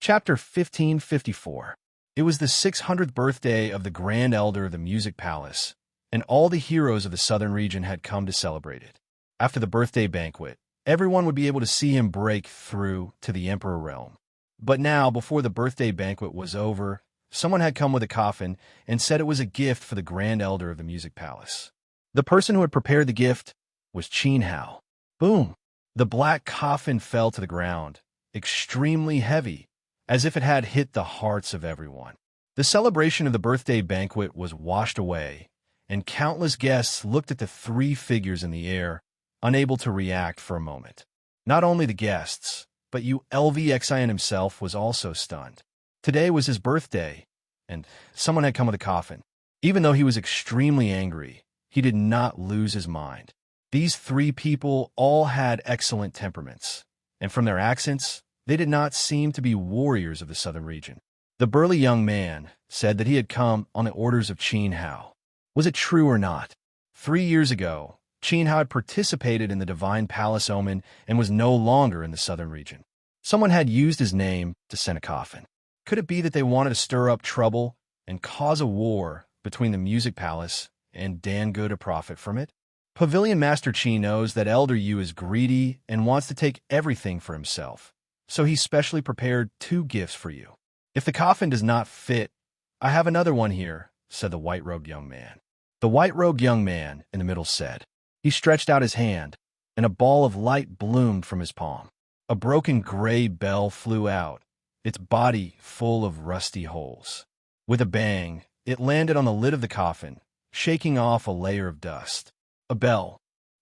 Chapter 1554. It was the 600th birthday of the Grand Elder of the Music Palace, and all the heroes of the southern region had come to celebrate it. After the birthday banquet, everyone would be able to see him break through to the Emperor realm. But now, before the birthday banquet was over, someone had come with a coffin and said it was a gift for the Grand Elder of the Music Palace. The person who had prepared the gift was Qin Hao. Boom! The black coffin fell to the ground, extremely heavy, as if it had hit the hearts of everyone. The celebration of the birthday banquet was washed away, and countless guests looked at the three figures in the air, unable to react for a moment. Not only the guests, but LVXIN himself was also stunned. Today was his birthday, and someone had come with a coffin. Even though he was extremely angry, he did not lose his mind. These three people all had excellent temperaments, and from their accents, they did not seem to be warriors of the southern region. The burly young man said that he had come on the orders of Qin Hao. Was it true or not? 3 years ago, Qin Hao had participated in the Divine Palace Omen and was no longer in the southern region. Someone had used his name to send a coffin. Could it be that they wanted to stir up trouble and cause a war between the Music Palace and Dango to profit from it? Pavilion Master Qi knows that Elder Yu is greedy and wants to take everything for himself, so he specially prepared 2 gifts for you. If the coffin does not fit, I have another one here, said the white-robed young man. The white-robed young man in the middle said. He stretched out his hand, and a ball of light bloomed from his palm. A broken gray bell flew out, its body full of rusty holes. With a bang, it landed on the lid of the coffin, shaking off a layer of dust. A bell.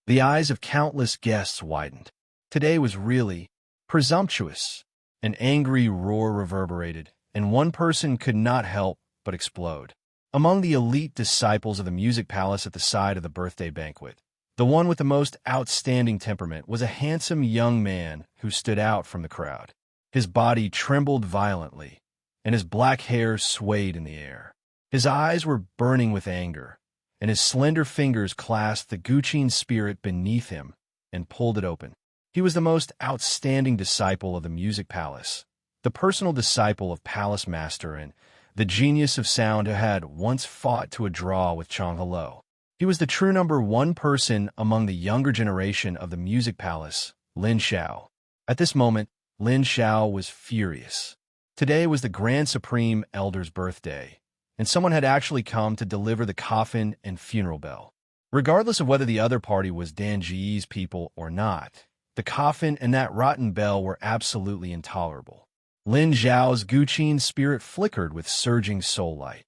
The eyes of countless guests widened. Today was really presumptuous. An angry roar reverberated, and one person could not help but explode. Among the elite disciples of the Music Palace at the side of the birthday banquet, the one with the most outstanding temperament was a handsome young man who stood out from the crowd. His body trembled violently, and his black hair swayed in the air. His eyes were burning with anger, and his slender fingers clasped the Guqin spirit beneath him and pulled it open. He was the most outstanding disciple of the Music Palace, the personal disciple of Palace Master and the genius of sound who had once fought to a draw with Chang Hello. He was the true number 1 person among the younger generation of the Music Palace, Lin Xiao. At this moment, Lin Xiao was furious. Today was the Grand Supreme Elder's birthday, and someone had actually come to deliver the coffin and funeral bell. Regardless of whether the other party was Dan Ji's people or not, the coffin and that rotten bell were absolutely intolerable. Lin Xiao's Guqin spirit flickered with surging soul light.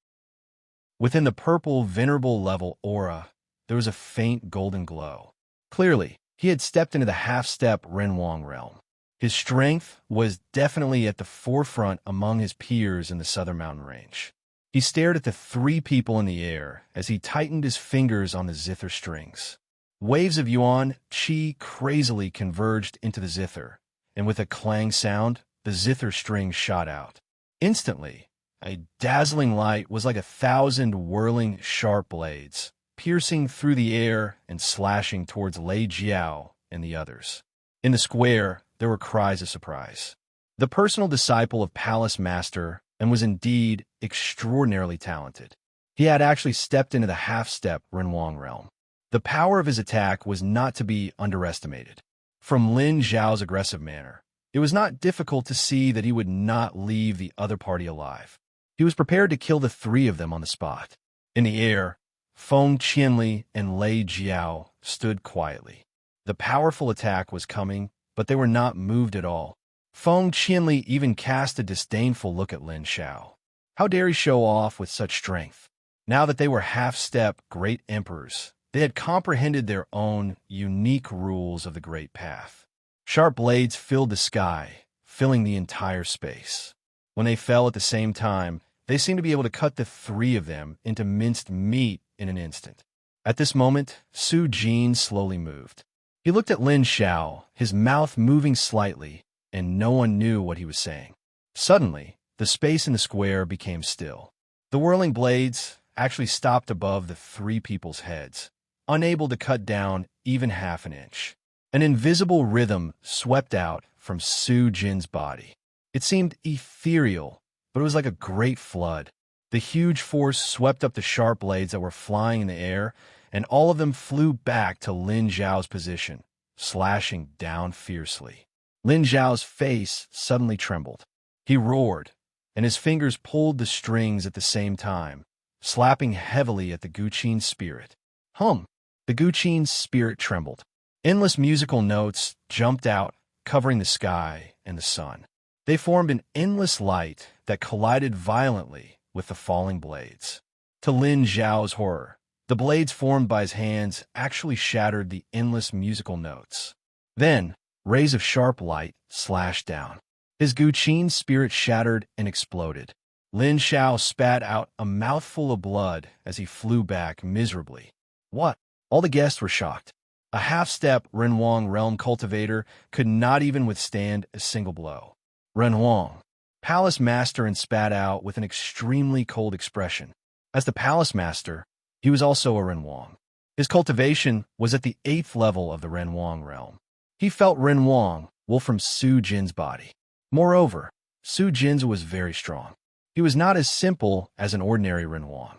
Within the purple, venerable level aura, there was a faint golden glow. Clearly, he had stepped into the half-step Renwang realm. His strength was definitely at the forefront among his peers in the southern mountain range. He stared at the 3 people in the air as he tightened his fingers on the zither strings. Waves of yuan qi crazily converged into the zither, and with a clang sound, the zither strings shot out. Instantly, a dazzling light was like 1,000 whirling sharp blades, piercing through the air and slashing towards Lei Jiao and the others. In the square, there were cries of surprise. The personal disciple of Palace Master and was indeed extraordinarily talented. He had actually stepped into the half-step Renwang realm. The power of his attack was not to be underestimated. From Lin Xiao's aggressive manner, it was not difficult to see that he would not leave the other party alive. He was prepared to kill the 3 of them on the spot. In the air, Feng Qianli and Lei Jiao stood quietly. The powerful attack was coming, but they were not moved at all. Feng Qianli even cast a disdainful look at Lin Xiao. How dare he show off with such strength? Now that they were half-step great emperors, they had comprehended their own unique rules of the Great Path. Sharp blades filled the sky, filling the entire space. When they fell at the same time, they seemed to be able to cut the 3 of them into minced meat in an instant. At this moment, Su Jin slowly moved. He looked at Lin Xiao, his mouth moving slightly, and no one knew what he was saying. Suddenly, the space in the square became still. The whirling blades actually stopped above the 3 people's heads, unable to cut down even half an inch. An invisible rhythm swept out from Su Jin's body. It seemed ethereal, but it was like a great flood. The huge force swept up the sharp blades that were flying in the air, and all of them flew back to Lin Zhao's position, slashing down fiercely. Lin Zhao's face suddenly trembled. He roared, and his fingers pulled the strings at the same time, slapping heavily at the Guqin's spirit. Hum! The Guqin's spirit trembled. Endless musical notes jumped out, covering the sky and the sun. They formed an endless light that collided violently with the falling blades. To Lin Zhao's horror, the blades formed by his hands actually shattered the endless musical notes. Then, rays of sharp light slashed down. His Guqin's spirit shattered and exploded. Lin Zhao spat out a mouthful of blood as he flew back miserably. What? All the guests were shocked. A half-step Renhuang realm cultivator could not even withstand a single blow. Renhuang, palace master, and spat out with an extremely cold expression. As the palace master, he was also a Renhuang. His cultivation was at the 8th level of the Renhuang realm. He felt Renhuang, wolf from Su Jin's body. Moreover, Su Jin's was very strong. He was not as simple as an ordinary Renhuang.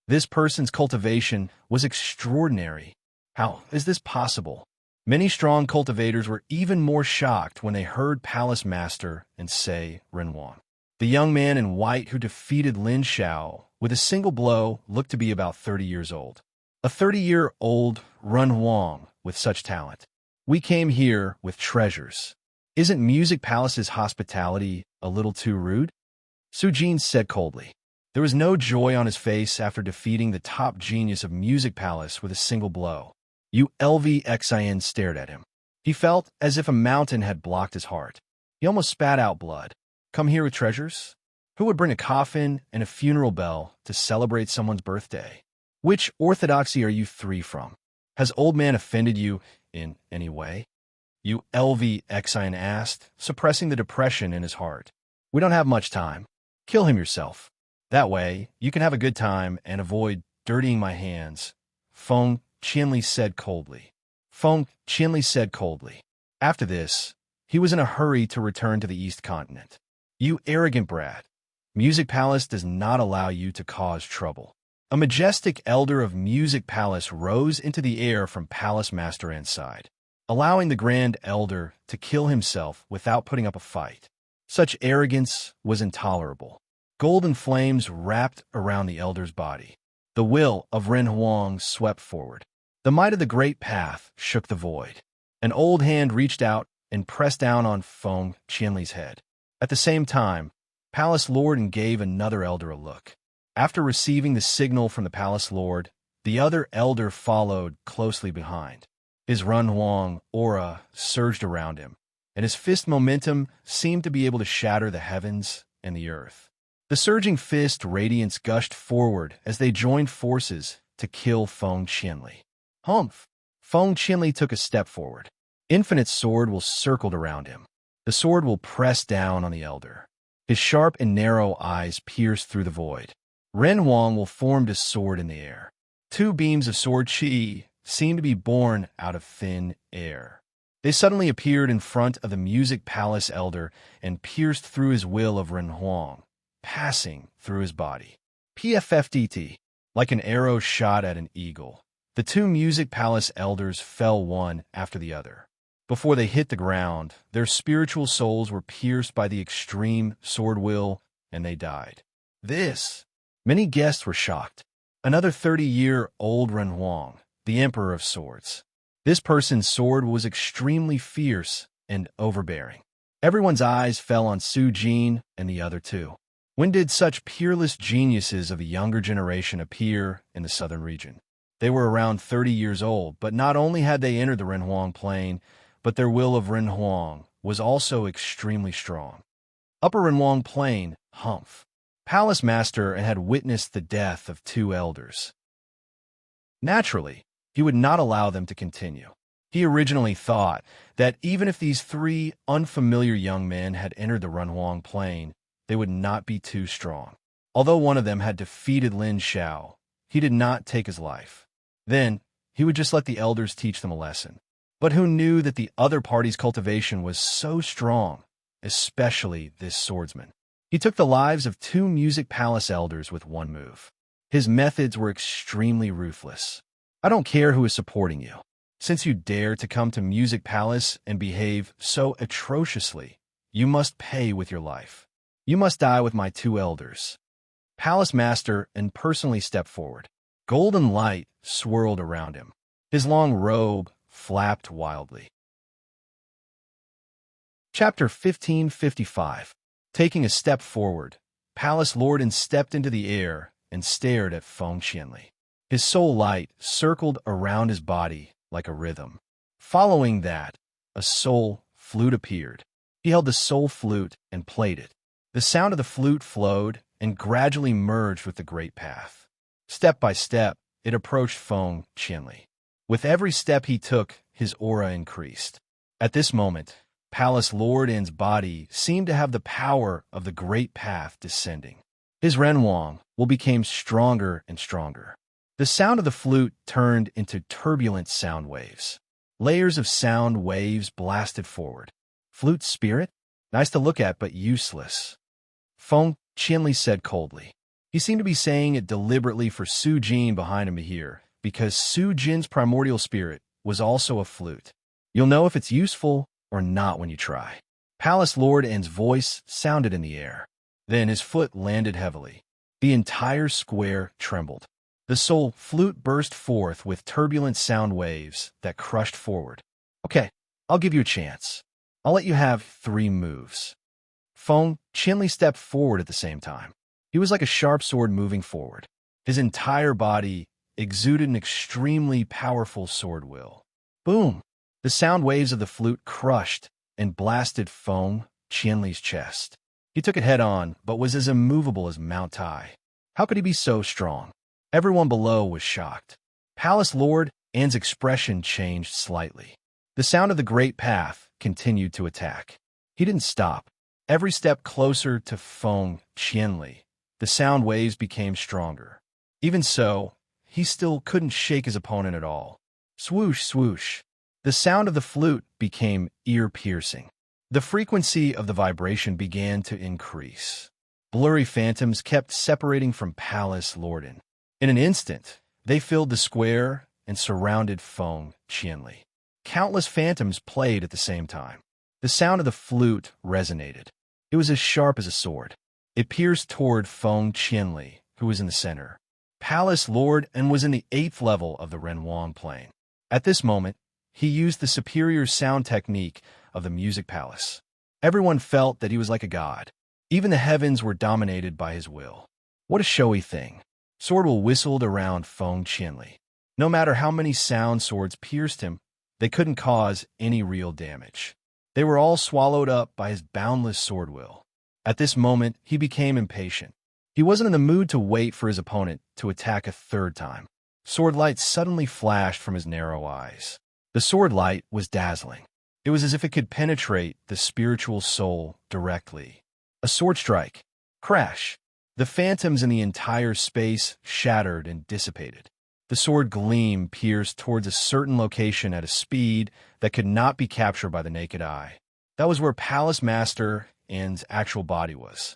This person's cultivation was extraordinary. How is this possible? Many strong cultivators were even more shocked when they heard Palace Master and say Renhuang. The young man in white who defeated Lin Zhao with a single blow looked to be about 30 years old. A 30-year-old Renhuang with such talent. We came here with treasures. Isn't Music Palace's hospitality a little too rude? Su Jin said coldly. There was no joy on his face after defeating the top genius of Music Palace with a single blow. Lvxin stared at him. He felt as if a mountain had blocked his heart. He almost spat out blood. Come here with treasures? Who would bring a coffin and a funeral bell to celebrate someone's birthday? Which orthodoxy are you three from? Has old man offended you in any way? Lvxin asked, suppressing the depression in his heart. We don't have much time. Kill him yourself. That way, you can have a good time and avoid dirtying my hands. Feng Qianli said coldly. After this, he was in a hurry to return to the East Continent. You arrogant brat. Music Palace does not allow you to cause trouble. A majestic elder of Music Palace rose into the air from Palace Master inside, allowing the Grand Elder to kill himself without putting up a fight. Such arrogance was intolerable. Golden flames wrapped around the elder's body. The will of Renhuang swept forward. The might of the great path shook the void. An old hand reached out and pressed down on Feng Qianli's head. At the same time, Palace Lord and gave another elder a look. After receiving the signal from the Palace Lord, the other elder followed closely behind. His Renhuang aura surged around him, and his fist momentum seemed to be able to shatter the heavens and the earth. The surging fist radiance gushed forward as they joined forces to kill Feng Qianli. Humph! Feng Qianli took a step forward. Infinite sword will circled around him. The sword will press down on the elder. His sharp and narrow eyes pierced through the void. Renhuang will formed a sword in the air. Two beams of sword chi seemed to be born out of thin air. They suddenly appeared in front of the Music Palace elder and pierced through his will of Renhuang, passing through his body. PFFDT, like an arrow shot at an eagle. The two Music Palace elders fell one after the other. Before they hit the ground, their spiritual souls were pierced by the extreme sword will, and they died. Many guests were shocked. Another 30-year-old Renhuang, the Emperor of Swords. This person's sword was extremely fierce and overbearing. Everyone's eyes fell on Su Jin and the other two. When did such peerless geniuses of the younger generation appear in the southern region? They were around 30 years old, but not only had they entered the Renhuang Plain, but their will of Renhuang was also extremely strong. Upper Renhuang Plain, Humph. Palace Master had witnessed the death of two elders. Naturally, he would not allow them to continue. He originally thought that even if these three unfamiliar young men had entered the Renhuang Plain, they would not be too strong. Although one of them had defeated Lin Zhao, he did not take his life. Then, he would just let the elders teach them a lesson. But who knew that the other party's cultivation was so strong especially this swordsman. He took the lives of 2 Music Palace elders with one move. His methods were extremely ruthless. I don't care who is supporting you. Since you dare to come to Music Palace and behave so atrociously, you must pay with your life. You must die with my 2 elders. Palace Master and personally stepped forward. Golden light swirled around him. His long robe flapped wildly. Chapter 1555. Taking a step forward, Palace Lorden stepped into the air and stared at Feng Qianli. His soul light circled around his body like a rhythm. Following that, a soul flute appeared. He held the soul flute and played it. The sound of the flute flowed and gradually merged with the great path. Step by step, it approached Feng Qianli. With every step he took, his aura increased. At this moment, Palace Lorden's body seemed to have the power of the great path descending. His Renwang will became stronger and stronger. The sound of the flute turned into turbulent sound waves. Layers of sound waves blasted forward. Flute spirit? Nice to look at, but useless. Feng Qianli said coldly. He seemed to be saying it deliberately for Su Jin behind him to hear, because Su Jin's primordial spirit was also a flute. You'll know if it's useful or not when you try. Palace Lorden's voice sounded in the air. Then his foot landed heavily. The entire square trembled. The soul flute burst forth with turbulent sound waves that crushed forward. Okay, I'll give you a chance. I'll let you have 3 moves. Feng Qianli stepped forward at the same time. He was like a sharp sword moving forward. His entire body exuded an extremely powerful sword will. Boom! The sound waves of the flute crushed and blasted Feng Qianli's chest. He took it head-on, but was as immovable as Mount Tai. How could he be so strong? Everyone below was shocked. Palace Lorden's expression changed slightly. The sound of the great path continued to attack. He didn't stop. Every step closer to Feng Qianli, the sound waves became stronger. Even so, he still couldn't shake his opponent at all. Swoosh, swoosh. The sound of the flute became ear-piercing. The frequency of the vibration began to increase. Blurry phantoms kept separating from Palace Lorden. In an instant, they filled the square and surrounded Feng Qianli. Countless phantoms played at the same time. The sound of the flute resonated. It was as sharp as a sword. It pierced toward Feng Qianli, who was in the center. Palace Lorden was in the 8th level of the Renwang plane. At this moment, he used the superior sound technique of the Music Palace. Everyone felt that he was like a god. Even the heavens were dominated by his will. What a showy thing. Swordwill whistled around Feng Qianli. No matter how many sound swords pierced him, they couldn't cause any real damage. They were all swallowed up by his boundless swordwill. At this moment, he became impatient. He wasn't in the mood to wait for his opponent to attack a 3rd time. Sword light suddenly flashed from his narrow eyes. The sword light was dazzling. It was as if it could penetrate the spiritual soul directly. A sword strike. Crash. The phantoms in the entire space shattered and dissipated. The sword gleam pierced towards a certain location at a speed that could not be captured by the naked eye. That was where Palace Master and actual body was.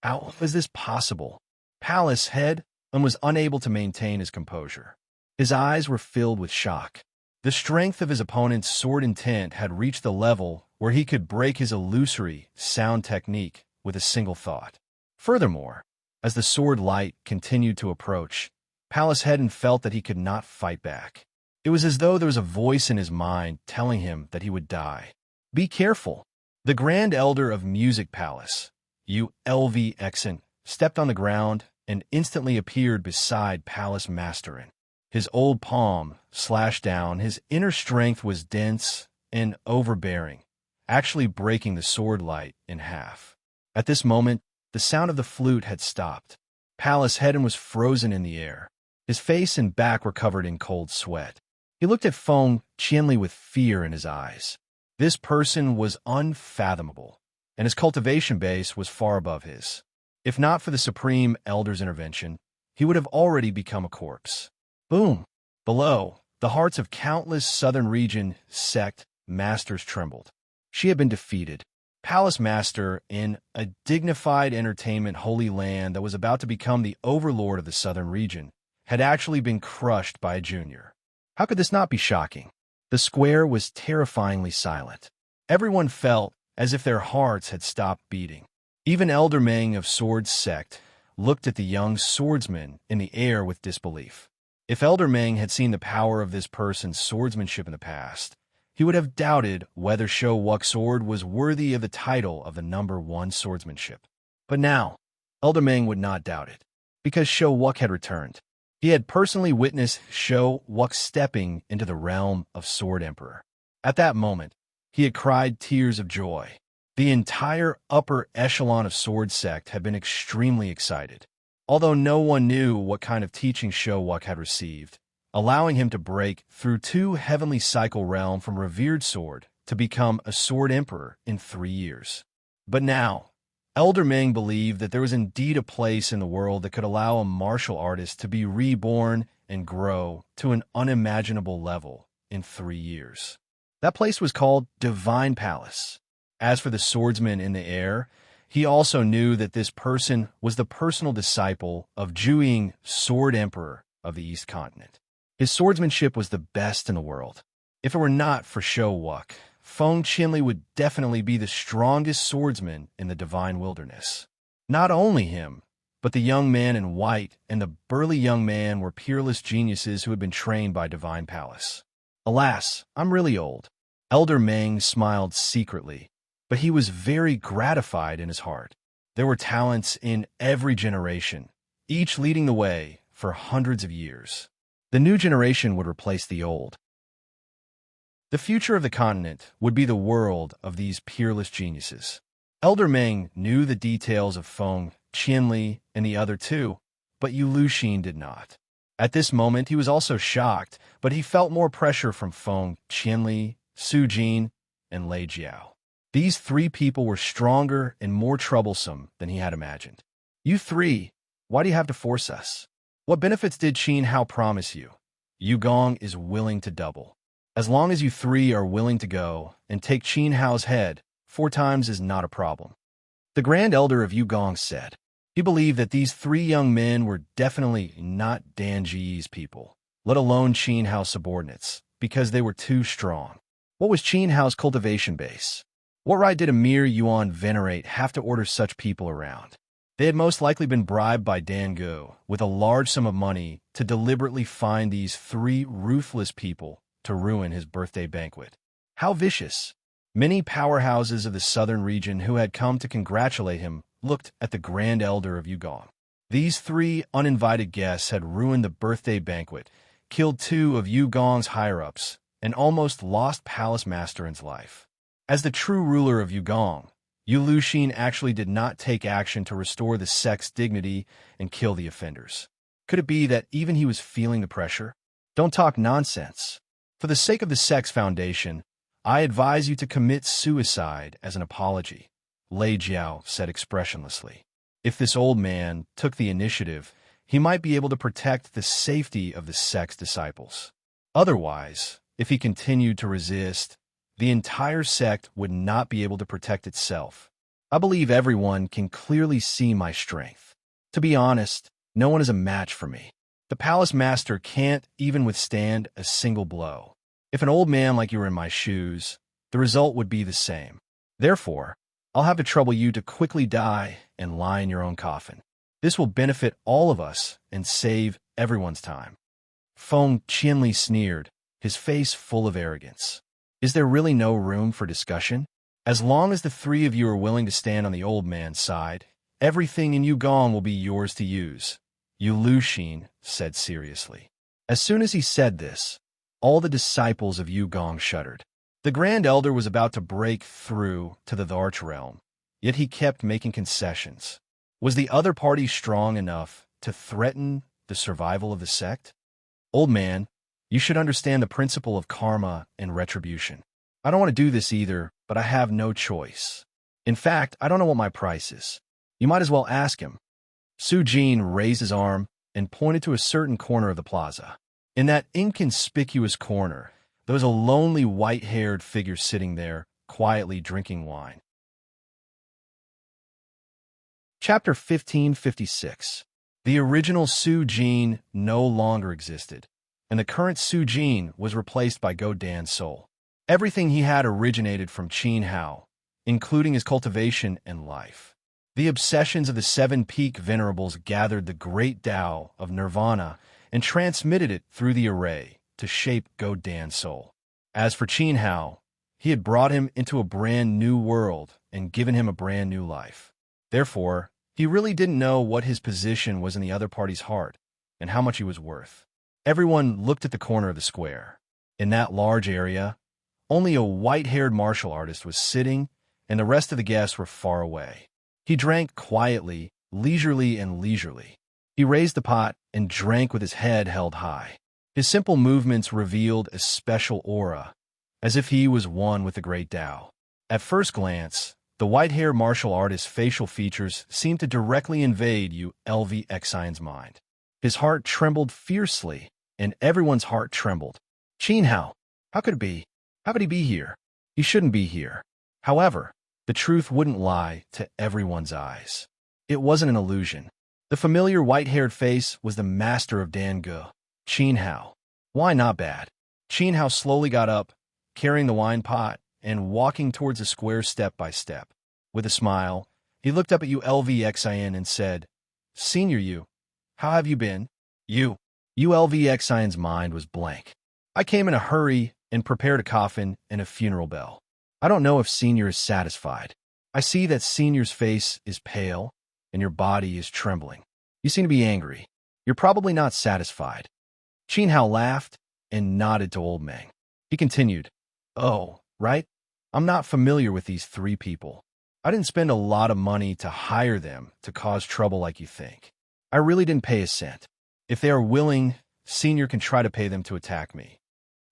How was this possible? Palace head and was unable to maintain his composure. His eyes were filled with shock. The strength of his opponent's sword intent had reached the level where he could break his illusory sound technique with a single thought. Furthermore, as the sword light continued to approach, Palace Hedden felt that he could not fight back. It was as though there was a voice in his mind telling him that he would die. Be careful. The Grand Elder of Music Palace, ULV Exant, stepped on the ground and instantly appeared beside Palace Masterin. His old palm slashed down. His inner strength was dense and overbearing, actually breaking the sword light in half. At this moment, the sound of the flute had stopped. Palace Hedden was frozen in the air. His face and back were covered in cold sweat. He looked at Feng Qianli with fear in his eyes. This person was unfathomable, and his cultivation base was far above his. If not for the Supreme Elder's intervention, he would have already become a corpse. Boom! Below, the hearts of countless southern region sect masters trembled. She had been defeated. Palace Master in a dignified entertainment holy land that was about to become the overlord of the southern region had actually been crushed by a junior. How could this not be shocking? The square was terrifyingly silent. Everyone felt as if their hearts had stopped beating. Even Elder Meng of Sword's sect looked at the young swordsman in the air with disbelief. If Elder Meng had seen the power of this person's swordsmanship in the past, he would have doubted whether Shou Wuck's sword was worthy of the title of the #1 swordsmanship. But now, Elder Meng would not doubt it, because Shou Wuck had returned. He had personally witnessed Shou Wuck stepping into the realm of Sword Emperor. At that moment, he had cried tears of joy. The entire upper echelon of Sword Sect had been extremely excited, although no one knew what kind of teaching Shou Wuck had received, allowing him to break through 2 heavenly cycle realm from revered sword to become a Sword Emperor in 3 years. But now, Elder Meng believed that there was indeed a place in the world that could allow a martial artist to be reborn and grow to an unimaginable level in 3 years. That place was called Divine Palace. As for the swordsman in the air, he also knew that this person was the personal disciple of Zhuang, Sword Emperor of the East Continent. His swordsmanship was the best in the world. If it were not for Shou Wuck, Feng Qinli would definitely be the strongest swordsman in the Divine Wilderness. Not only him, but the young man in white and the burly young man were peerless geniuses who had been trained by Divine Palace. Alas, I'm really old. Elder Meng smiled secretly, but he was very gratified in his heart. There were talents in every generation, each leading the way for hundreds of years. The new generation would replace the old. The future of the continent would be the world of these peerless geniuses. Elder Meng knew the details of Feng Qinli and the other two, but Yu Luxin did not. At this moment, he was also shocked, but he felt more pressure from Feng Qinli, Su Jin, and Lei Jiao. These 3 people were stronger and more troublesome than he had imagined. You 3, why do you have to force us? What benefits did Qin Hao promise you? Yu Gong is willing to double. As long as you 3 are willing to go and take Qin Hao's head, 4 times is not a problem. The Grand Elder of Yu Gong said. He believed that these 3 young men were definitely not Dan Ji's people, let alone Qin Hao's subordinates, because they were too strong. What was Qin Hao's cultivation base? What right did a mere Yuan venerate have to order such people around? They had most likely been bribed by Dan Gu with a large sum of money to deliberately find these 3 ruthless people to ruin his birthday banquet. How vicious! Many powerhouses of the southern region who had come to congratulate him looked at the Grand Elder of Yu Gong. These 3 uninvited guests had ruined the birthday banquet, killed 2 of Yu Gong's higher-ups, and almost lost Palace Master's life. As the true ruler of Yu Gong, Yu Luxin actually did not take action to restore the sect's dignity and kill the offenders. Could it be that even he was feeling the pressure? Don't talk nonsense. For the sake of the sect's foundation, I advise you to commit suicide as an apology, Lei Jiao said expressionlessly. If this old man took the initiative, he might be able to protect the safety of the sect's disciples. Otherwise, if he continued to resist, the entire sect would not be able to protect itself. I believe everyone can clearly see my strength. To be honest, no one is a match for me. The Palace Master can't even withstand a single blow. If an old man like you were in my shoes, the result would be the same. Therefore, I'll have to trouble you to quickly die and lie in your own coffin. This will benefit all of us and save everyone's time. Feng Qinli sneered, his face full of arrogance. Is there really no room for discussion? As long as the 3 of you are willing to stand on the old man's side, everything in Yu Gong will be yours to use, Yu Luxin said seriously. As soon as he said this, all the disciples of Yu Gong shuddered. The Grand Elder was about to break through to the Arch Realm, yet he kept making concessions. Was the other party strong enough to threaten the survival of the sect? Old man, you should understand the principle of karma and retribution. I don't want to do this either, but I have no choice. In fact, I don't know what my price is. You might as well ask him. Su Jin raised his arm and pointed to a certain corner of the plaza. In that inconspicuous corner, there was a lonely white-haired figure sitting there, quietly drinking wine. Chapter 1556. The original Su Jin no longer existed, and the current Su Jin was replaced by Go Dan's soul. Everything he had originated from Qin Hao, including his cultivation and life. The obsessions of the seven peak venerables gathered the great Tao of Nirvana and transmitted it through the array to shape Go Dan's soul. As for Qin Hao, he had brought him into a brand new world and given him a brand new life. Therefore, he really didn't know what his position was in the other party's heart and how much he was worth. Everyone looked at the corner of the square. In that large area, only a white-haired martial artist was sitting, and the rest of the guests were far away. He drank quietly, leisurely. He raised the pot and drank with his head held high. His simple movements revealed a special aura, as if he was one with the great Tao. At first glance, the white-haired martial artist's facial features seemed to directly invade Ulv Xian's mind. His heart trembled fiercely, and everyone's heart trembled. Qin Hao, how could it be? How could he be here? He shouldn't be here. However, the truth wouldn't lie to everyone's eyes. It wasn't an illusion. The familiar white-haired face was the master of Dan Ge, Qin Hao. Why not bad? Qin Hao slowly got up, carrying the wine pot, and walking towards the square step by step. With a smile, he looked up at Ulv Xian and said, "Senior Yu, how have you been?" Ulv Xian's mind was blank. "I came in a hurry and prepared a coffin and a funeral bell. I don't know if Senior is satisfied. I see that Senior's face is pale and your body is trembling. You seem to be angry. You're probably not satisfied." Qin Hao laughed and nodded to Old Meng. He continued, "Oh, right? I'm not familiar with these three people. I didn't spend a lot of money to hire them to cause trouble like you think. I really didn't pay a cent. If they are willing, Senior can try to pay them to attack me."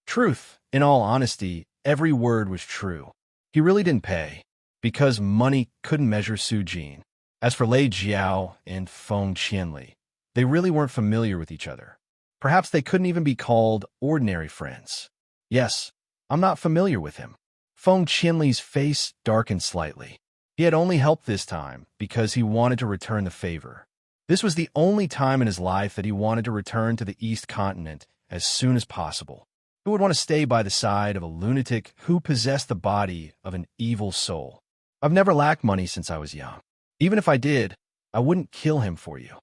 Truth, in all honesty, every word was true. He really didn't pay, because money couldn't measure Su Jin. As for Lei Jiao and Feng Qianli, they really weren't familiar with each other. Perhaps they couldn't even be called ordinary friends. "Yes, I'm not familiar with him." Feng Qianli's face darkened slightly. He had only helped this time because he wanted to return the favor. This was the only time in his life that he wanted to return to the East Continent as soon as possible. Who would want to stay by the side of a lunatic who possessed the body of an evil soul? "I've never lacked money since I was young. Even if I did, I wouldn't kill him for you."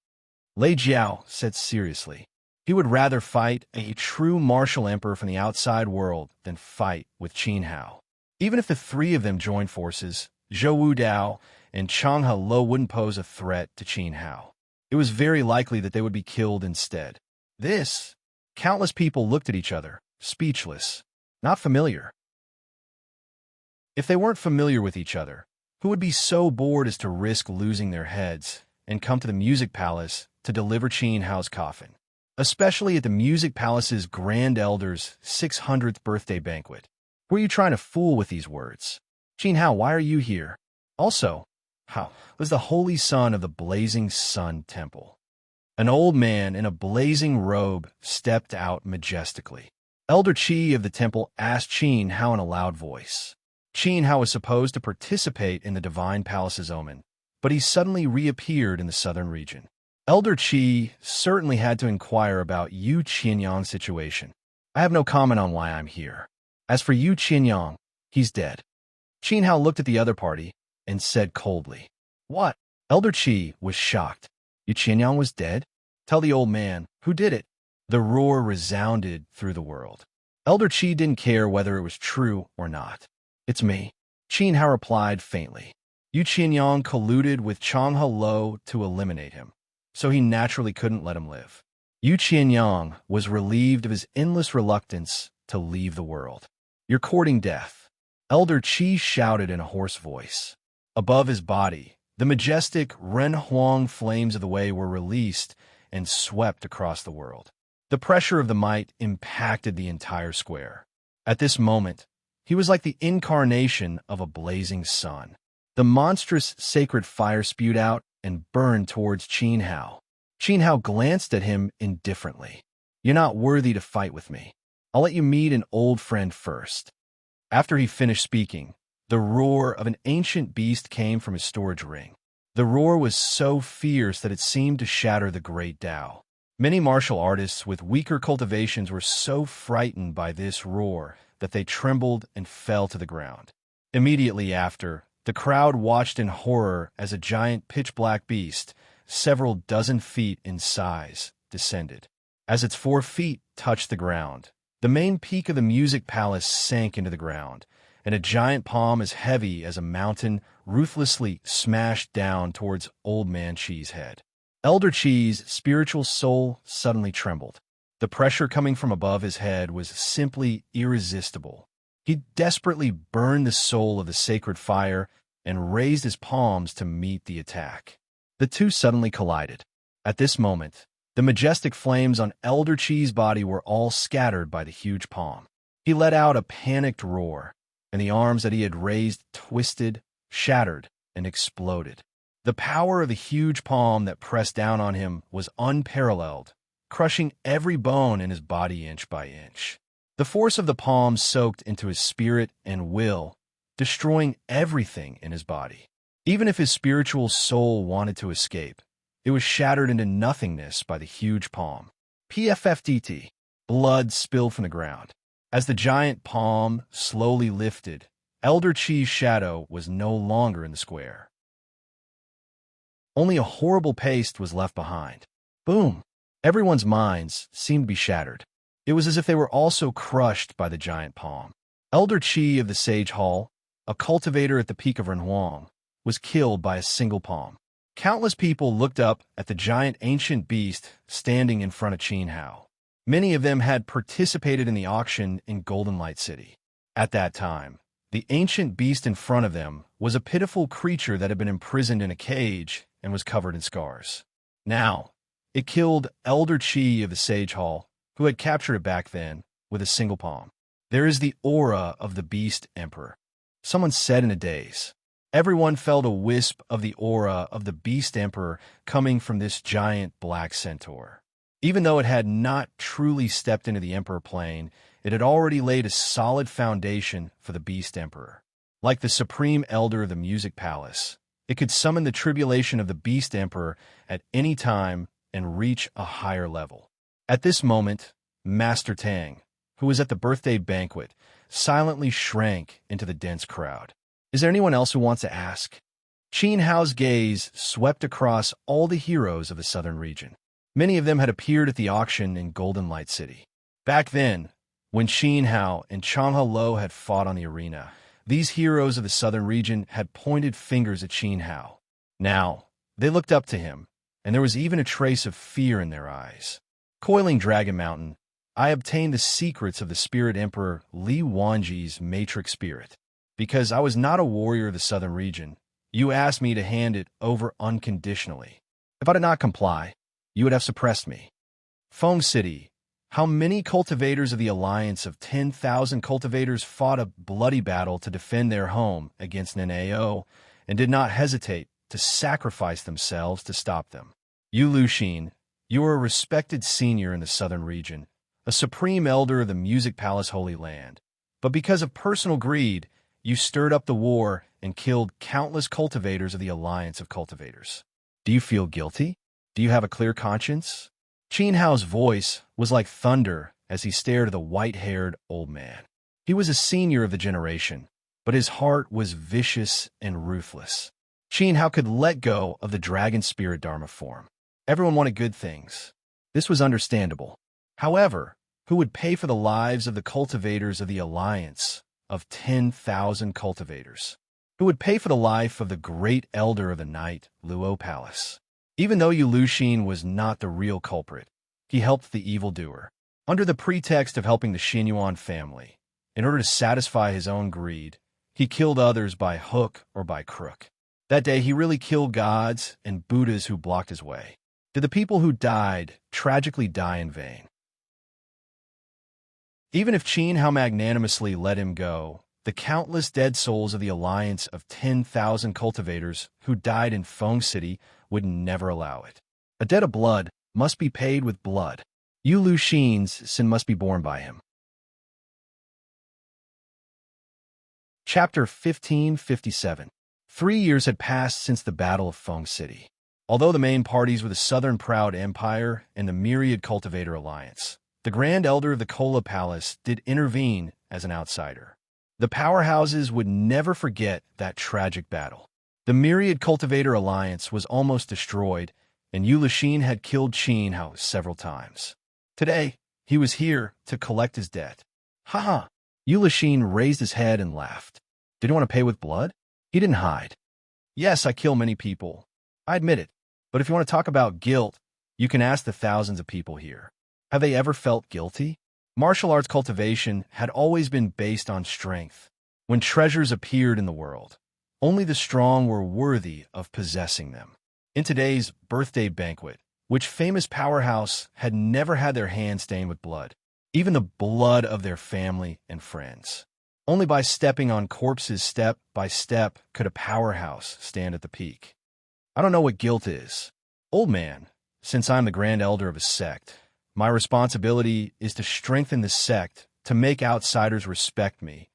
Lei Jiao said seriously. He would rather fight a true martial emperor from the outside world than fight with Qin Hao. Even if the three of them joined forces, Zhou Wu Dao and Changhe Lo wouldn't pose a threat to Qin Hao. It was very likely that they would be killed instead. Countless people looked at each other, speechless, not familiar. If they weren't familiar with each other, who would be so bored as to risk losing their heads and come to the Music Palace to deliver Qin Hao's coffin? Especially at the Music Palace's Grand Elder's 600th birthday banquet. Who are you trying to fool with these words? Qin Hao, why are you here? Also, Hao was the holy son of the Blazing Sun Temple. An old man in a blazing robe stepped out majestically. Elder Qi of the temple asked Qin Hao in a loud voice. Qin Hao was supposed to participate in the Divine Palace's omen, but he suddenly reappeared in the southern region. Elder Qi certainly had to inquire about Yu Qianyang's situation. "I have no comment on why I'm here. As for Yu Qianyang, he's dead." Qin Hao looked at the other party and said coldly, "What?" Elder Qi was shocked. "Yu Qianyang was dead? Tell the old man, who did it?" The roar resounded through the world. Elder Qi didn't care whether it was true or not. "It's me," Qin Hao replied faintly. Yu Qianyang colluded with Changhe Lo to eliminate him, so he naturally couldn't let him live. Yu Qianyang was relieved of his endless reluctance to leave the world. "You're courting death," Elder Qi shouted in a hoarse voice. Above his body, the majestic Ren Huang flames of the Wei were released and swept across the world. The pressure of the might impacted the entire square. At this moment, he was like the incarnation of a blazing sun. The monstrous sacred fire spewed out and burned towards Qin Hao. Qin Hao glanced at him indifferently. "You're not worthy to fight with me. I'll let you meet an old friend first." After he finished speaking, The roar of an ancient beast came from his storage ring. The roar was so fierce that it seemed to shatter the great Tao. Many martial artists with weaker cultivations were so frightened by this roar that they trembled and fell to the ground. Immediately after, the crowd watched in horror as a giant pitch-black beast, several dozen feet in size, descended. As its 4 feet touched the ground, the main peak of the music palace sank into the ground, and a giant palm as heavy as a mountain ruthlessly smashed down towards Old Man Chi's head. Elder Chi's spiritual soul suddenly trembled. The pressure coming from above his head was simply irresistible. He desperately burned the soul of the sacred fire and raised his palms to meet the attack. The two suddenly collided. At this moment, the majestic flames on Elder Chi's body were all scattered by the huge palm. He let out a panicked roar, and the arms that he had raised twisted, shattered, and exploded. The power of the huge palm that pressed down on him was unparalleled, crushing every bone in his body inch by inch. The force of the palm soaked into his spirit and will, destroying everything in his body. Even if his spiritual soul wanted to escape, it was shattered into nothingness by the huge palm. PFFDT. Blood spilled from the ground. As the giant palm slowly lifted, Elder Chi's shadow was no longer in the square. Only a horrible paste was left behind. Boom! Everyone's minds seemed to be shattered. It was as if they were also crushed by the giant palm. Elder Chi of the Sage Hall, a cultivator at the peak of Renhuang, was killed by a single palm. Countless people looked up at the giant ancient beast standing in front of Qin Hao. Many of them had participated in the auction in Golden Light City. At that time, the ancient beast in front of them was a pitiful creature that had been imprisoned in a cage and was covered in scars. Now, it killed Elder Chi of the Sage Hall, who had captured it back then, with a single palm. There is the aura of the Beast Emperor. Someone said in a daze. Everyone felt a wisp of the aura of the Beast Emperor coming from this giant black centaur. Even though it had not truly stepped into the Emperor plane, it had already laid a solid foundation for the Beast Emperor. Like the Supreme Elder of the Music Palace, it could summon the tribulation of the Beast Emperor at any time and reach a higher level. At this moment, Master Tang, who was at the birthday banquet, silently shrank into the dense crowd. Is there anyone else who wants to ask? Qin Hao's gaze swept across all the heroes of the southern region. Many of them had appeared at the auction in Golden Light City. Back then, when Qin Hao and Changhe Lo had fought on the arena, these heroes of the southern region had pointed fingers at Qin Hao. Now, they looked up to him, and there was even a trace of fear in their eyes. Coiling Dragon Mountain, I obtained the secrets of the Spirit Emperor Li Wanji's matrix spirit. Because I was not a warrior of the southern region, you asked me to hand it over unconditionally. If I did not comply, you would have suppressed me. Feng City, how many cultivators of the alliance of 10,000 cultivators fought a bloody battle to defend their home against Nanao and did not hesitate to sacrifice themselves to stop them. Yu Luxin, you are a respected senior in the southern region, a supreme elder of the Music Palace Holy Land. But because of personal greed, you stirred up the war and killed countless cultivators of the Alliance of Cultivators. Do you feel guilty? Do you have a clear conscience? Qin Hao's voice was like thunder as he stared at the white-haired old man. He was a senior of the generation, but his heart was vicious and ruthless. Qin Hao could let go of the dragon spirit Dharma form. Everyone wanted good things. This was understandable. However, who would pay for the lives of the cultivators of the Alliance of 10,000 cultivators? Who would pay for the life of the great elder of the night, Luo Palace? Even though Yu Luxin was not the real culprit, he helped the evildoer. Under the pretext of helping the Xinyuan family, in order to satisfy his own greed, he killed others by hook or by crook. That day, he really killed gods and Buddhas who blocked his way. Did the people who died tragically die in vain? Even if Qin Hao magnanimously let him go, the countless dead souls of the alliance of 10,000 cultivators who died in Feng City would never allow it. A debt of blood must be paid with blood. Yu Luxin's sin must be borne by him. Chapter 1557. 3 years had passed since the Battle of Feng City. Although the main parties were the Southern Proud Empire and the Myriad Cultivator Alliance, the Grand Elder of the Kola Palace did intervene as an outsider. The powerhouses would never forget that tragic battle. The Myriad Cultivator Alliance was almost destroyed, and Yulashin had killed Qin Hao several times. Today, he was here to collect his debt. Ha! Yulashin raised his head and laughed. Did he want to pay with blood? He didn't hide. Yes, I kill many people. I admit it. But if you want to talk about guilt, you can ask the thousands of people here. Have they ever felt guilty? Martial arts cultivation had always been based on strength. When treasures appeared in the world, only the strong were worthy of possessing them. In today's birthday banquet, which famous powerhouse had never had their hands stained with blood, even the blood of their family and friends? Only by stepping on corpses step by step could a powerhouse stand at the peak. I don't know what guilt is. Old man, since I'm the Grand Elder of a sect, my responsibility is to strengthen the sect, to make outsiders respect me,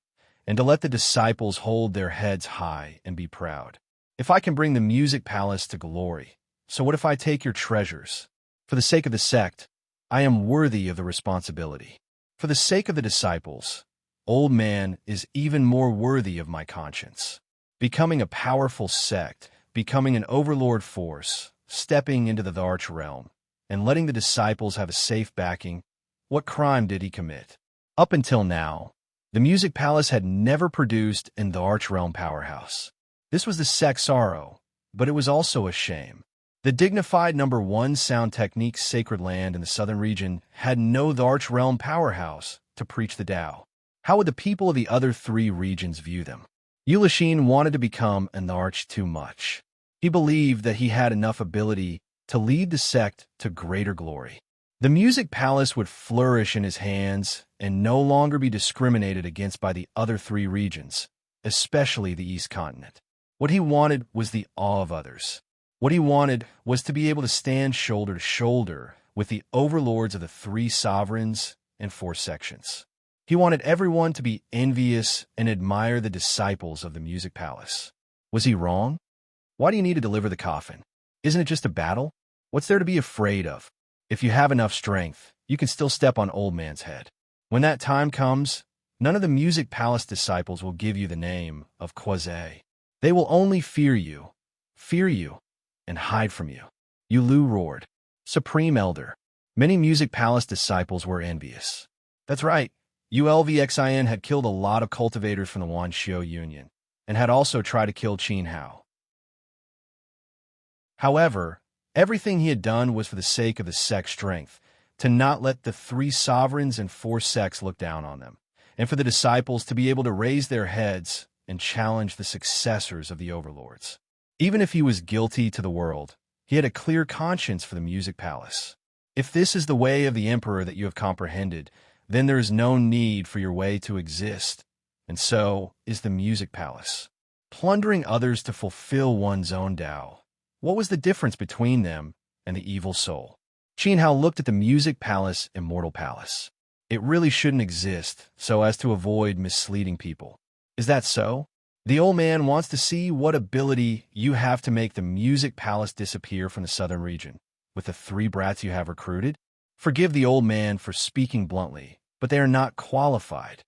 and to let the disciples hold their heads high and be proud. If I can bring the music palace to glory, so what if I take your treasures? For the sake of the sect, I am worthy of the responsibility. For the sake of the disciples, Old Man is even more worthy of my conscience. Becoming a powerful sect, becoming an overlord force, stepping into the Arch realm, and letting the disciples have a safe backing, what crime did he commit? Up until now, the Music Palace had never produced an Arch realm powerhouse. This was the sect's sorrow, but it was also a shame. The dignified #1 sound technique sacred land in the southern region had no Arch realm powerhouse to preach the Tao. How would the people of the other 3 regions view them? Yulashin wanted to become an Arch too much. He believed that he had enough ability to lead the sect to greater glory. The Music Palace would flourish in his hands and no longer be discriminated against by the other 3 regions, especially the East Continent. What he wanted was the awe of others. What he wanted was to be able to stand shoulder to shoulder with the overlords of the 3 sovereigns and 4 sections. He wanted everyone to be envious and admire the disciples of the Music Palace. Was he wrong? Why do you need to deliver the coffin? Isn't it just a battle? What's there to be afraid of? If you have enough strength, you can still step on Old Man's head. When that time comes, none of the Music Palace disciples will give you the name of Quasi. They will only fear you, and hide from you. Yulu roared. Supreme Elder. Many Music Palace disciples were envious. That's right. ULVXIN had killed a lot of cultivators from the Wanxiu Union, and had also tried to kill Qin Hao. However, everything he had done was for the sake of the sect's strength, to not let the 3 sovereigns and 4 sects look down on them, and for the disciples to be able to raise their heads and challenge the successors of the overlords. Even if he was guilty to the world, he had a clear conscience for the Music Palace. If this is the way of the Emperor that you have comprehended, then there is no need for your way to exist, and so is the Music Palace. Plundering others to fulfill one's own Tao. What was the difference between them and the evil soul? Qin Hao looked at the Music Palace, Immortal Palace. It really shouldn't exist, so as to avoid misleading people. Is that so? The old man wants to see what ability you have to make the Music Palace disappear from the southern region, with the 3 brats you have recruited? Forgive the old man for speaking bluntly, but they are not qualified.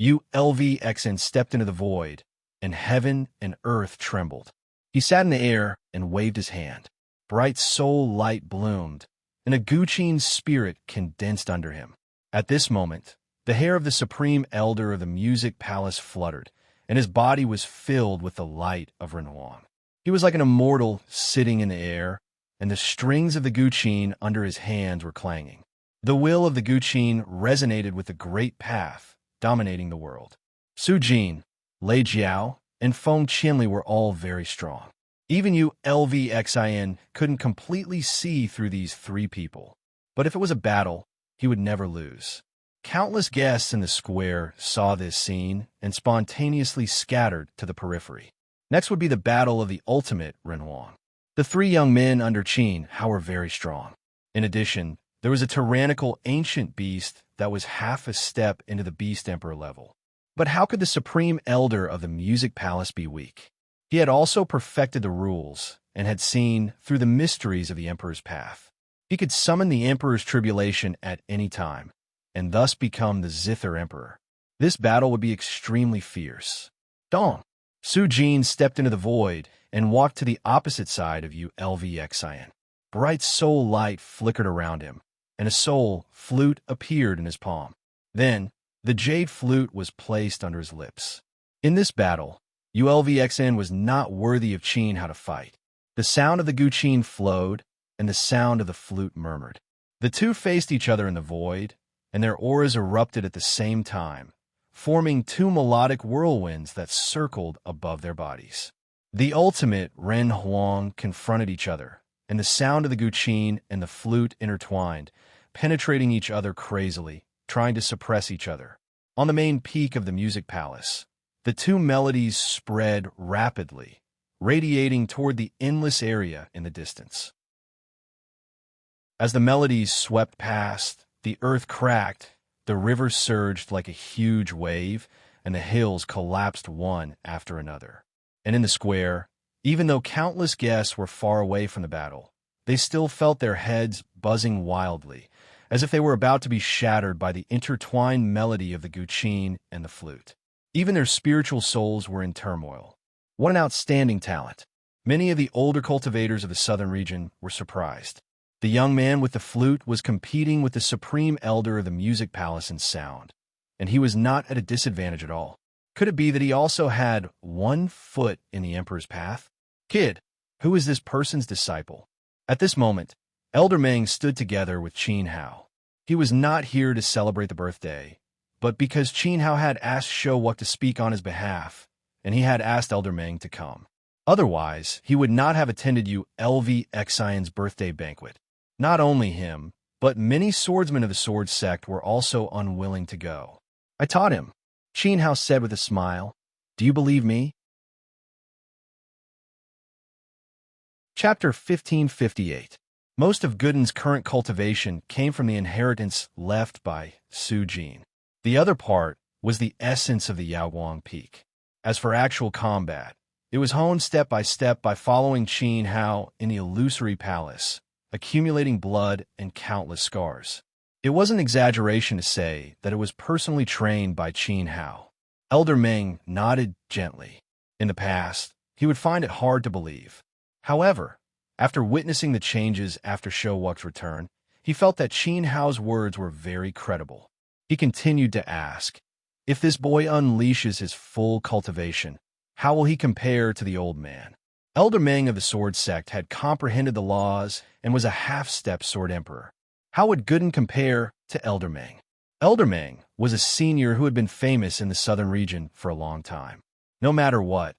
ULVXN stepped into the void, and heaven and earth trembled. He sat in the air and waved his hand. Bright soul light bloomed, and a Guqin spirit condensed under him. At this moment, the hair of the Supreme Elder of the Music Palace fluttered, and his body was filled with the light of Renhuang. He was like an immortal sitting in the air, and the strings of the Guqin under his hands were clanging. The will of the Guqin resonated with the great path dominating the world. Su Jin, Lei Jiao, and Feng Qinli were all very strong. Even ULVXIN couldn't completely see through these 3 people. But if it was a battle, he would never lose. Countless guests in the square saw this scene and spontaneously scattered to the periphery. Next would be the battle of the ultimate Renhuang. The 3 young men under Qin Hao were very strong. In addition, there was a tyrannical ancient beast that was half a step into the Beast Emperor level. But how could the Supreme Elder of the Music Palace be weak? He had also perfected the rules and had seen through the mysteries of the Emperor's path. He could summon the Emperor's tribulation at any time, and thus become the Zither Emperor. This battle would be extremely fierce. Dong! Su Jin stepped into the void and walked to the opposite side of Ulvxian. Bright soul light flickered around him, and a soul flute appeared in his palm. Then, the jade flute was placed under his lips. In this battle, Ulvxian was not worthy of Qin how to fight. The sound of the guqin flowed, and the sound of the flute murmured. The two faced each other in the void, and their auras erupted at the same time, forming two melodic whirlwinds that circled above their bodies. The ultimate Ren Huang confronted each other, and the sound of the guqin and the flute intertwined, penetrating each other crazily, trying to suppress each other. On the main peak of the music palace, the two melodies spread rapidly, radiating toward the endless area in the distance. As the melodies swept past, the earth cracked, the river surged like a huge wave, and the hills collapsed one after another. And in the square, even though countless guests were far away from the battle, they still felt their heads buzzing wildly, as if they were about to be shattered by the intertwined melody of the guqin and the flute. Even their spiritual souls were in turmoil. What an outstanding talent! Many of the older cultivators of the southern region were surprised. The young man with the flute was competing with the Supreme Elder of the Music Palace in sound, and he was not at a disadvantage at all. Could it be that he also had one foot in the Emperor's path? Kid, who is this person's disciple? At this moment, Elder Meng stood together with Qin Hao. He was not here to celebrate the birthday, but because Qin Hao had asked Shouwuk to speak on his behalf, and he had asked Elder Meng to come. Otherwise, he would not have attended Ulvxian's birthday banquet. Not only him, but many swordsmen of the sword sect were also unwilling to go. I taught him, Qin Hao said with a smile. Do you believe me? Chapter 1558. Most of Gooden's current cultivation came from the inheritance left by Su Jin. The other part was the essence of the Yaoguang Peak. As for actual combat, it was honed step by step by following Qin Hao in the illusory palace, accumulating blood and countless scars. It was an exaggeration to say that it was personally trained by Qin Hao. Elder Meng nodded gently. In the past, he would find it hard to believe. However, after witnessing the changes after Shouwuk's return, he felt that Qin Hao's words were very credible. He continued to ask, if this boy unleashes his full cultivation, how will he compare to the old man? Elder Meng of the Sword Sect had comprehended the laws and was a half-step Sword Emperor. How would Gooden compare to Elder Meng? Elder Meng was a senior who had been famous in the southern region for a long time. No matter what,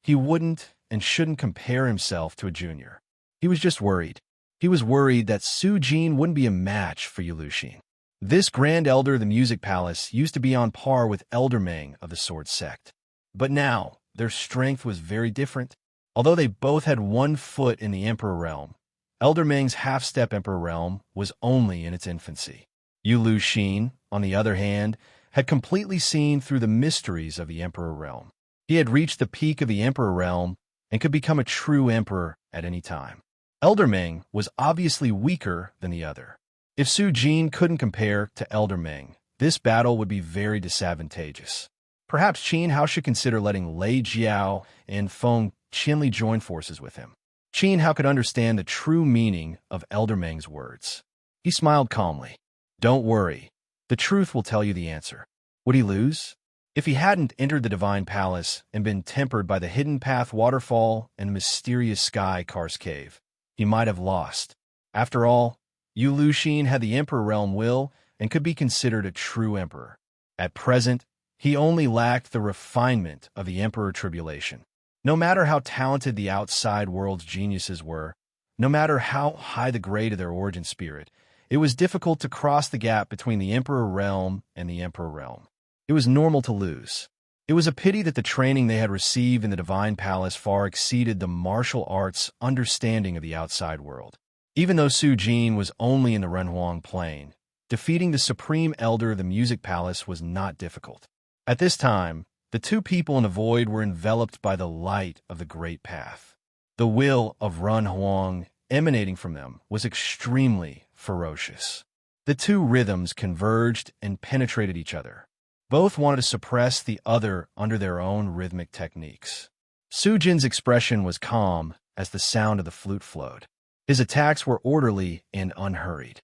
he wouldn't and shouldn't compare himself to a junior. He was just worried. He was worried that Su Jin wouldn't be a match for Ulvxian. This Grand Elder of the Music Palace used to be on par with Elder Meng of the Sword Sect. But now, their strength was very different. Although they both had one foot in the Emperor realm, Elder Meng's half-step Emperor realm was only in its infancy. Ulvxian, on the other hand, had completely seen through the mysteries of the Emperor realm. He had reached the peak of the Emperor realm and could become a true emperor at any time. Elder Meng was obviously weaker than the other. If Su Jin couldn't compare to Elder Meng, this battle would be very disadvantageous. Perhaps Qin Hao should consider letting Lei Jiao and Feng Qinli join forces with him. Qin Hao could understand the true meaning of Elder Meng's words. He smiled calmly. Don't worry. The truth will tell you the answer. Would he lose? If he hadn't entered the Divine Palace and been tempered by the Hidden Path Waterfall and mysterious Sky Kar's Cave, he might have lost. After all, Ulvxian had the Emperor Realm will and could be considered a true emperor. At present, he only lacked the refinement of the Emperor Tribulation. No matter how talented the outside world's geniuses were, no matter how high the grade of their origin spirit, it was difficult to cross the gap between the Emperor Realm and the Emperor Realm. It was normal to lose. It was a pity that the training they had received in the Divine Palace far exceeded the martial arts' understanding of the outside world. Even though Su Jin was only in the Renhuang Plain, defeating the Supreme Elder of the Music Palace was not difficult. At this time, the two people in the void were enveloped by the light of the great path. The will of Run Huang emanating from them was extremely ferocious. The two rhythms converged and penetrated each other. Both wanted to suppress the other under their own rhythmic techniques. Su Jin's expression was calm as the sound of the flute flowed. His attacks were orderly and unhurried.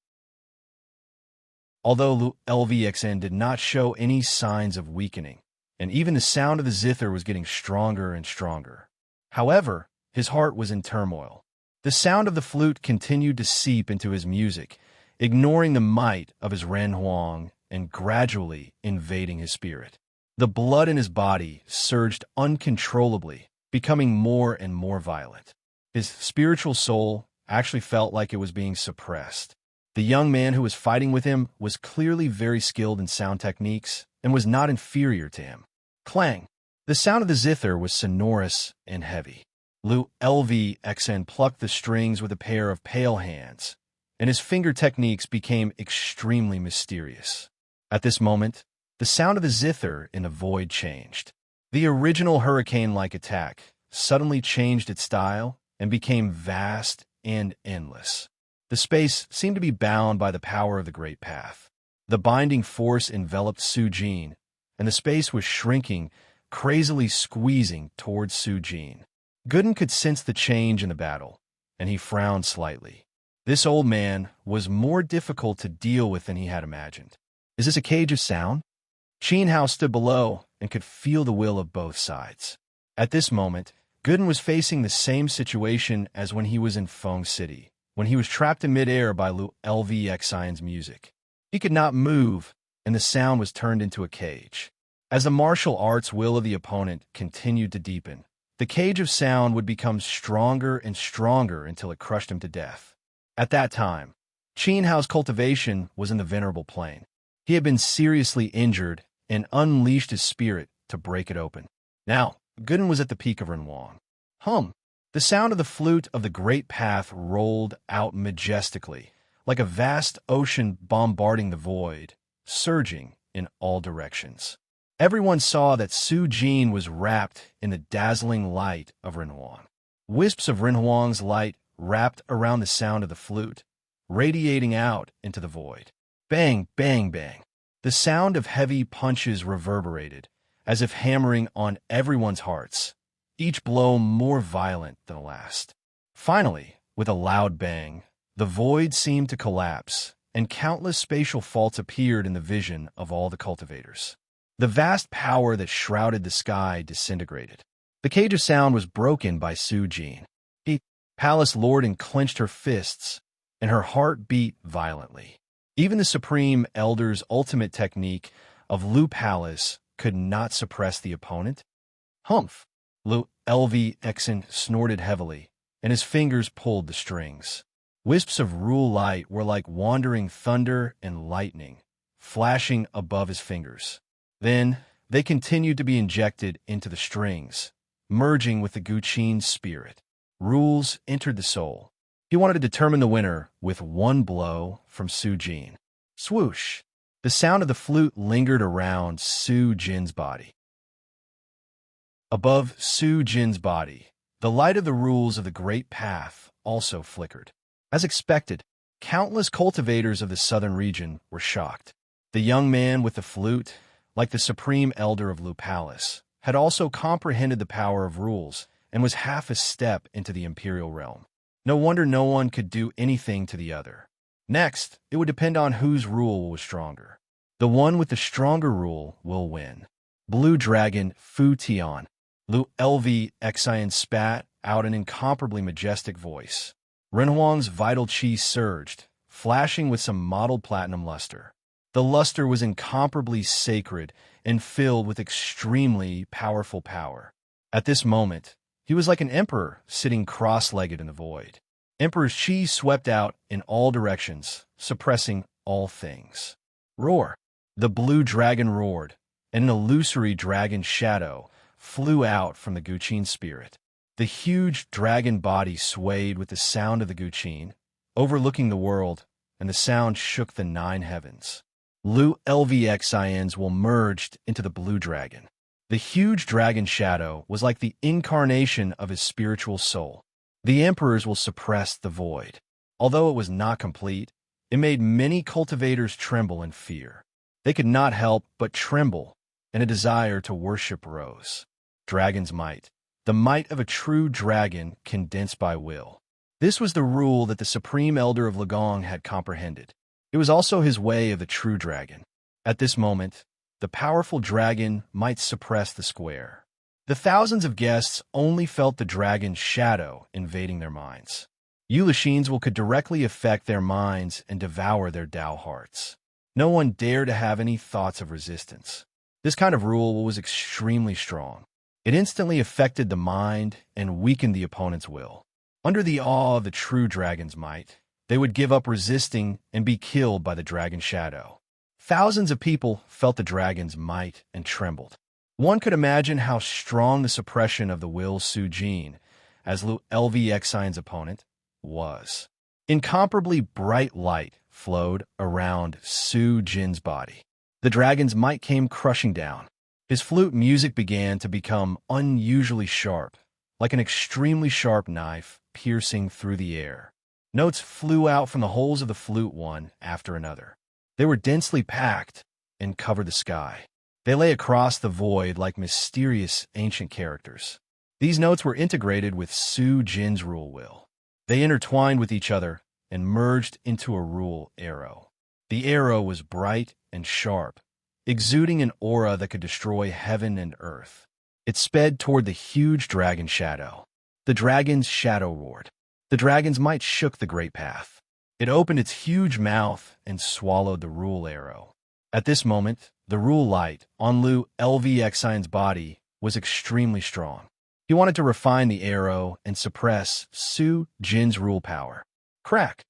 Although LVXN did not show any signs of weakening, and even the sound of the zither was getting stronger and stronger. However, his heart was in turmoil. The sound of the flute continued to seep into his music, ignoring the might of his Ren Huang and gradually invading his spirit. The blood in his body surged uncontrollably, becoming more and more violent. His spiritual soul actually felt like it was being suppressed. The young man who was fighting with him was clearly very skilled in sound techniques and was not inferior to him. Clang! The sound of the zither was sonorous and heavy. Lu LVXN plucked the strings with a pair of pale hands, and his finger techniques became extremely mysterious. At this moment, the sound of the zither in the void changed. The original hurricane-like attack suddenly changed its style and became vast and endless. The space seemed to be bound by the power of the Great Path. The binding force enveloped Su Jin, and the space was shrinking, crazily squeezing towards Su Jin. Gooden could sense the change in the battle, and he frowned slightly. This old man was more difficult to deal with than he had imagined. Is this a cage of sound? Qin Hao stood below and could feel the will of both sides. At this moment, Gooden was facing the same situation as when he was in Feng City, when he was trapped in midair by Lu LVXIN's music. He could not move, and the sound was turned into a cage. As the martial arts will of the opponent continued to deepen, the cage of sound would become stronger and stronger until it crushed him to death. At that time, Qin Hao's cultivation was in the venerable plane. He had been seriously injured and unleashed his spirit to break it open. Now, Gooden was at the peak of Renwang. The sound of the flute of the great path rolled out majestically, like a vast ocean bombarding the void, surging in all directions. Everyone saw that Su Jin was wrapped in the dazzling light of Renhuang. Wisps of Renhuang's light wrapped around the sound of the flute, radiating out into the void. Bang, bang, bang. The sound of heavy punches reverberated, as if hammering on everyone's hearts, each blow more violent than the last. Finally, with a loud bang, the void seemed to collapse, and countless spatial faults appeared in the vision of all the cultivators. The vast power that shrouded the sky disintegrated. The cage of sound was broken by Su Jin. The palace lord clenched her fists, and her heart beat violently. Even the Supreme Elder's ultimate technique of Lu Palace could not suppress the opponent. Humph! Lu LVXN snorted heavily, and his fingers pulled the strings. Wisps of rule light were like wandering thunder and lightning, flashing above his fingers. Then, they continued to be injected into the strings, merging with the Guqin's spirit. Rules entered the soul. He wanted to determine the winner with one blow from Su Jin. Swoosh! The sound of the flute lingered around Su Jin's body. Above Su Jin's body, the light of the rules of the Great Path also flickered. As expected, countless cultivators of the southern region were shocked. The young man with the flute, like the Supreme Elder of Lu Palace, had also comprehended the power of rules and was half a step into the imperial realm. No wonder no one could do anything to the other. Next, it would depend on whose rule was stronger. The one with the stronger rule will win. Blue Dragon Fu Tian. Lu LVXIN spat out an incomparably majestic voice. Renhuang's vital chi surged, flashing with some mottled platinum luster. The luster was incomparably sacred and filled with extremely powerful power. At this moment, he was like an emperor sitting cross-legged in the void. Emperor's chi swept out in all directions, suppressing all things. Roar! The blue dragon roared, and an illusory dragon shadow flew out from the Guqin spirit. The huge dragon body swayed with the sound of the Guqin, overlooking the world, and the sound shook the 9 heavens. Lu Lvxians will merged into the blue dragon. The huge dragon shadow was like the incarnation of his spiritual soul. The emperors will suppress the void. Although it was not complete, it made many cultivators tremble in fear. They could not help but tremble in a desire to worship rose. Dragon's might. The might of a true dragon condensed by will. This was the rule that the Supreme Elder of Lagong had comprehended. It was also his way of the true dragon. At this moment, the powerful dragon might suppress the square. The thousands of guests only felt the dragon's shadow invading their minds. Ulyshenes could directly affect their minds and devour their Tao hearts. No one dared to have any thoughts of resistance. This kind of rule was extremely strong. It instantly affected the mind and weakened the opponent's will. Under the awe of the true dragon's might, they would give up resisting and be killed by the dragon's shadow. Thousands of people felt the dragon's might and trembled. One could imagine how strong the suppression of the will Su Jin, as Lu Lvxian's opponent, was. Incomparably bright light flowed around Su Jin's body. The dragon's might came crushing down. His flute music began to become unusually sharp, like an extremely sharp knife piercing through the air. Notes flew out from the holes of the flute one after another. They were densely packed and covered the sky. They lay across the void like mysterious ancient characters. These notes were integrated with Su Jin's rule will. They intertwined with each other and merged into a rule arrow. The arrow was bright and sharp, exuding an aura that could destroy heaven and earth. It sped toward the huge dragon shadow. The dragon's shadow roared. The dragon's might shook the great path. It opened its huge mouth and swallowed the rule arrow. At this moment, the rule light on Lu Lvxian's body was extremely strong. He wanted to refine the arrow and suppress Su Jin's rule power. Crack!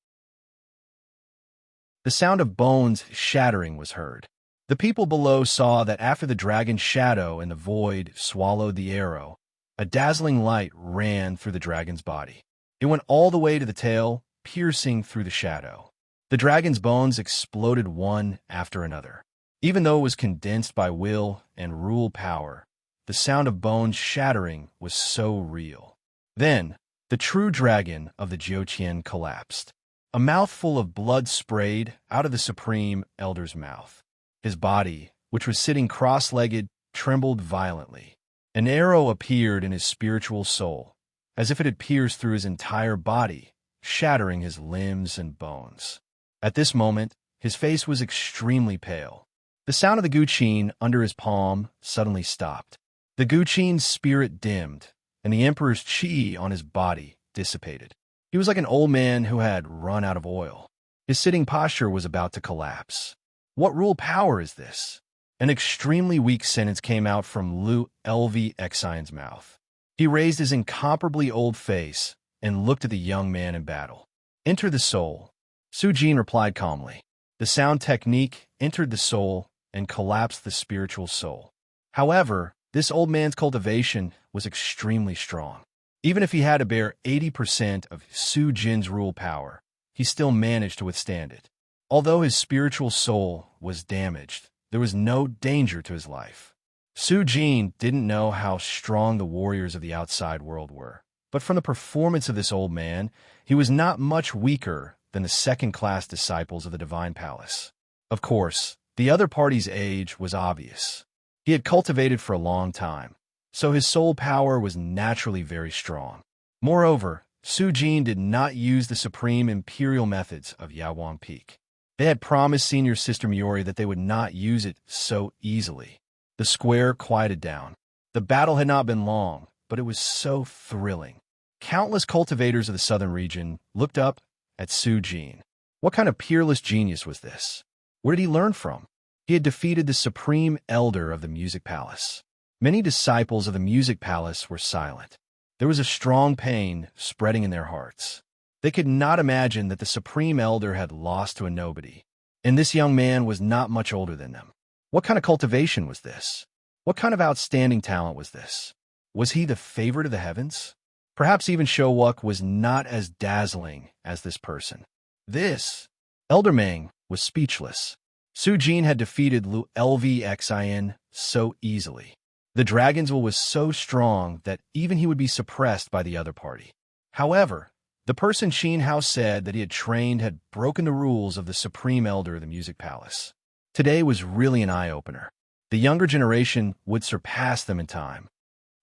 The sound of bones shattering was heard. The people below saw that after the dragon's shadow and the void swallowed the arrow, a dazzling light ran through the dragon's body. It went all the way to the tail, piercing through the shadow. The dragon's bones exploded one after another. Even though it was condensed by will and rule power, the sound of bones shattering was so real. Then, the true dragon of the Jiuqian collapsed. A mouthful of blood sprayed out of the Supreme Elder's mouth. His body, which was sitting cross-legged, trembled violently. An arrow appeared in his spiritual soul, as if it had pierced through his entire body, shattering his limbs and bones. At this moment, his face was extremely pale. The sound of the guqin under his palm suddenly stopped. The guqin's spirit dimmed, and the emperor's qi on his body dissipated. He was like an old man who had run out of oil. His sitting posture was about to collapse. What rule power is this? An extremely weak sentence came out from Lu Lvxian's mouth. He raised his incomparably old face and looked at the young man in battle. Enter the soul. Su Jin replied calmly. The sound technique entered the soul and collapsed the spiritual soul. However, this old man's cultivation was extremely strong. Even if he had to bear 80% of Su Jin's rule power, he still managed to withstand it. Although his spiritual soul was damaged, there was no danger to his life. Su Jin didn't know how strong the warriors of the outside world were, but from the performance of this old man, he was not much weaker than the second-class disciples of the Divine Palace. Of course, the other party's age was obvious. He had cultivated for a long time, so his soul power was naturally very strong. Moreover, Su Jin did not use the supreme imperial methods of Yawang Peak. They had promised Senior Sister Miori that they would not use it so easily. The square quieted down. The battle had not been long, but it was so thrilling. Countless cultivators of the southern region looked up at Su Jin. What kind of peerless genius was this? Where did he learn from? He had defeated the Supreme Elder of the Music Palace. Many disciples of the Music Palace were silent. There was a strong pain spreading in their hearts. They could not imagine that the Supreme Elder had lost to a nobody, and this young man was not much older than them. What kind of cultivation was this? What kind of outstanding talent was this? Was he the favorite of the heavens? Perhaps even Showuk was not as dazzling as this person. This Elder Meng was speechless. Su Jin had defeated Lu Lvxin so easily. The dragon's will was so strong that even he would be suppressed by the other party. However, the person Qin Hao said that he had trained had broken the rules of the Supreme Elder of the Music Palace. Today was really an eye-opener. The younger generation would surpass them in time.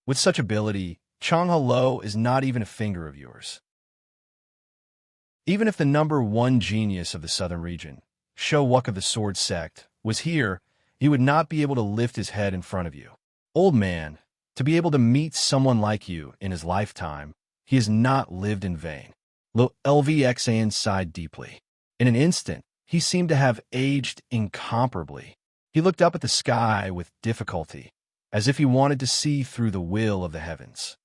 With such ability, Changhao Lo is not even a finger of yours. Even if the #1 genius of the southern region, Shou Wuk of the Sword Sect, was here, he would not be able to lift his head in front of you. Old man, to be able to meet someone like you in his lifetime, he has not lived in vain. Lvxan sighed deeply. In an instant, he seemed to have aged incomparably. He looked up at the sky with difficulty, as if he wanted to see through the will of the heavens.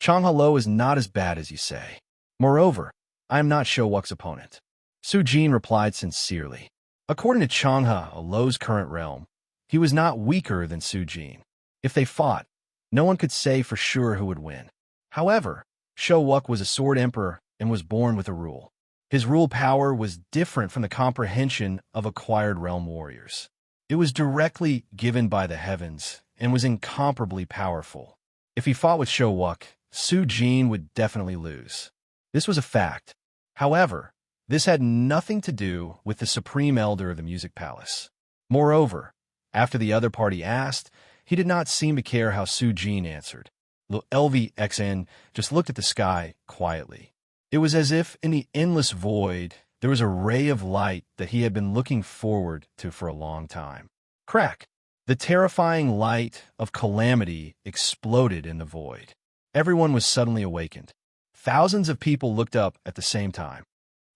Changhao Lo is not as bad as you say. Moreover, I am not Shou Wuk's opponent. Su Jin replied sincerely. According to Changhao Lo's current realm, he was not weaker than Su Jin. If they fought, no one could say for sure who would win. However, Shou Wuk was a sword emperor and was born with a rule. His rule power was different from the comprehension of acquired realm warriors. It was directly given by the heavens and was incomparably powerful. If he fought with Shou Wuk, Su Jin would definitely lose. This was a fact. However, this had nothing to do with the Supreme Elder of the Music Palace. Moreover, after the other party asked, he did not seem to care how Su Jin answered. Lvxn just looked at the sky quietly. It was as if in the endless void, there was a ray of light that he had been looking forward to for a long time. Crack! The terrifying light of calamity exploded in the void. Everyone was suddenly awakened. Thousands of people looked up at the same time.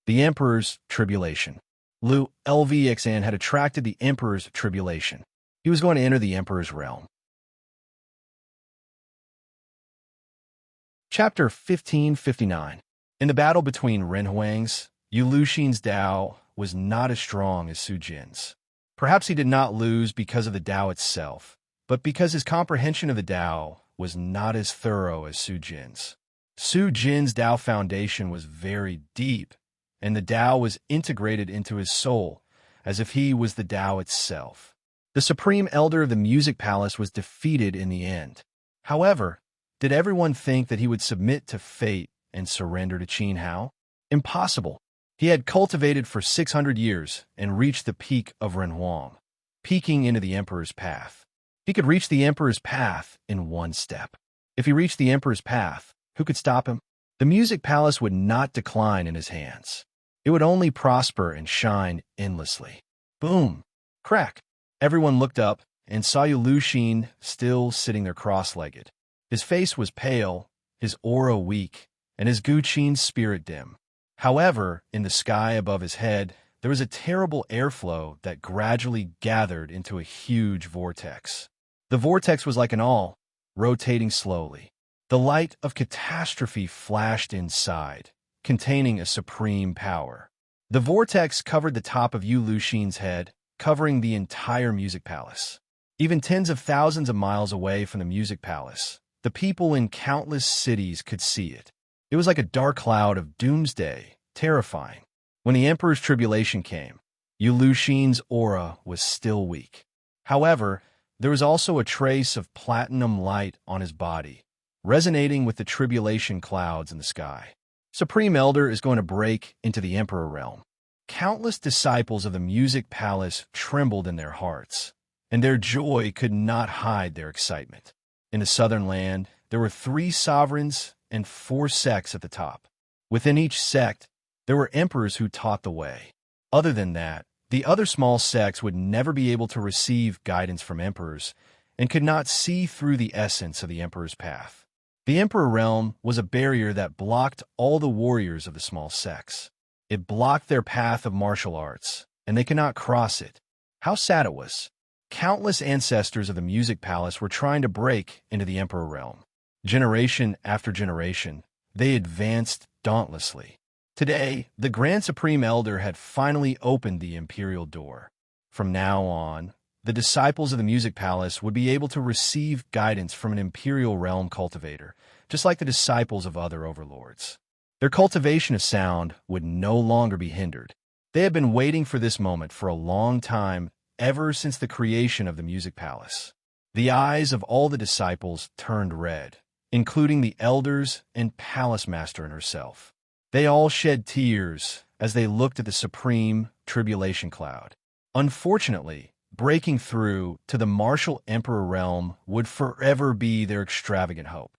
The Emperor's tribulation. Lu Lvxan had attracted the Emperor's tribulation. He was going to enter the Emperor's realm. Chapter 1559. In the battle between Renhuang's, Yu Luxin's Dao was not as strong as Su Jin's. Perhaps he did not lose because of the Dao itself, but because his comprehension of the Dao was not as thorough as Su Jin's. Su Jin's Dao foundation was very deep, and the Dao was integrated into his soul, as if he was the Dao itself. The Supreme Elder of the Music Palace was defeated in the end. However, did everyone think that he would submit to fate and surrender to Qin Hao? Impossible. He had cultivated for 600 years and reached the peak of Renhuang, peeking into the Emperor's path. He could reach the Emperor's path in one step. If he reached the Emperor's path, who could stop him? The Music Palace would not decline in his hands. It would only prosper and shine endlessly. Boom! Crack! Everyone looked up and saw Yu Luxin still sitting there cross-legged. His face was pale, his aura weak, and his Guqin's spirit dim. However, in the sky above his head, there was a terrible airflow that gradually gathered into a huge vortex. The vortex was like an awl, rotating slowly. The light of catastrophe flashed inside, containing a supreme power. The vortex covered the top of Yu Luxin's head, covering the entire Music Palace. Even tens of thousands of miles away from the Music Palace, the people in countless cities could see it. It was like a dark cloud of doomsday, terrifying. When the Emperor's tribulation came, Yu Luxin's aura was still weak. However, there was also a trace of platinum light on his body, resonating with the tribulation clouds in the sky. Supreme Elder is going to break into the Emperor realm. Countless disciples of the Music Palace trembled in their hearts, and their joy could not hide their excitement. In the southern land, there were 3 sovereigns and 4 sects at the top. Within each sect, there were emperors who taught the way. Other than that, the other small sects would never be able to receive guidance from emperors and could not see through the essence of the emperor's path. The emperor realm was a barrier that blocked all the warriors of the small sects. It blocked their path of martial arts, and they could not cross it. How sad it was. Countless ancestors of the Music Palace were trying to break into the Emperor realm. Generation after generation, they advanced dauntlessly. Today, the Grand Supreme Elder had finally opened the Imperial door. From now on, the disciples of the Music Palace would be able to receive guidance from an Imperial realm cultivator, just like the disciples of other overlords. Their cultivation of sound would no longer be hindered. They had been waiting for this moment for a long time, ever since the creation of the music palace. The eyes of all the disciples turned red, including the elders and palace master and herself. They all shed tears as they looked at the supreme tribulation cloud. Unfortunately, breaking through to the martial emperor realm would forever be their extravagant hope.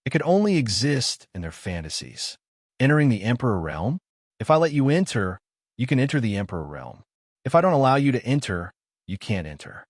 It could only exist in their fantasies. Entering the emperor realm? If I let you enter, you can enter the emperor realm. If I don't allow you to enter, you can't enter.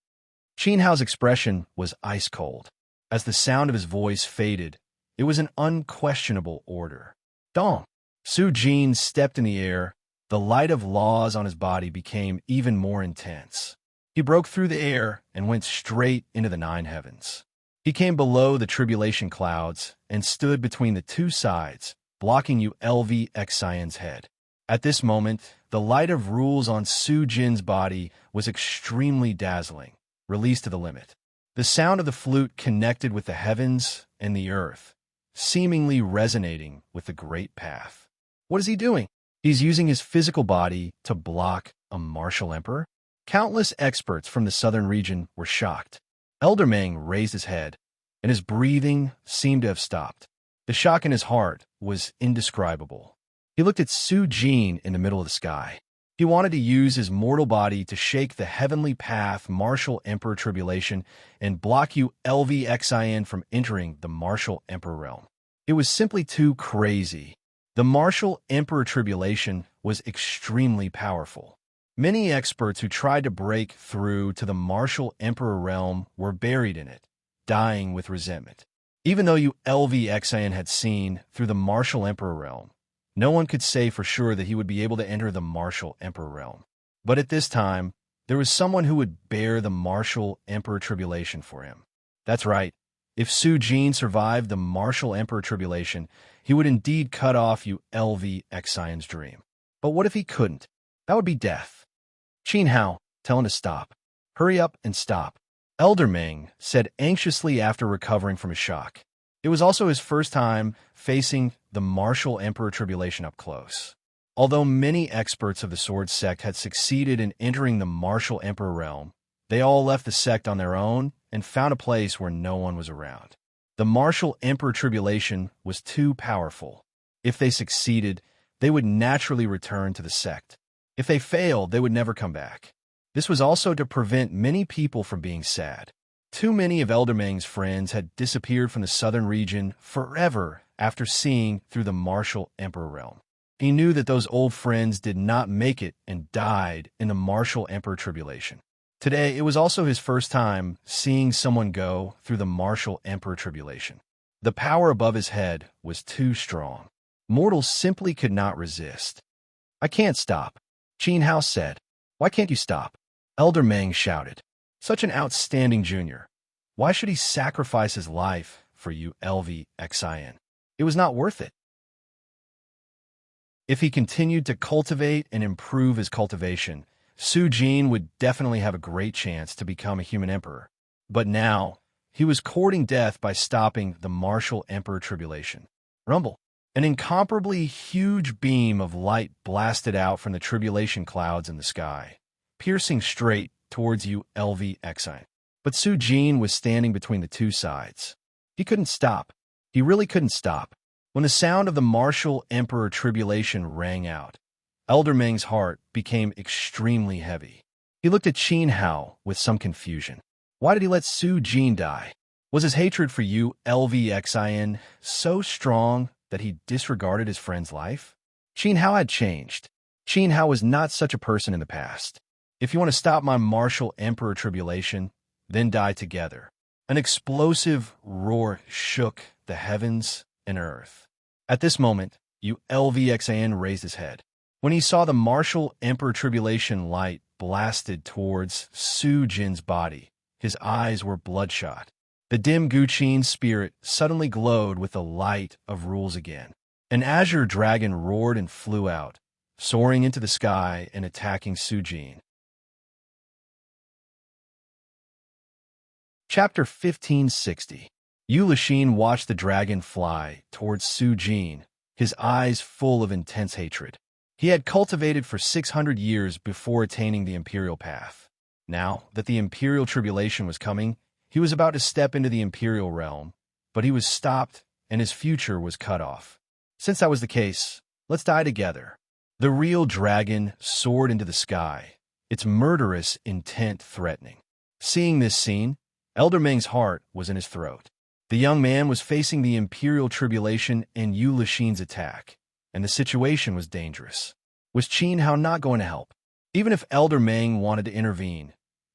Qin Hao's expression was ice cold. As the sound of his voice faded, it was an unquestionable order. Dong! Su Jin stepped in the air. The light of laws on his body became even more intense. He broke through the air and went straight into the 9 heavens. He came below the tribulation clouds and stood between the 2 sides, blocking ULV Xian's head. At this moment, the light of rules on Su Jin's body was extremely dazzling, released to the limit. The sound of the flute connected with the heavens and the earth, seemingly resonating with the great path. What is he doing? He's using his physical body to block a martial emperor? Countless experts from the southern region were shocked. Elder Meng raised his head, and his breathing seemed to have stopped. The shock in his heart was indescribable. He looked at Su Jin in the middle of the sky. He wanted to use his mortal body to shake the heavenly path martial emperor tribulation and block ULV Xian from entering the martial emperor realm. It was simply too crazy. The martial emperor tribulation was extremely powerful. Many experts who tried to break through to the martial emperor realm were buried in it, dying with resentment. Even though ULV Xian had seen through the martial emperor realm, no one could say for sure that he would be able to enter the martial emperor realm. But at this time, there was someone who would bear the martial emperor tribulation for him. That's right. If Su Jin survived the martial emperor tribulation, he would indeed cut off ULV Xian's dream. But what if he couldn't? That would be death. Qin Hao, tell him to stop. Hurry up and stop. Elder Meng said anxiously after recovering from his shock. It was also his first time facing the martial emperor tribulation up close. Although many experts of the sword sect had succeeded in entering the martial emperor realm, they all left the sect on their own and found a place where no one was around. The martial emperor tribulation was too powerful. If they succeeded, they would naturally return to the sect. If they failed, they would never come back. This was also to prevent many people from being sad. Too many of Elder Meng's friends had disappeared from the southern region forever after seeing through the martial emperor realm. He knew that those old friends did not make it and died in the martial emperor tribulation. Today, it was also his first time seeing someone go through the martial emperor tribulation. The power above his head was too strong. Mortals simply could not resist. I can't stop, Qin Hao said. Why can't you stop? Elder Meng shouted. Such an outstanding junior. Why should he sacrifice his life for ULV Xian? It was not worth it. If he continued to cultivate and improve his cultivation, Su Jin would definitely have a great chance to become a human emperor. But now, he was courting death by stopping the martial emperor tribulation. Rumble. An incomparably huge beam of light blasted out from the tribulation clouds in the sky, piercing straight towards ULV Xian. But Su Jin was standing between the 2 sides. He couldn't stop. He really couldn't stop. When the sound of the martial emperor tribulation rang out, Elder Meng's heart became extremely heavy. He looked at Qin Hao with some confusion. Why did he let Su Jin die? Was his hatred for ULV Xian so strong that he disregarded his friend's life? Qin Hao had changed. Qin Hao was not such a person in the past. If you want to stop my martial emperor tribulation, then die together. An explosive roar shook the heavens and earth. At this moment, ULV Xian raised his head. When he saw the martial emperor tribulation light blasted towards Su Jin's body, his eyes were bloodshot. The dim Guqin spirit suddenly glowed with the light of rules again. An azure dragon roared and flew out, soaring into the sky and attacking Su Jin. Chapter 1560. Yu Lixin watched the dragon fly towards Su Jin, his eyes full of intense hatred. he had cultivated for 600 years before attaining the imperial path. Now that the imperial tribulation was coming, he was about to step into the imperial realm, but he was stopped and his future was cut off. Since that was the case, let's die together. The real dragon soared into the sky, its murderous intent threatening. Seeing this scene, Elder Meng's heart was in his throat. The young man was facing the imperial tribulation and Yu Lixin's attack, and the situation was dangerous. Was Qin Hao not going to help? Even if Elder Meng wanted to intervene,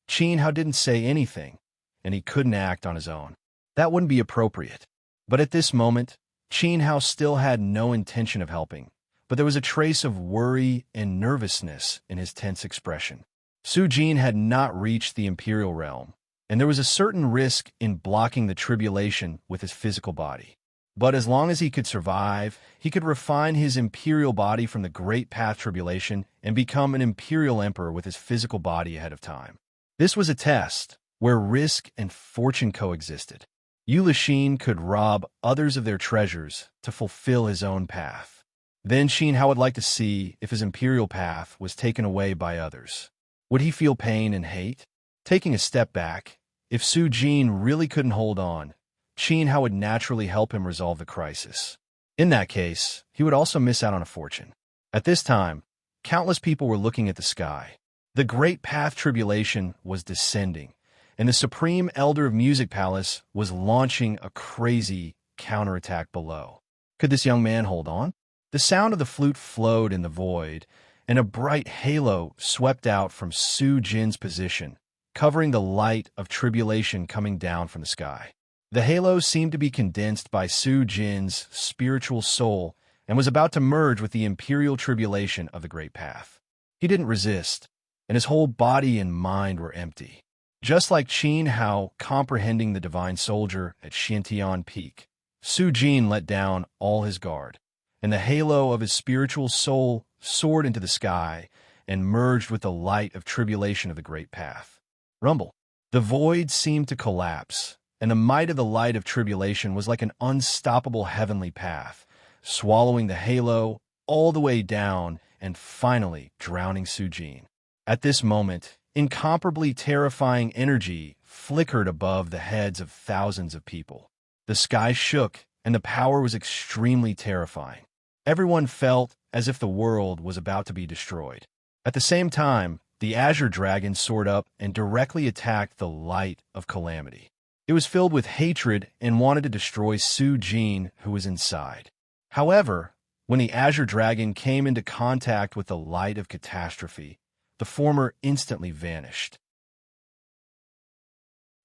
Qin Hao didn't say anything, and he couldn't act on his own. That wouldn't be appropriate. But at this moment, Qin Hao still had no intention of helping, but there was a trace of worry and nervousness in his tense expression. Su Jin had not reached the imperial realm, and there was a certain risk in blocking the tribulation with his physical body. But as long as he could survive, he could refine his imperial body from the Great Path tribulation and become an imperial emperor with his physical body ahead of time. This was a test where risk and fortune coexisted. Yu Lixin could rob others of their treasures to fulfill his own path. Then Qin Hao would like to see if his imperial path was taken away by others. Would he feel pain and hate? Taking a step back, if Su Jin really couldn't hold on, Qin Hao would naturally help him resolve the crisis. In that case, he would also miss out on a fortune. At this time, countless people were looking at the sky. The Great Path tribulation was descending, and the Supreme Elder of Music Palace was launching a crazy counterattack below. Could this young man hold on? The sound of the flute flowed in the void, and a bright halo swept out from Su Jin's position, covering the light of tribulation coming down from the sky. The halo seemed to be condensed by Su Jin's spiritual soul and was about to merge with the imperial tribulation of the Great Path. He didn't resist, and his whole body and mind were empty. Just like Qin Hao comprehending the divine soldier at Xiantian Peak, Su Jin let down all his guard, and the halo of his spiritual soul soared into the sky and merged with the light of tribulation of the Great Path. Rumble. The void seemed to collapse, and the might of the light of tribulation was like an unstoppable heavenly path, swallowing the halo all the way down and finally drowning Su Jin. At this moment, incomparably terrifying energy flickered above the heads of thousands of people. The sky shook, and the power was extremely terrifying. Everyone felt as if the world was about to be destroyed. At the same time, the Azure Dragon soared up and directly attacked the light of calamity. It was filled with hatred and wanted to destroy Su Jin, who was inside. However, when the Azure Dragon came into contact with the light of catastrophe, the former instantly vanished.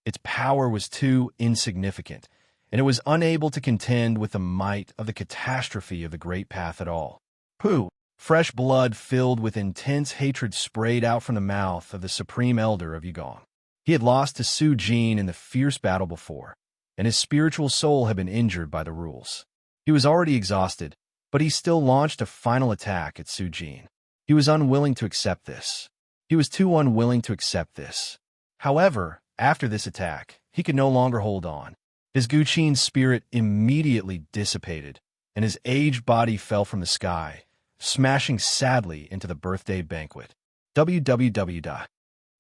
Its power was too insignificant, and it was unable to contend with the might of the catastrophe of the Great Path at all. Pooh! Fresh blood filled with intense hatred sprayed out from the mouth of the Supreme Elder of Yugong. He had lost to Su Jin in the fierce battle before, and his spiritual soul had been injured by the rules. He was already exhausted, but he still launched a final attack at Su Jin. He was unwilling to accept this. He was too unwilling to accept this. However, after this attack, he could no longer hold on. His Guqin spirit immediately dissipated, and his aged body fell from the sky, smashing sadly into the birthday banquet. www.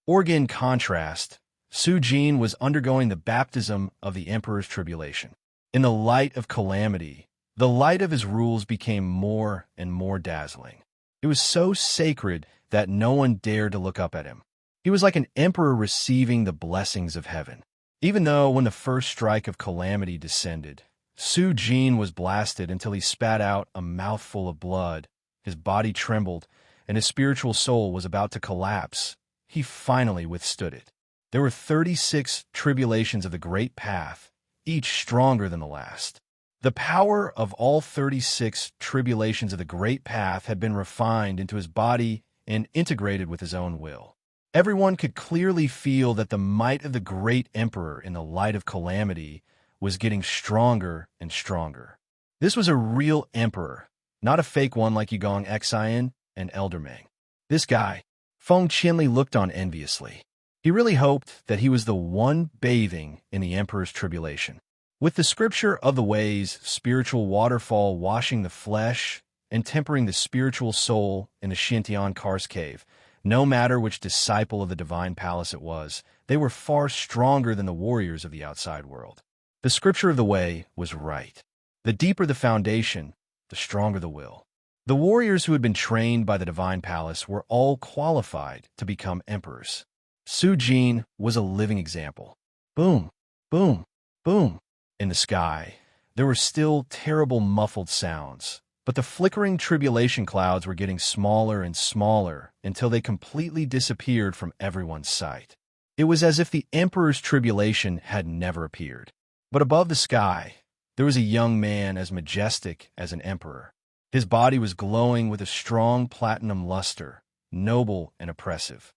In contrast, Su Jin was undergoing the baptism of the Emperor's tribulation. In the light of calamity, the light of his rules became more and more dazzling. It was so sacred that no one dared to look up at him. He was like an emperor receiving the blessings of heaven. Even though when the first strike of calamity descended, Su Jin was blasted until he spat out a mouthful of blood, his body trembled, and his spiritual soul was about to collapse, he finally withstood it. There were 36 tribulations of the Great Path, each stronger than the last. The power of all 36 tribulations of the Great Path had been refined into his body and integrated with his own will. Everyone could clearly feel that the might of the great emperor in the light of calamity was getting stronger and stronger. This was a real emperor, not a fake one like Yugong Xian and Elder Meng. This guy, Feng Qinli looked on enviously. He really hoped that he was the one bathing in the emperor's tribulation. With the scripture of the ways, spiritual waterfall washing the flesh and tempering the spiritual soul in the Shintian Kar's cave. No matter which disciple of the divine palace it was, they were far stronger than the warriors of the outside world. The scripture of the way was right. The deeper the foundation, the stronger the will. The warriors who had been trained by the divine palace were all qualified to become emperors. Su Jin was a living example. Boom, boom, boom. In the sky, there were still terrible muffled sounds, but the flickering tribulation clouds were getting smaller and smaller until they completely disappeared from everyone's sight. It was as if the emperor's tribulation had never appeared. But above the sky, there was a young man as majestic as an emperor. His body was glowing with a strong platinum luster, noble and oppressive.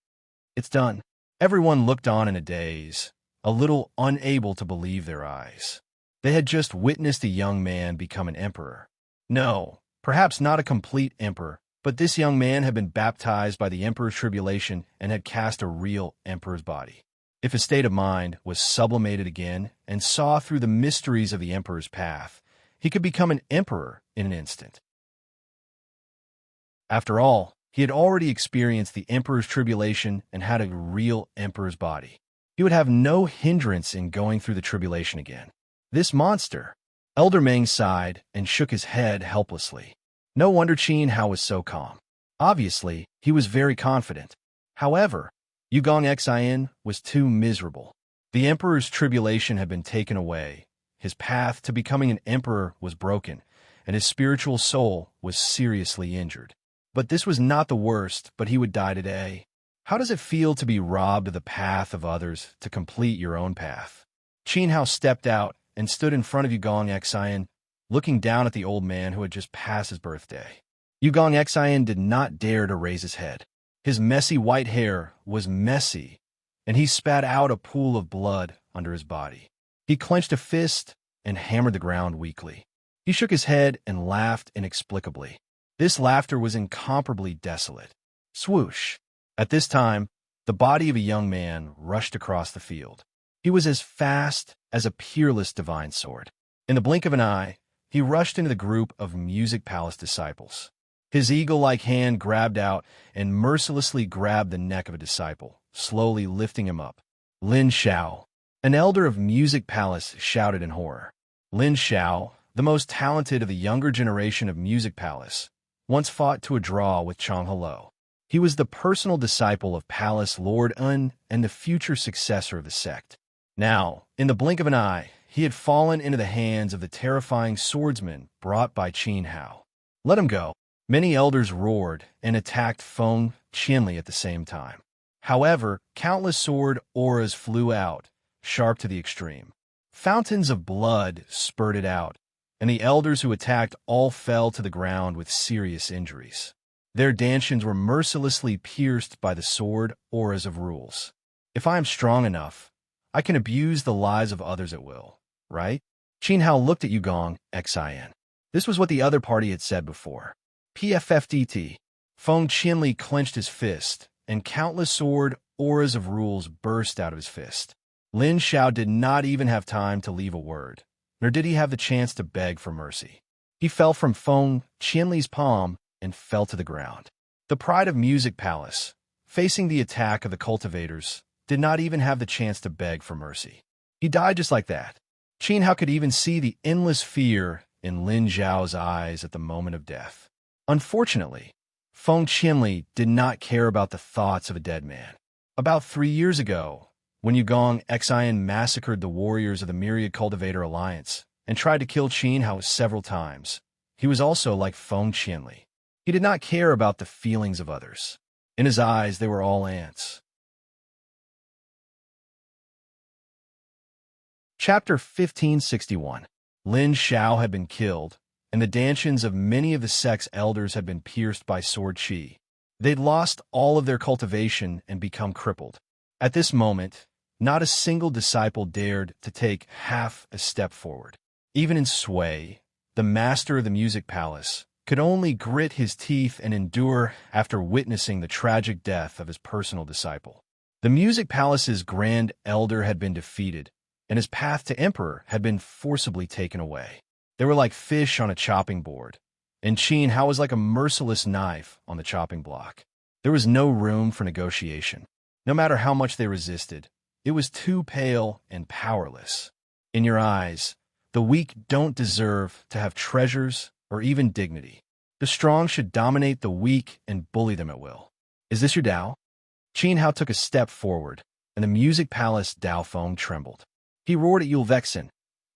It's done. Everyone looked on in a daze, a little unable to believe their eyes. They had just witnessed a young man become an emperor. No, perhaps not a complete emperor, but this young man had been baptized by the emperor's tribulation and had cast a real emperor's body. If his state of mind was sublimated again and saw through the mysteries of the emperor's path, he could become an emperor in an instant. After all, he had already experienced the emperor's tribulation and had a real emperor's body. He would have no hindrance in going through the tribulation again. This monster! Elder Meng sighed and shook his head helplessly. No wonder Qin Hao was so calm. Obviously, he was very confident. However, Yugong Xin was too miserable. The emperor's tribulation had been taken away. His path to becoming an emperor was broken, and his spiritual soul was seriously injured. But this was not the worst, but he would die today. How does it feel to be robbed of the path of others to complete your own path? Qin Hao stepped out and stood in front of Yugong Xin, looking down at the old man who had just passed his birthday. Yugong Xin did not dare to raise his head. His messy white hair was messy, and he spat out a pool of blood under his body. He clenched a fist and hammered the ground weakly. He shook his head and laughed inexplicably. This laughter was incomparably desolate. Swoosh! At this time, the body of a young man rushed across the field. He was as fast as a peerless divine sword. In the blink of an eye, he rushed into the group of Music Palace disciples. His eagle-like hand grabbed out and mercilessly grabbed the neck of a disciple, slowly lifting him up. Lin Xiao, an elder of Music Palace, shouted in horror. Lin Xiao, the most talented of the younger generation of Music Palace, once fought to a draw with Chang Hello. He was the personal disciple of Palace Lord Un and the future successor of the sect. Now, in the blink of an eye, he had fallen into the hands of the terrifying swordsman brought by Qin Hao. Let him go. Many elders roared and attacked Feng Qianli at the same time. However, countless sword auras flew out, sharp to the extreme. Fountains of blood spurted out, and the elders who attacked all fell to the ground with serious injuries. Their dantians were mercilessly pierced by the sword auras of rules. If I am strong enough, I can abuse the lives of others at will, right? Qin Hao looked at Yugong Xin. This was what the other party had said before. PFFDT. Feng Qianli clenched his fist, and countless sword auras of rules burst out of his fist. Lin Xiao did not even have time to leave a word, nor did he have the chance to beg for mercy. He fell from Feng Qianli's palm and fell to the ground. The pride of Music Palace, facing the attack of the cultivators, did not even have the chance to beg for mercy. He died just like that. Qin Hao could even see the endless fear in Lin Xiao's eyes at the moment of death. Unfortunately, Feng Qianli did not care about the thoughts of a dead man. About 3 years ago, when Yugong Xin massacred the warriors of the Myriad Cultivator Alliance and tried to kill Qin Hao several times, he was also like Feng Qianli. He did not care about the feelings of others. In his eyes, they were all ants. Chapter 1561. Lin Xiao had been killed, and the dantians of many of the sect's elders had been pierced by sword qi. They'd lost all of their cultivation and become crippled. At this moment, not a single disciple dared to take half a step forward. Even in Sui, the master of the Music Palace, could only grit his teeth and endure after witnessing the tragic death of his personal disciple. The Music Palace's grand elder had been defeated, and his path to emperor had been forcibly taken away. They were like fish on a chopping board, and Qin Hao was like a merciless knife on the chopping block. There was no room for negotiation. No matter how much they resisted, it was too pale and powerless. In your eyes, the weak don't deserve to have treasures or even dignity. The strong should dominate the weak and bully them at will. Is this your Dao? Qin Hao took a step forward, and the music palace Dao Feng trembled. He roared at Yulvexin,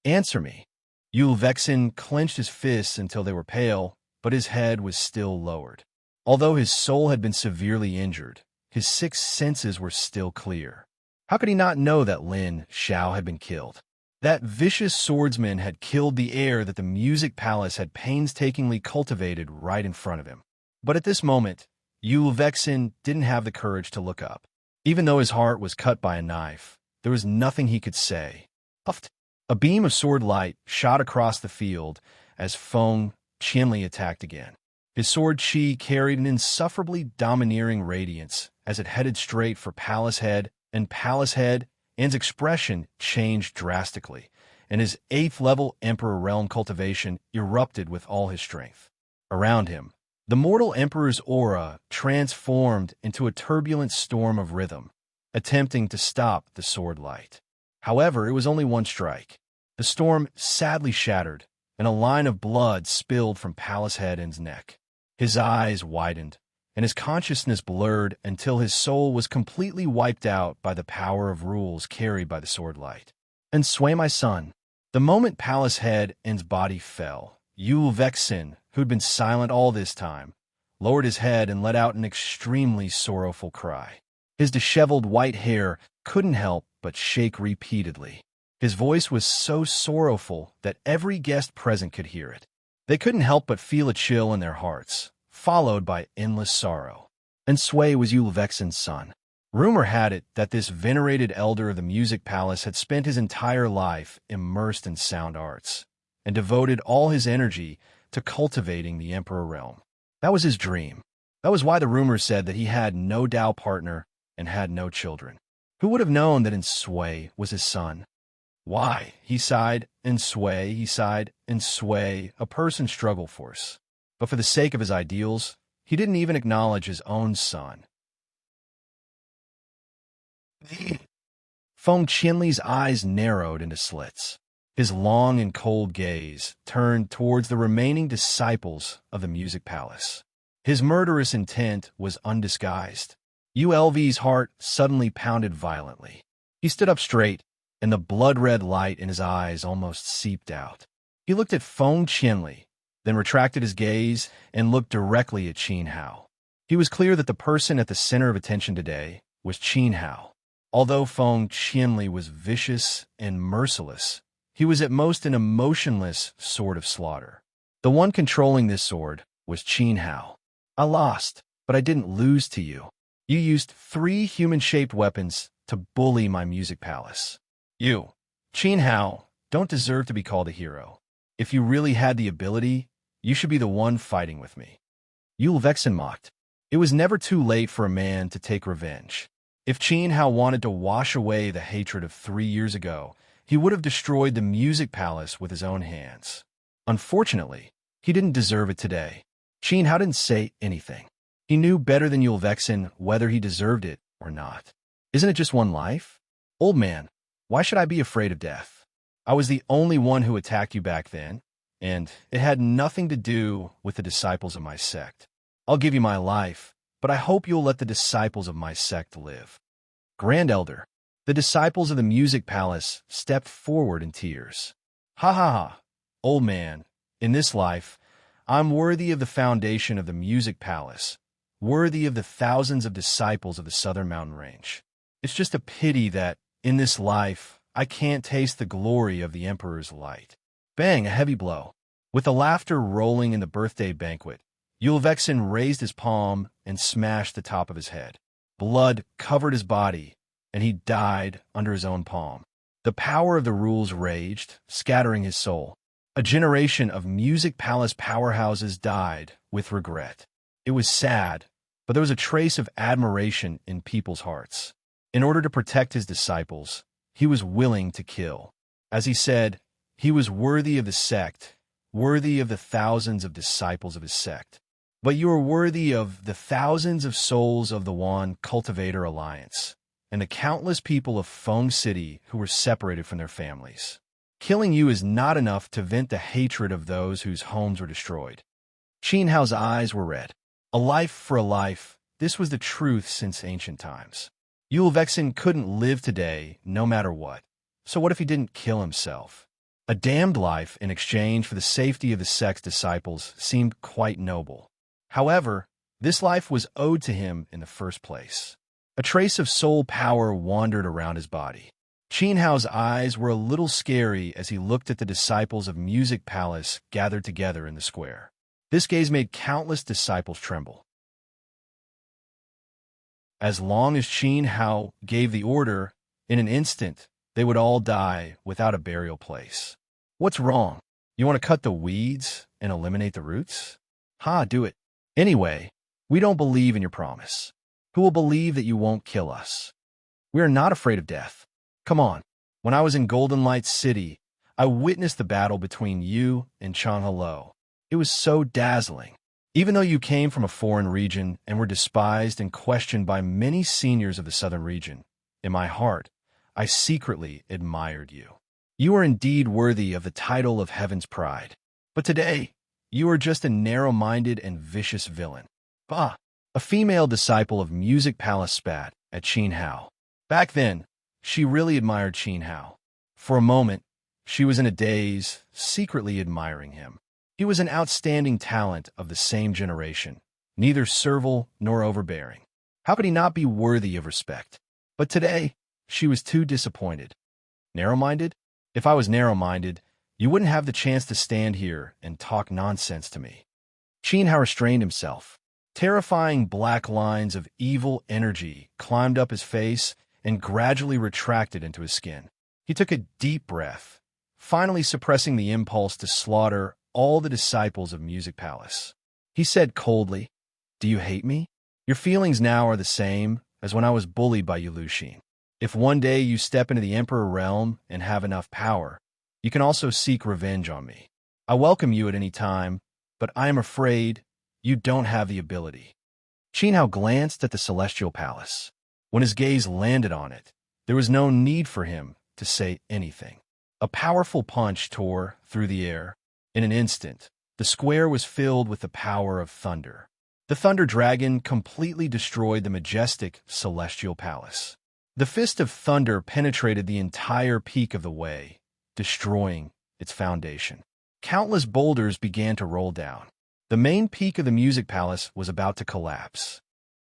"Answer me." Yulvexin clenched his fists until they were pale, but his head was still lowered. Although his soul had been severely injured, his six senses were still clear. How could he not know that Lin Xiao had been killed? That vicious swordsman had killed the heir that the music palace had painstakingly cultivated right in front of him. But at this moment, Yulvexin didn't have the courage to look up. Even though his heart was cut by a knife, there was nothing he could say. Puffed. A beam of sword light shot across the field as Feng Qianli attacked again. His sword Qi carried an insufferably domineering radiance as it headed straight for Palace Head, and Palace Head An's expression changed drastically, and his 8th-level Emperor Realm cultivation erupted with all his strength. Around him, the mortal Emperor's aura transformed into a turbulent storm of rhythm, attempting to stop the sword light. However, it was only one strike. The storm sadly shattered, and a line of blood spilled from Palace Head An's neck. His eyes widened, and his consciousness blurred until his soul was completely wiped out by the power of rules carried by the sword light. And sway my son. The moment Palace Head An's body fell, Yulvexin, who'd been silent all this time, lowered his head and let out an extremely sorrowful cry. His disheveled white hair couldn't help but shake repeatedly. His voice was so sorrowful that every guest present could hear it. They couldn't help but feel a chill in their hearts, followed by endless sorrow. And Sui was Yulvexin's son. Rumor had it that this venerated elder of the music palace had spent his entire life immersed in sound arts, and devoted all his energy to cultivating the Emperor realm. That was his dream. That was why the rumors said that he had no Dao partner and had no children. Who would have known that Sui was his son? Why, he sighed, and Sui, he sighed, and Sui, a person's struggle force. But for the sake of his ideals, he didn't even acknowledge his own son. Feng Qianli's eyes narrowed into slits. His long and cold gaze turned towards the remaining disciples of the music palace. His murderous intent was undisguised. ULV's heart suddenly pounded violently. He stood up straight, and the blood-red light in his eyes almost seeped out. He looked at Feng Qianli, then retracted his gaze and looked directly at Qin Hao. He was clear that the person at the center of attention today was Qin Hao. Although Feng Qianli was vicious and merciless, he was at most an emotionless sword of slaughter. The one controlling this sword was Qin Hao. I lost, but I didn't lose to you. You used 3 human-shaped weapons to bully my music palace. You, Qin Hao, don't deserve to be called a hero. If you really had the ability, you should be the one fighting with me. Yulvexin mocked. It was never too late for a man to take revenge. If Qin Hao wanted to wash away the hatred of 3 years ago, he would have destroyed the music palace with his own hands. Unfortunately, he didn't deserve it today. Qin Hao didn't say anything. He knew better than Yulvexin whether he deserved it or not. Isn't it just one life? Old man, why should I be afraid of death? I was the only one who attacked you back then, and it had nothing to do with the disciples of my sect. I'll give you my life, but I hope you'll let the disciples of my sect live. Grand Elder, the disciples of the music palace stepped forward in tears. Ha ha ha, old man, in this life, I'm worthy of the foundation of the music palace, worthy of the thousands of disciples of the Southern Mountain Range. It's just a pity that, in this life, I can't taste the glory of the Emperor's light. Bang, a heavy blow. With the laughter rolling in the birthday banquet, Yulvexin raised his palm and smashed the top of his head. Blood covered his body, and he died under his own palm. The power of the rules raged, scattering his soul. A generation of music palace powerhouses died with regret. It was sad, but there was a trace of admiration in people's hearts. In order to protect his disciples, he was willing to kill. As he said, he was worthy of the sect, worthy of the thousands of disciples of his sect. But you are worthy of the thousands of souls of the One Cultivator Alliance, and the countless people of Feng City who were separated from their families. Killing you is not enough to vent the hatred of those whose homes were destroyed. Qin Hao's eyes were red. A life for a life, this was the truth since ancient times. Yule Vexen couldn't live today, no matter what. So what if he didn't kill himself? A damned life in exchange for the safety of the sect's disciples seemed quite noble. However, this life was owed to him in the first place. A trace of soul power wandered around his body. Qin Hao's eyes were a little scary as he looked at the disciples of Music Palace gathered together in the square. This gaze made countless disciples tremble. As long as Qin Hao gave the order, in an instant, they would all die without a burial place. What's wrong? You want to cut the weeds and eliminate the roots? Do it. Anyway, we don't believe in your promise. Who will believe that you won't kill us? We are not afraid of death. Come on. When I was in Golden Light City, I witnessed the battle between you and Changhalo. It was so dazzling. Even though you came from a foreign region and were despised and questioned by many seniors of the southern region, in my heart, I secretly admired you. You are indeed worthy of the title of Heaven's Pride. But today, you are just a narrow-minded and vicious villain. Bah! A female disciple of Music Palace spat at Qin Hao. Back then, she really admired Qin Hao. For a moment, she was in a daze, secretly admiring him. He was an outstanding talent of the same generation, neither servile nor overbearing. How could he not be worthy of respect? But today, she was too disappointed. Narrow-minded? If I was narrow-minded, you wouldn't have the chance to stand here and talk nonsense to me. Qin Hao restrained himself. Terrifying black lines of evil energy climbed up his face and gradually retracted into his skin. He took a deep breath, finally suppressing the impulse to slaughter all the disciples of Music Palace. He said coldly, "Do you hate me? Your feelings now are the same as when I was bullied by you, Luxin. If one day you step into the Emperor realm and have enough power, you can also seek revenge on me. I welcome you at any time, but I am afraid you don't have the ability." Qin Hao glanced at the Celestial Palace. When his gaze landed on it, there was no need for him to say anything. A powerful punch tore through the air. In an instant, the square was filled with the power of thunder. The Thunder Dragon completely destroyed the majestic Celestial Palace. The fist of thunder penetrated the entire peak of the way, destroying its foundation. Countless boulders began to roll down. The main peak of the Music Palace was about to collapse.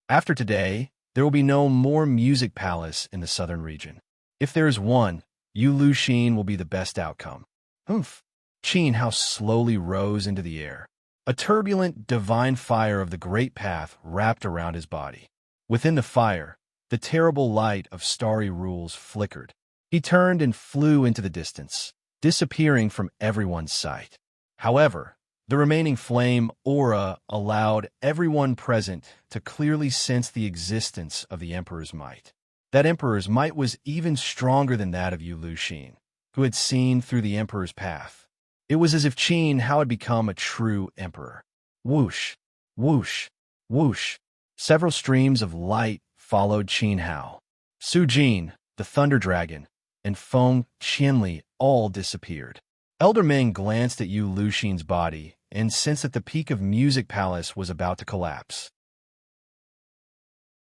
After today, there will be no more Music Palace in the southern region. If there is one, you Luxin will be the best outcome. Humph! Qin Hao slowly rose into the air. A turbulent, divine fire of the Great Path wrapped around his body. Within the fire, the terrible light of starry rules flickered. He turned and flew into the distance, disappearing from everyone's sight. However, the remaining flame aura allowed everyone present to clearly sense the existence of the Emperor's might. That Emperor's might was even stronger than that of Yu Luxin, who had seen through the Emperor's path. It was as if Qin Hao had become a true emperor. Whoosh, whoosh, whoosh. Several streams of light followed Qin Hao. Su Jin, the Thunder Dragon, and Feng Qianli all disappeared. Elder Meng glanced at Yu Luxin's body and sensed that the peak of Music Palace was about to collapse.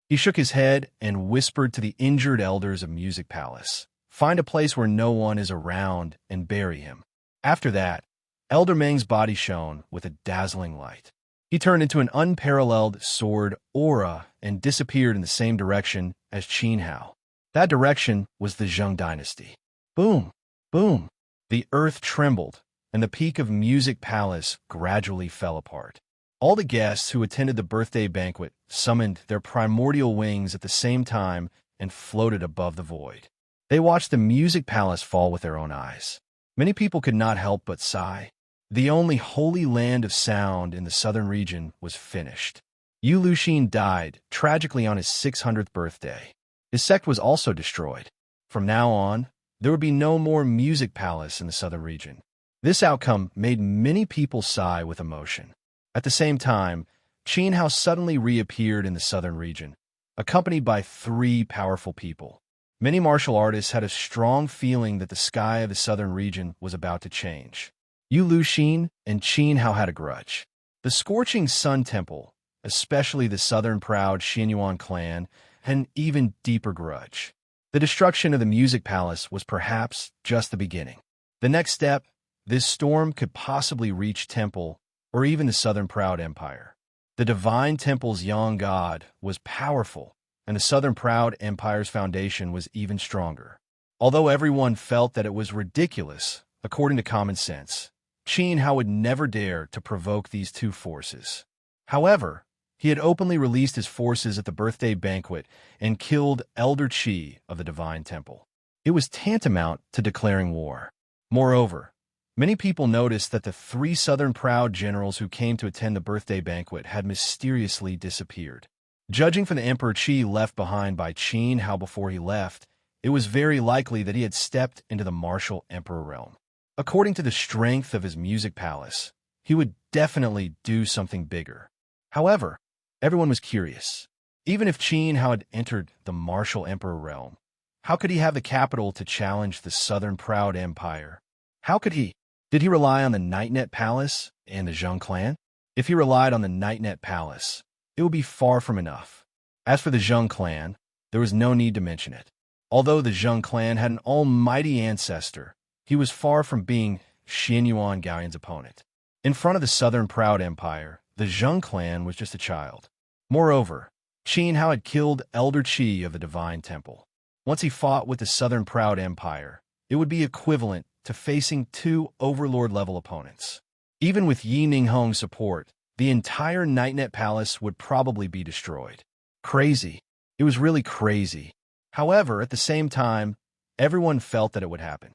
He shook his head and whispered to the injured elders of Music Palace, "Find a place where no one is around and bury him." After that, Elder Meng's body shone with a dazzling light. He turned into an unparalleled sword aura and disappeared in the same direction as Qin Hao. That direction was the Zheng dynasty. Boom! Boom! The earth trembled, and the peak of Music Palace gradually fell apart. All the guests who attended the birthday banquet summoned their primordial wings at the same time and floated above the void. They watched the Music Palace fall with their own eyes. Many people could not help but sigh. The only holy land of sound in the southern region was finished. Yu Luxin died tragically on his 600th birthday. His sect was also destroyed. From now on, there would be no more Music Palace in the southern region. This outcome made many people sigh with emotion. At the same time, Qin Hao suddenly reappeared in the southern region, accompanied by three powerful people. Many martial artists had a strong feeling that the sky of the southern region was about to change. Yu Luxin and Qin Hao had a grudge. The Scorching Sun Temple, especially the southern proud Xianyuan clan, had an even deeper grudge. The destruction of the Music Palace was perhaps just the beginning. The next step, this storm could possibly reach Temple or even the Southern Proud Empire. The Divine Temple's young god was powerful, and the Southern Proud Empire's foundation was even stronger. Although everyone felt that it was ridiculous, according to common sense, Qin Hao would never dare to provoke these two forces. However, he had openly released his forces at the birthday banquet and killed Elder Qi of the Divine Temple. It was tantamount to declaring war. Moreover, many people noticed that the three Southern Proud generals who came to attend the birthday banquet had mysteriously disappeared. Judging from the Emperor Qi left behind by Qin Hao before he left, it was very likely that he had stepped into the martial emperor realm. According to the strength of his music palace, he would definitely do something bigger. However, everyone was curious. Even if Qin Hao had entered the martial emperor realm, how could he have the capital to challenge the Southern Proud Empire? How could he? Did he rely on the Nightnet Palace and the Zheng clan? If he relied on the Nightnet Palace, it would be far from enough. As for the Zheng clan, there was no need to mention it. Although the Zheng clan had an almighty ancestor, he was far from being Xianyuan Gaoyan's opponent. In front of the Southern Proud Empire, the Zheng clan was just a child. Moreover, Qin Hao had killed Elder Qi of the Divine Temple. Once he fought with the Southern Proud Empire, it would be equivalent to facing two overlord-level opponents. Even with Yi Ninghong's support, the entire Nightnet Palace would probably be destroyed. Crazy. It was really crazy. However, at the same time, everyone felt that it would happen.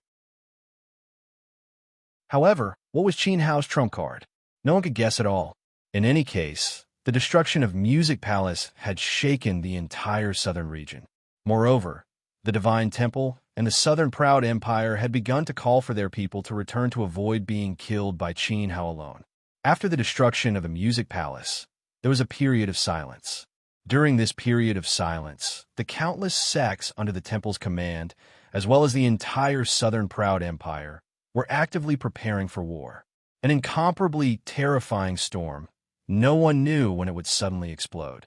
However, what was Qin Hao's trump card? No one could guess at all. In any case, the destruction of Music Palace had shaken the entire southern region. Moreover, the Divine Temple and the Southern Proud Empire had begun to call for their people to return to avoid being killed by Qin Hao alone. After the destruction of the Music Palace, there was a period of silence. During this period of silence, the countless sects under the temple's command, as well as the entire Southern Proud Empire, were actively preparing for war. An incomparably terrifying storm. No one knew when it would suddenly explode.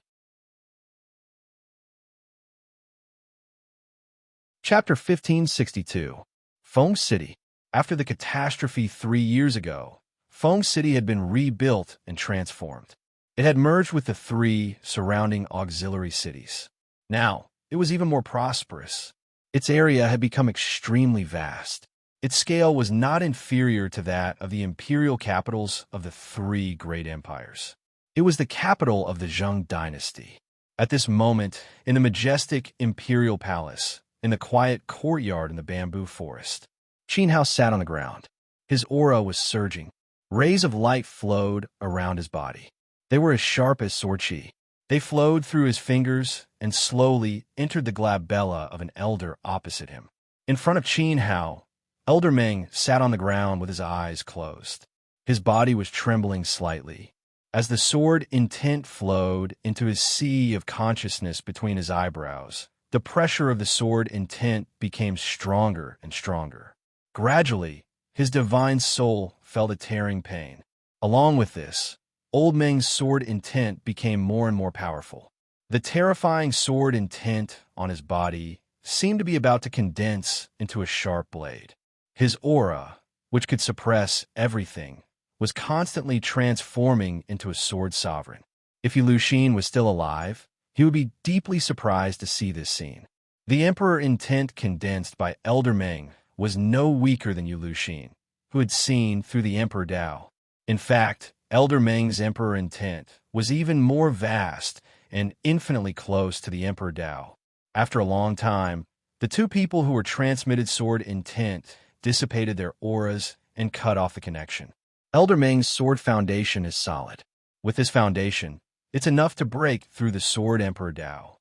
Chapter 1562. Feng City. After the catastrophe 3 years ago, Feng City had been rebuilt and transformed. It had merged with the three surrounding auxiliary cities. Now, it was even more prosperous. Its area had become extremely vast. Its scale was not inferior to that of the imperial capitals of the three great empires. It was the capital of the Zheng dynasty. At this moment, in the majestic imperial palace, in the quiet courtyard in the bamboo forest, Qin Hao sat on the ground. His aura was surging. Rays of light flowed around his body. They were as sharp as sword qi. They flowed through his fingers and slowly entered the glabella of an elder opposite him. In front of Qin Hao, Elder Meng sat on the ground with his eyes closed. His body was trembling slightly. As the sword intent flowed into his sea of consciousness between his eyebrows, the pressure of the sword intent became stronger and stronger. Gradually, his divine soul felt a tearing pain. Along with this, Old Meng's sword intent became more and more powerful. The terrifying sword intent on his body seemed to be about to condense into a sharp blade. His aura, which could suppress everything, was constantly transforming into a sword sovereign. If Yu Luxin was still alive, he would be deeply surprised to see this scene. The Emperor intent condensed by Elder Meng was no weaker than Yu Luxin, who had seen through the Emperor Dao. In fact, Elder Meng's Emperor intent was even more vast and infinitely close to the Emperor Dao. After a long time, the two people who were transmitted sword intent dissipated their auras and cut off the connection. Elder Meng's sword foundation is solid. With this foundation, it's enough to break through the sword Emperor Dao.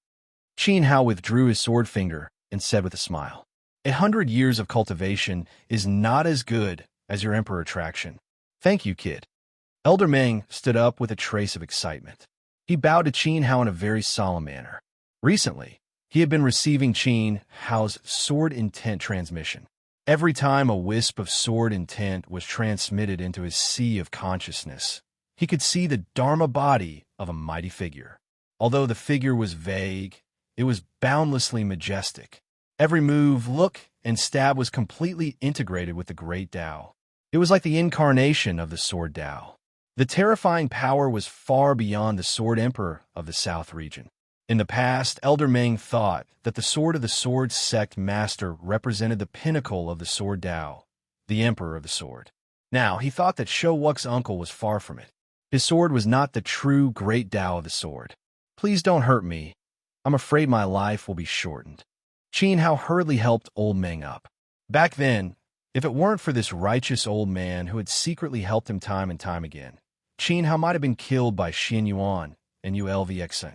Qin Hao withdrew his sword finger and said with a smile, 100 years of cultivation is not as good as your emperor attraction. Thank you, kid. Elder Meng stood up with a trace of excitement. He bowed to Qin Hao in a very solemn manner. Recently, he had been receiving Qin Hao's sword intent transmission. Every time a wisp of sword intent was transmitted into his sea of consciousness, he could see the Dharma body of a mighty figure. Although the figure was vague, it was boundlessly majestic. Every move, look, and stab was completely integrated with the great Tao. It was like the incarnation of the Sword Tao. The terrifying power was far beyond the Sword Emperor of the South region. In the past, Elder Meng thought that the Sword of the Sword Sect Master represented the pinnacle of the Sword Tao, the Emperor of the Sword. Now, he thought that Shou Wuck's uncle was far from it. His sword was not the true great Tao of the sword. Please don't hurt me. I'm afraid my life will be shortened. Qin Hao hurriedly helped old Meng up. Back then, if it weren't for this righteous old man who had secretly helped him time and time again, Qin Hao might have been killed by Xin Yuan and ULVXN.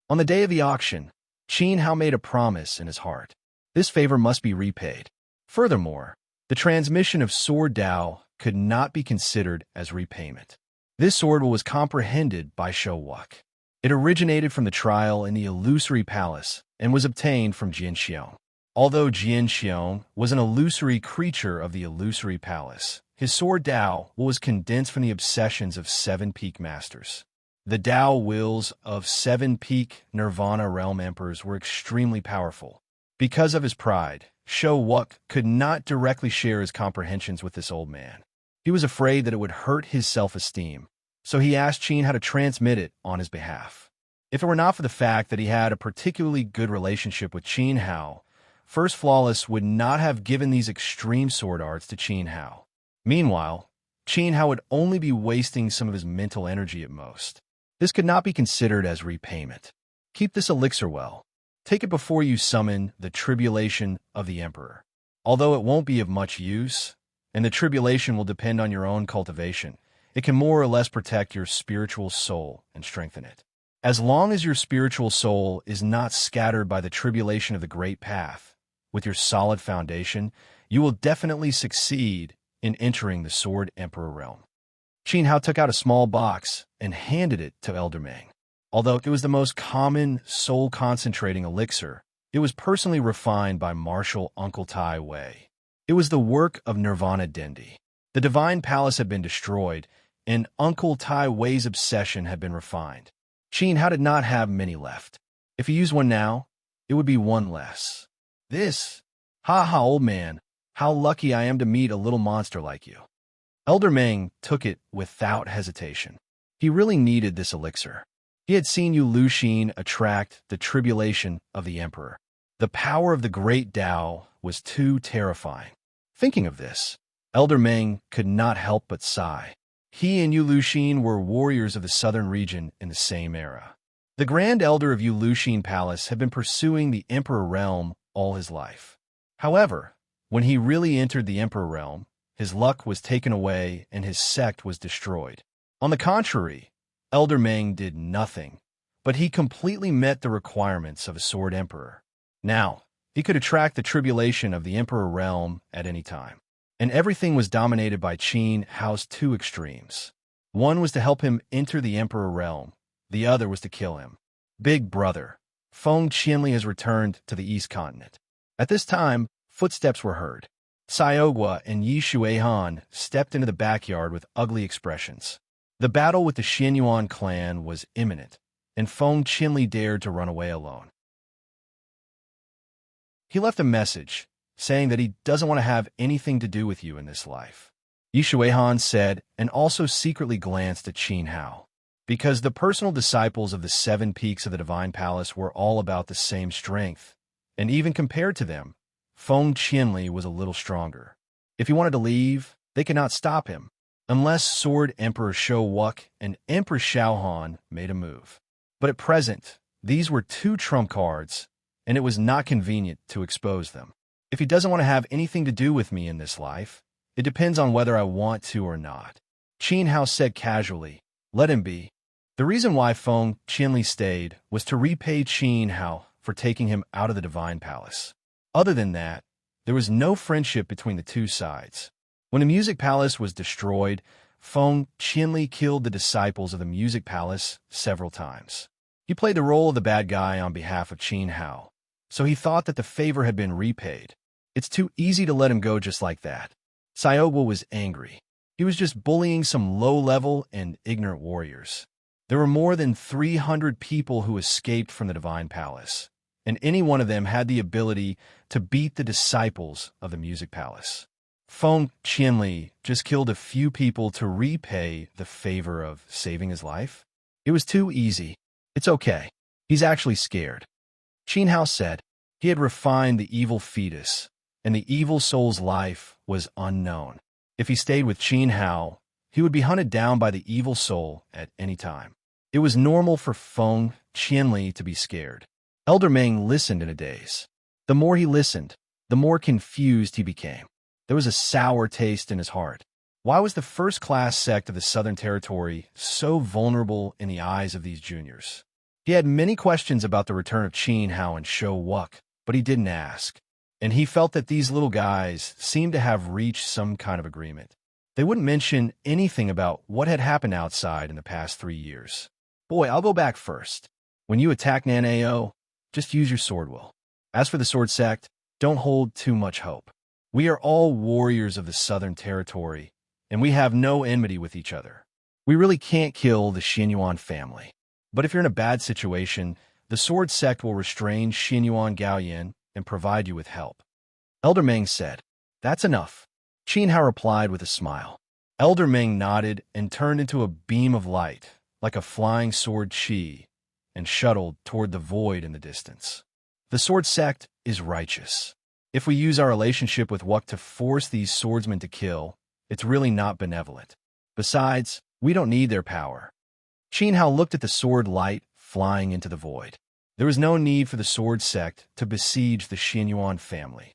On the day of the auction, Qin Hao made a promise in his heart. This favor must be repaid. Furthermore, the transmission of Sword Tao could not be considered as repayment. This sword was comprehended by Shou Wuck. It originated from the trial in the illusory palace and was obtained from Jian Xiong. Although Jian Xiong was an illusory creature of the illusory palace, his sword Tao was condensed from the obsessions of 7 peak masters. The Tao wills of 7 peak Nirvana realm emperors were extremely powerful. Because of his pride, Shou Wuck could not directly share his comprehensions with this old man. He was afraid that it would hurt his self-esteem, so he asked Qin how to transmit it on his behalf. If it were not for the fact that he had a particularly good relationship with Qin Hao, First Flawless would not have given these extreme sword arts to Qin Hao. Meanwhile, Qin Hao would only be wasting some of his mental energy at most. This could not be considered as repayment. Keep this elixir well. Take it before you summon the tribulation of the Emperor. Although it won't be of much use, and the tribulation will depend on your own cultivation, it can more or less protect your spiritual soul and strengthen it. As long as your spiritual soul is not scattered by the tribulation of the Great Path, with your solid foundation, you will definitely succeed in entering the Sword Emperor realm. Qin Hao took out a small box and handed it to Elder Meng. Although it was the most common soul-concentrating elixir, it was personally refined by Marshal Uncle Tai Wei. It was the work of Nirvana Dendi. The Divine Palace had been destroyed, and Uncle Tai Wei's obsession had been refined. Qin Hao did not have many left. If he used one now, it would be one less. Ha ha, old man, how lucky I am to meet a little monster like you. Elder Meng took it without hesitation. He really needed this elixir. He had seen Yu Luxin attract the tribulation of the Emperor. The power of the great Tao was too terrifying. Thinking of this, Elder Meng could not help but sigh. He and Yu Luxin were warriors of the southern region in the same era. The Grand Elder of Yu Luxin Palace had been pursuing the Emperor realm all his life. However, when he really entered the Emperor realm, his luck was taken away and his sect was destroyed. On the contrary, Elder Meng did nothing, but he completely met the requirements of a Sword Emperor. Now, he could attract the tribulation of the Emperor realm at any time. And everything was dominated by Qin Hao's 2 extremes. One was to help him enter the Emperor realm, the other was to kill him. Big brother, Feng Qianli has returned to the East Continent. At this time, footsteps were heard. Xiaogua and Yi Shuihan stepped into the backyard with ugly expressions. The battle with the Xianyuan clan was imminent, and Feng Qianli dared to run away alone. He left a message, saying that he doesn't want to have anything to do with you in this life. Yi Shuihan said, and also secretly glanced at Qin Hao. Because the personal disciples of the 7 peaks of the Divine Palace were all about the same strength, and even compared to them, Feng Qianli was a little stronger. If he wanted to leave, they could not stop him, unless Sword Emperor Shou Wuck and Empress Xiaohan made a move. But at present, these were 2 trump cards, and it was not convenient to expose them. If he doesn't want to have anything to do with me in this life, it depends on whether I want to or not. Qin Hao said casually, let him be. The reason why Feng Qianli stayed was to repay Qin Hao for taking him out of the Divine Palace. Other than that, There was no friendship between the two sides. When the music palace was destroyed, Feng Qianli killed the disciples of the music palace several times. He played the role of the bad guy on behalf of Qin Hao, so he thought that the favor had been repaid. It's too easy to let him go just like that. Xiaoguo was angry. He was just bullying some low-level and ignorant warriors. There were more than 300 people who escaped from the Divine Palace, and any one of them had the ability to beat the disciples of the Music Palace. Feng Qianli just killed a few people to repay the favor of saving his life. It was too easy. It's okay. He's actually scared. Qin Hao said he had refined the evil fetus, and the evil soul's life was unknown. If he stayed with Qin Hao, he would be hunted down by the evil soul at any time. It was normal for Feng Qianli to be scared. Elder Meng listened in a daze. The more he listened, the more confused he became. There was a sour taste in his heart. Why was the first-class sect of the Southern Territory so vulnerable in the eyes of these juniors? He had many questions about the return of Qin Hao and Shou Wuk, but he didn't ask. And he felt that these little guys seemed to have reached some kind of agreement. They wouldn't mention anything about what had happened outside in the past 3 years. Boy, I'll go back first. When you attack Nanao, just use your sword will. As for the sword sect, don't hold too much hope. We are all warriors of the Southern Territory, and we have no enmity with each other. We really can't kill the Xinyuan family. But if you're in a bad situation, the sword sect will restrain Xinyuan Gaoyan and provide you with help. Elder Meng said, "That's enough." Qin Hao replied with a smile. Elder Meng nodded and turned into a beam of light, like a flying sword chi, and shuttled toward the void in the distance. The sword sect is righteous. If we use our relationship with Wuk to force these swordsmen to kill, it's really not benevolent. Besides, we don't need their power. Qin Hao looked at the sword light flying into the void. There was no need for the sword sect to besiege the Xinyuan family.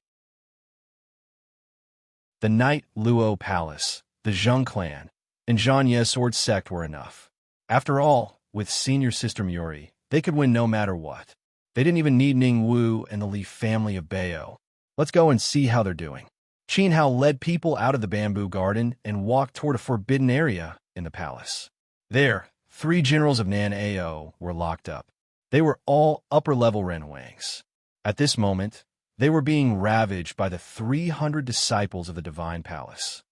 The Night Luo Palace, the Zheng clan, and Zhang Ye sword sect were enough. After all, with senior sister Muri, they could win no matter what. They didn't even need Ning Wu and the Li family of Bayo. Let's go and see how they're doing. Qin Hao led people out of the bamboo garden and walked toward a forbidden area in the palace. There, 3 generals of Nanao were locked up. They were all upper-level Renhuangs. At this moment, they were being ravaged by the 300 disciples of the Divine Palace.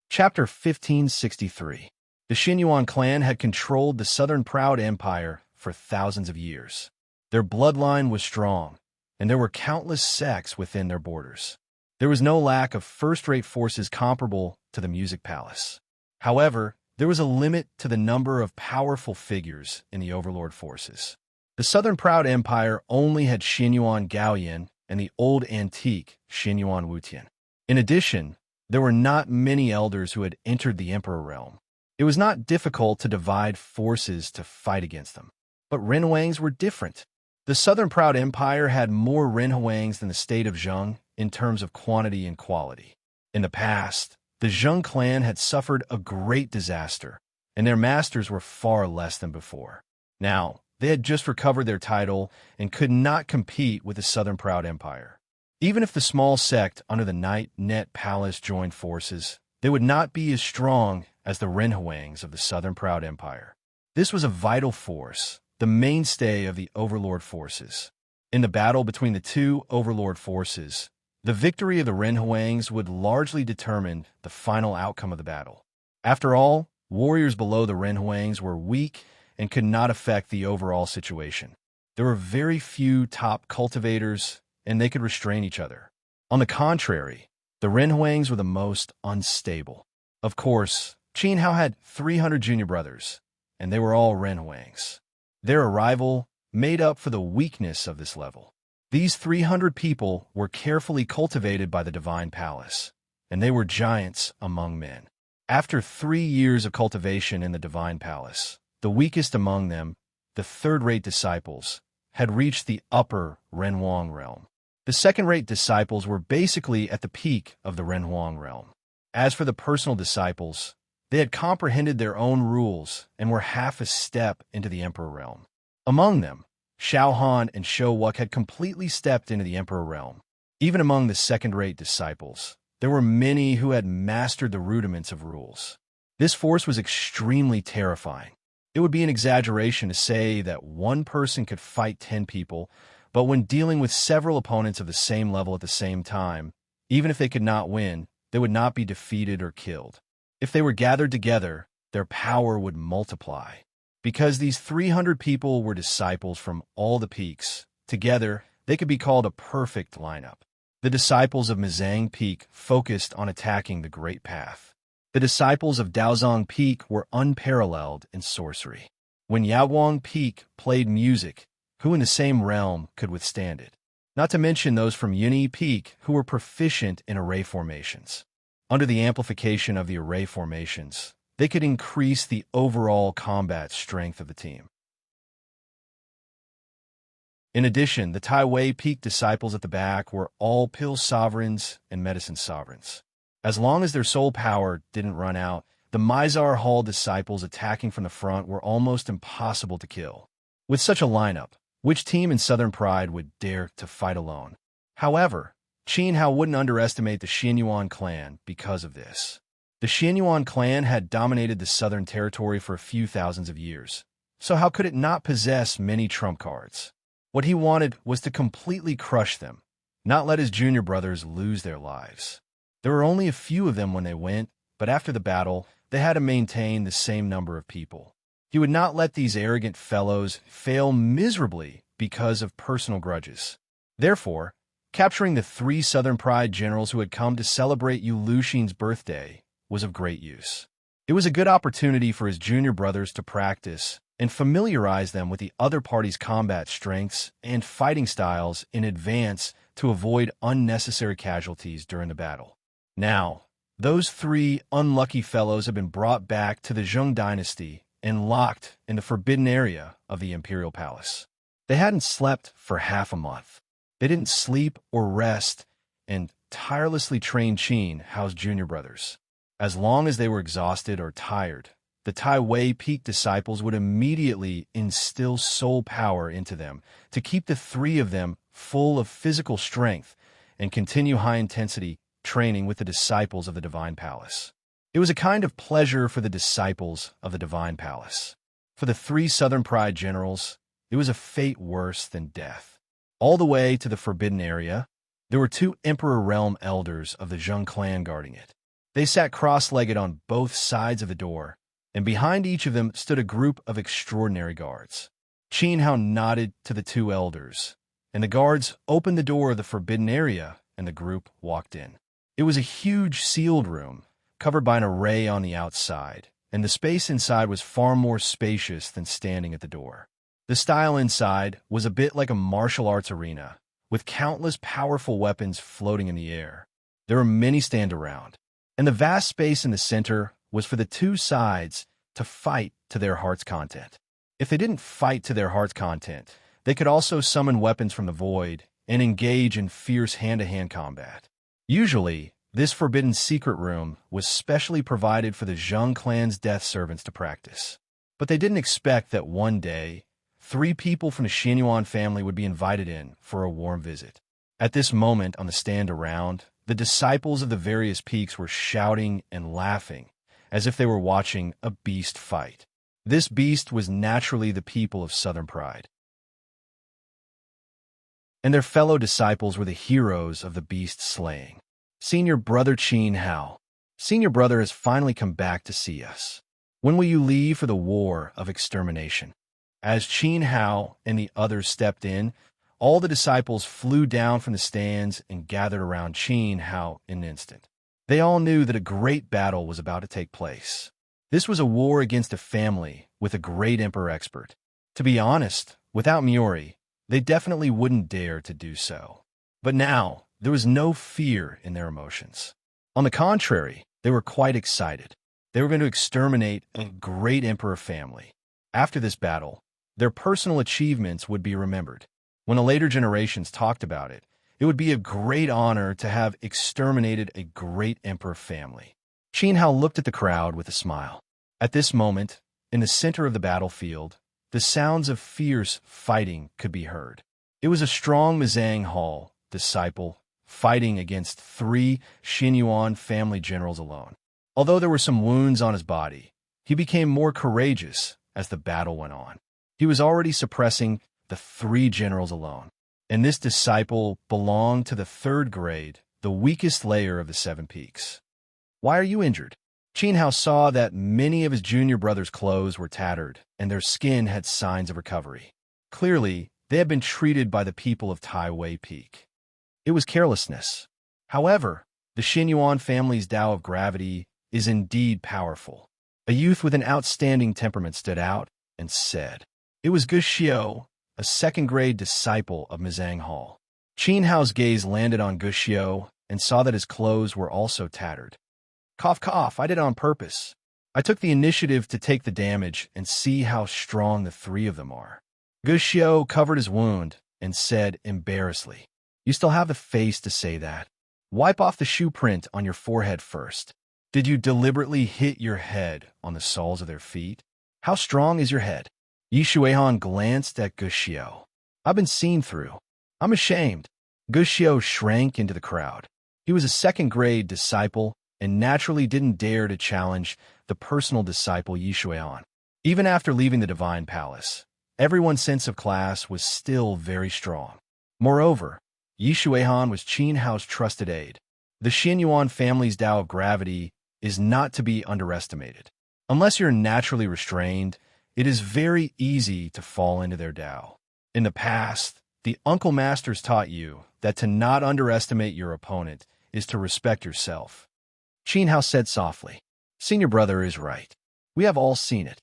Chapter 1563. The Xinyuan clan had controlled the Southern Proud Empire for thousands of years. Their bloodline was strong, and there were countless sects within their borders. There was no lack of first-rate forces comparable to the Music Palace. However, there was a limit to the number of powerful figures in the Overlord forces. The Southern Proud Empire only had Xinyuan Gaoyan and the old antique Xinyuan Wutian. In addition, there were not many elders who had entered the Emperor realm. It was not difficult to divide forces to fight against them. But Renhuangs were different. The Southern Proud Empire had more Renhuangs than the state of Zheng in terms of quantity and quality. In the past, the Zheng clan had suffered a great disaster, and their masters were far less than before. Now, they had just recovered their title and could not compete with the Southern Proud Empire. Even if the small sect under the Night Net Palace joined forces, they would not be as strong as the Renhuangs of the Southern Proud Empire. This was a vital force, the mainstay of the Overlord forces. In the battle between the two Overlord forces, the victory of the Renhuangs would largely determine the final outcome of the battle. After all, warriors below the Renhuangs were weak and could not affect the overall situation. There were very few top cultivators, and they could restrain each other. On the contrary, the Renhuangs were the most unstable. Of course, Qin Hao had 300 junior brothers, and they were all Renhuangs. Their arrival made up for the weakness of this level. These 300 people were carefully cultivated by the Divine Palace, and they were giants among men. After 3 years of cultivation in the Divine Palace, the weakest among them, the third-rate disciples, had reached the upper Renhuang realm. The second-rate disciples were basically at the peak of the Renhuang realm. As for the personal disciples, they had comprehended their own rules and were half a step into the Emperor realm. Among them, Xiao Han and Shou Wuk had completely stepped into the Emperor realm. Even among the second-rate disciples, there were many who had mastered the rudiments of rules. This force was extremely terrifying. It would be an exaggeration to say that one person could fight 10 people, but when dealing with several opponents of the same level at the same time, even if they could not win, they would not be defeated or killed. If they were gathered together, their power would multiply. Because these 300 people were disciples from all the peaks, together they could be called a perfect lineup. The disciples of Mizang Peak focused on attacking the Great Path. The disciples of Daozong Peak were unparalleled in sorcery. When Yaowang Peak played music, who in the same realm could withstand it? Not to mention those from Yunyi Peak who were proficient in array formations. Under the amplification of the array formations, they could increase the overall combat strength of the team. In addition, the Tai Peak disciples at the back were all pill sovereigns and medicine sovereigns. As long as their soul power didn't run out, the Mizar Hall disciples attacking from the front were almost impossible to kill. With such a lineup, which team in Southern Pride would dare to fight alone? However, Qin Hao wouldn't underestimate the Xianyuan clan because of this. The Xianyuan clan had dominated the southern territory for a few thousands of years, so how could it not possess many trump cards? What he wanted was to completely crush them, not let his junior brothers lose their lives. There were only a few of them when they went, but after the battle, they had to maintain the same number of people. He would not let these arrogant fellows fail miserably because of personal grudges. Therefore, capturing the 3 Southern Pride generals who had come to celebrate Yu Luxin's birthday was of great use. It was a good opportunity for his junior brothers to practice and familiarize them with the other party's combat strengths and fighting styles in advance to avoid unnecessary casualties during the battle. Now, those 3 unlucky fellows have been brought back to the Zheng dynasty and locked in the forbidden area of the imperial palace. They hadn't slept for half a month. They didn't sleep or rest and tirelessly trained Qin Hao's junior brothers. As long as they were exhausted or tired, the Tai Peak disciples would immediately instill soul power into them to keep the 3 of them full of physical strength and continue high-intensity training with the disciples of the Divine Palace. It was a kind of pleasure for the disciples of the Divine Palace. For the 3 Southern Pride generals, it was a fate worse than death. All the way to the forbidden area, there were 2 Emperor Realm elders of the Zheng clan guarding it. They sat cross-legged on both sides of the door, and behind each of them stood a group of extraordinary guards. Qin Hao nodded to the 2 elders, and the guards opened the door of the forbidden area, and the group walked in. It was a huge sealed room, covered by an array on the outside, and the space inside was far more spacious than standing at the door. The style inside was a bit like a martial arts arena, with countless powerful weapons floating in the air. There were many stand around, and the vast space in the center was for the 2 sides to fight to their heart's content. If they didn't fight to their heart's content, they could also summon weapons from the void and engage in fierce hand-to-hand combat. Usually, this forbidden secret room was specially provided for the Zheng clan's death servants to practice. But they didn't expect that one day, 3 people from the Xianyuan family would be invited in for a warm visit. At this moment on the stand around, the disciples of the various peaks were shouting and laughing, as if they were watching a beast fight. This beast was naturally the people of Southern Pride. And their fellow disciples were the heroes of the beast slaying. Senior Brother Qin Hao. Senior Brother has finally come back to see us. When will you leave for the war of extermination? As Qin Hao and the others stepped in, all the disciples flew down from the stands and gathered around Qin Hao in an instant. They all knew that a great battle was about to take place. This was a war against a family with a great emperor expert. To be honest, without Miori, they definitely wouldn't dare to do so. But now, there was no fear in their emotions. On the contrary, they were quite excited. They were going to exterminate a great emperor family. After this battle, their personal achievements would be remembered. When the later generations talked about it, it would be a great honor to have exterminated a great emperor family. Qin Hao looked at the crowd with a smile. At this moment, in the center of the battlefield, the sounds of fierce fighting could be heard. It was a strong Mizang Hall disciple fighting against 3 Xinyuan family generals alone. Although there were some wounds on his body, he became more courageous as the battle went on. He was already suppressing the 3 generals alone, and this disciple belonged to the 3rd grade, the weakest layer of the 7 peaks. "Why are you injured?" Qin Hao saw that many of his junior brother's clothes were tattered, and their skin had signs of recovery. Clearly, they had been treated by the people of Tai Wei Peak. It was carelessness. However, the Xinyuan family's Tao of Gravity is indeed powerful. A youth with an outstanding temperament stood out and said, it was Gu Xiao, a 2nd-grade disciple of Mizang Hall. Qin Hao's gaze landed on Gu Xiao and saw that his clothes were also tattered. Cough, cough, I did it on purpose. I took the initiative to take the damage and see how strong the 3 of them are. Gu Xiao covered his wound and said embarrassedly, "You still have the face to say that. Wipe off the shoe print on your forehead first. Did you deliberately hit your head on the soles of their feet? How strong is your head?" Yi Shuihan glanced at Gu Xiao. "I've been seen through. I'm ashamed." Gu Xiao shrank into the crowd. He was a 2nd-grade disciple and naturally didn't dare to challenge the personal disciple Yi Shuihan. Even after leaving the Divine Palace, everyone's sense of class was still very strong. Moreover, Yi Shuihan was Qin Hao's trusted aide. The Xinyuan family's Tao of Gravity is not to be underestimated. Unless you're naturally restrained, it is very easy to fall into their Tao. In the past, the Uncle Masters taught you that to not underestimate your opponent is to respect yourself. Qin Hao said softly, "Senior brother is right. We have all seen it."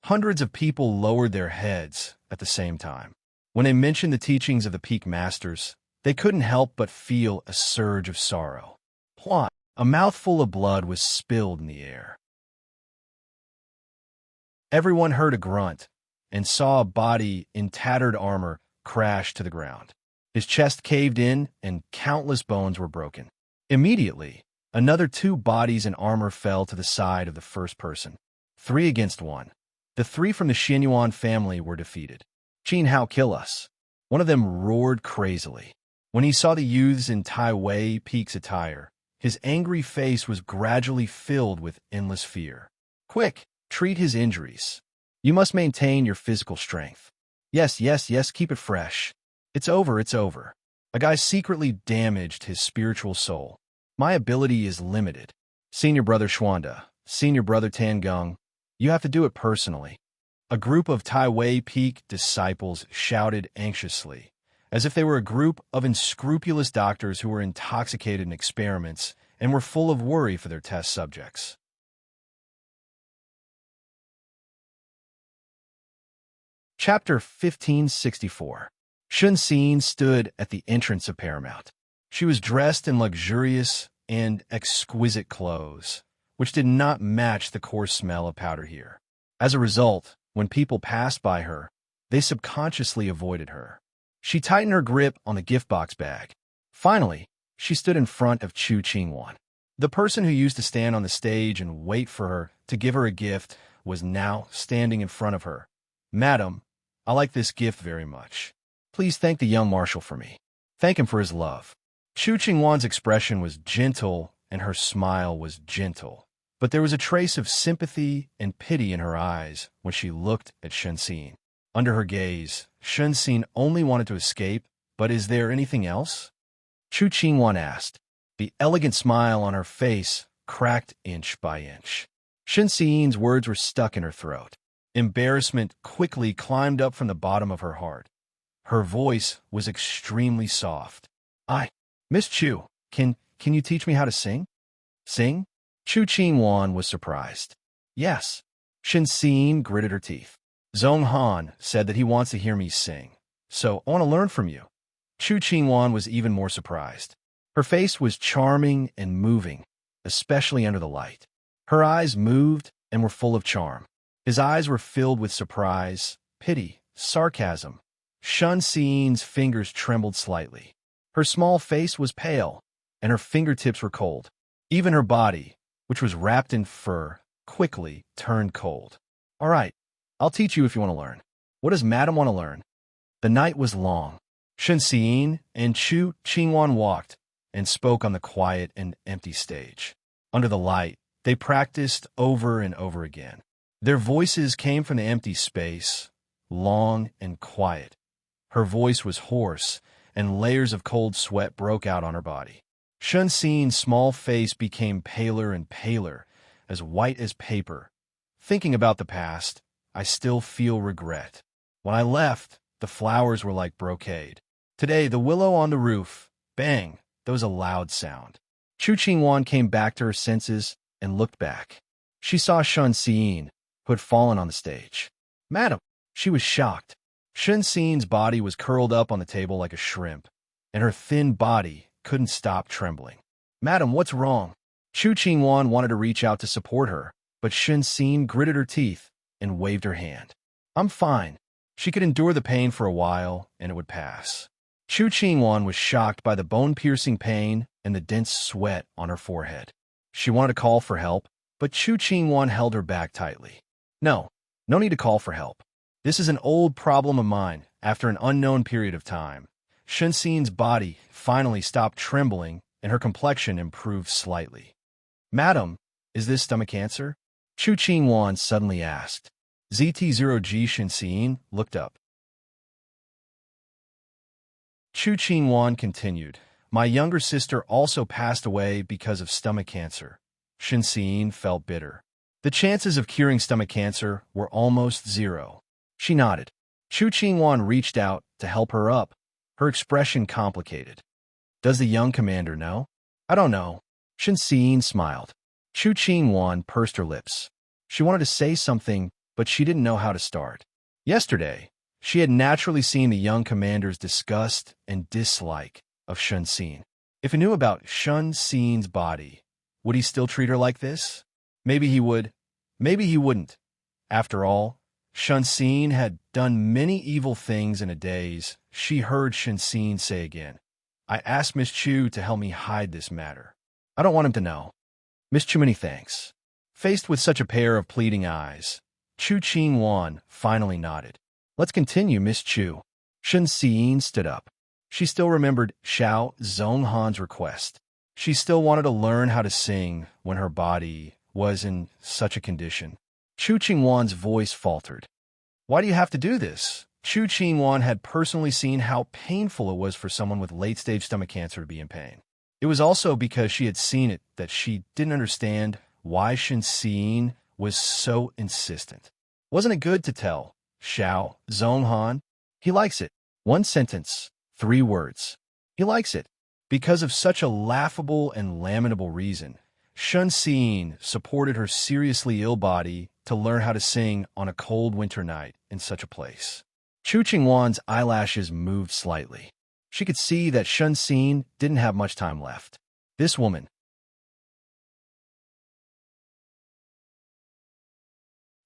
Hundreds of people lowered their heads at the same time. When they mentioned the teachings of the Peak Masters, they couldn't help but feel a surge of sorrow. Plot. A mouthful of blood was spilled in the air. Everyone heard a grunt and saw a body in tattered armor crash to the ground. His chest caved in and countless bones were broken. Immediately, another 2 bodies in armor fell to the side of the first person. 3 against 1. The 3 from the Xinyuan family were defeated. "Qin Hao, kill us." One of them roared crazily. When he saw the youths in Tai Wei Peak's attire, his angry face was gradually filled with endless fear. "Quick, treat his injuries. You must maintain your physical strength. Yes, yes, yes, keep it fresh. It's over, it's over. A guy secretly damaged his spiritual soul. My ability is limited. Senior brother Xuanda, senior brother Tangung, you have to do it personally." A group of Tai Wei Peak disciples shouted anxiously, as if they were a group of unscrupulous doctors who were intoxicated in experiments and were full of worry for their test subjects. Chapter 1564. Shun Xin stood at the entrance of Paramount. She was dressed in luxurious and exquisite clothes, which did not match the coarse smell of powder here. As a result, when people passed by her, they subconsciously avoided her. She tightened her grip on the gift box bag. Finally, she stood in front of Chu Qingwan. The person who used to stand on the stage and wait for her to give her a gift was now standing in front of her. "Madam, I like this gift very much. Please thank the young marshal for me. Thank him for his love." Chu Qingwan's expression was gentle and her smile was gentle, but there was a trace of sympathy and pity in her eyes when she looked at Shun Xin. Under her gaze, Shun Xin only wanted to escape, but is there anything else? Chu Qingwan asked. The elegant smile on her face cracked inch by inch. Shun Xin's words were stuck in her throat. Embarrassment quickly climbed up from the bottom of her heart. Her voice was extremely soft. Miss Chu, can you teach me how to sing?" "Sing?" Chu Qingwan was surprised. "Yes." Shun Xin gritted her teeth. "Zhong Han said that he wants to hear me sing, so I want to learn from you." Chu Qingwan was even more surprised. Her face was charming and moving, especially under the light. Her eyes moved and were full of charm. His eyes were filled with surprise, pity, sarcasm. Shun Xin's fingers trembled slightly. Her small face was pale, and her fingertips were cold. Even her body, which was wrapped in fur, quickly turned cold. "All right, I'll teach you if you want to learn." What does Madam want to learn? The night was long. Shen Xiyin and Chu Qingwan walked and spoke on the quiet and empty stage. Under the light, they practiced over and over again. Their voices came from the empty space, long and quiet. Her voice was hoarse, and layers of cold sweat broke out on her body. Shen Xiyin's small face became paler and paler, as white as paper. Thinking about the past, I still feel regret. When I left, the flowers were like brocade. Today, the willow on the roof, bang, there was a loud sound. Chu Qingwan came back to her senses and looked back. She saw Shen Xiyin, who had fallen on the stage. Madam, she was shocked. Shen Xiyin's body was curled up on the table like a shrimp, and her thin body couldn't stop trembling. Madam, what's wrong? Chu Qingwan wanted to reach out to support her, but Shen Xiyin gritted her teeth and waved her hand. I'm fine. She could endure the pain for a while, and it would pass. Chu Qingwan was shocked by the bone-piercing pain and the dense sweat on her forehead. She wanted to call for help, but Chu Qingwan held her back tightly. No need to call for help. This is an old problem of mine. After an unknown period of time, Shen Xiyin's body finally stopped trembling, and her complexion improved slightly. Madam, is this stomach cancer? Chu Qingwan suddenly asked. ZT0G Shen Xiyin looked up. Chu Qingwan continued. My younger sister also passed away because of stomach cancer. Shen Xiyin felt bitter. The chances of curing stomach cancer were almost zero. She nodded. Chu Qingwan reached out to help her up, her expression complicated. Does the young commander know? I don't know. Shen Xiyin smiled. Chu Qingwan pursed her lips. She wanted to say something, but she didn't know how to start. Yesterday, she had naturally seen the young commander's disgust and dislike of Shen Xiyin. If he knew about Shen Xiyin's body, would he still treat her like this? Maybe he would. Maybe he wouldn't. After all, Shen Xiyin had done many evil things in a daze. She heard Shen Xiyin say again, I asked Miss Chu to help me hide this matter. I don't want him to know. Miss Chu, many thanks. Faced with such a pair of pleading eyes, Chu Qingwan finally nodded. Let's continue, Miss Chu. Shen Xiyin stood up. She still remembered Xiao Zhonghan's request. She still wanted to learn how to sing when her body was in such a condition. Chu Qingwan's voice faltered. Why do you have to do this? Chu Qingwan had personally seen how painful it was for someone with late-stage stomach cancer to be in pain. It was also because she had seen it that she didn't understand why Shen Xiyin was so insistent. Wasn't it good to tell Xiao Zhonghan? He likes it. One sentence, 3 words. He likes it. Because of such a laughable and lamentable reason, Shen Xiyin supported her seriously ill body to learn how to sing on a cold winter night in such a place. Chu Qingwan's eyelashes moved slightly. She could see that Shen Xiyin didn't have much time left. This woman.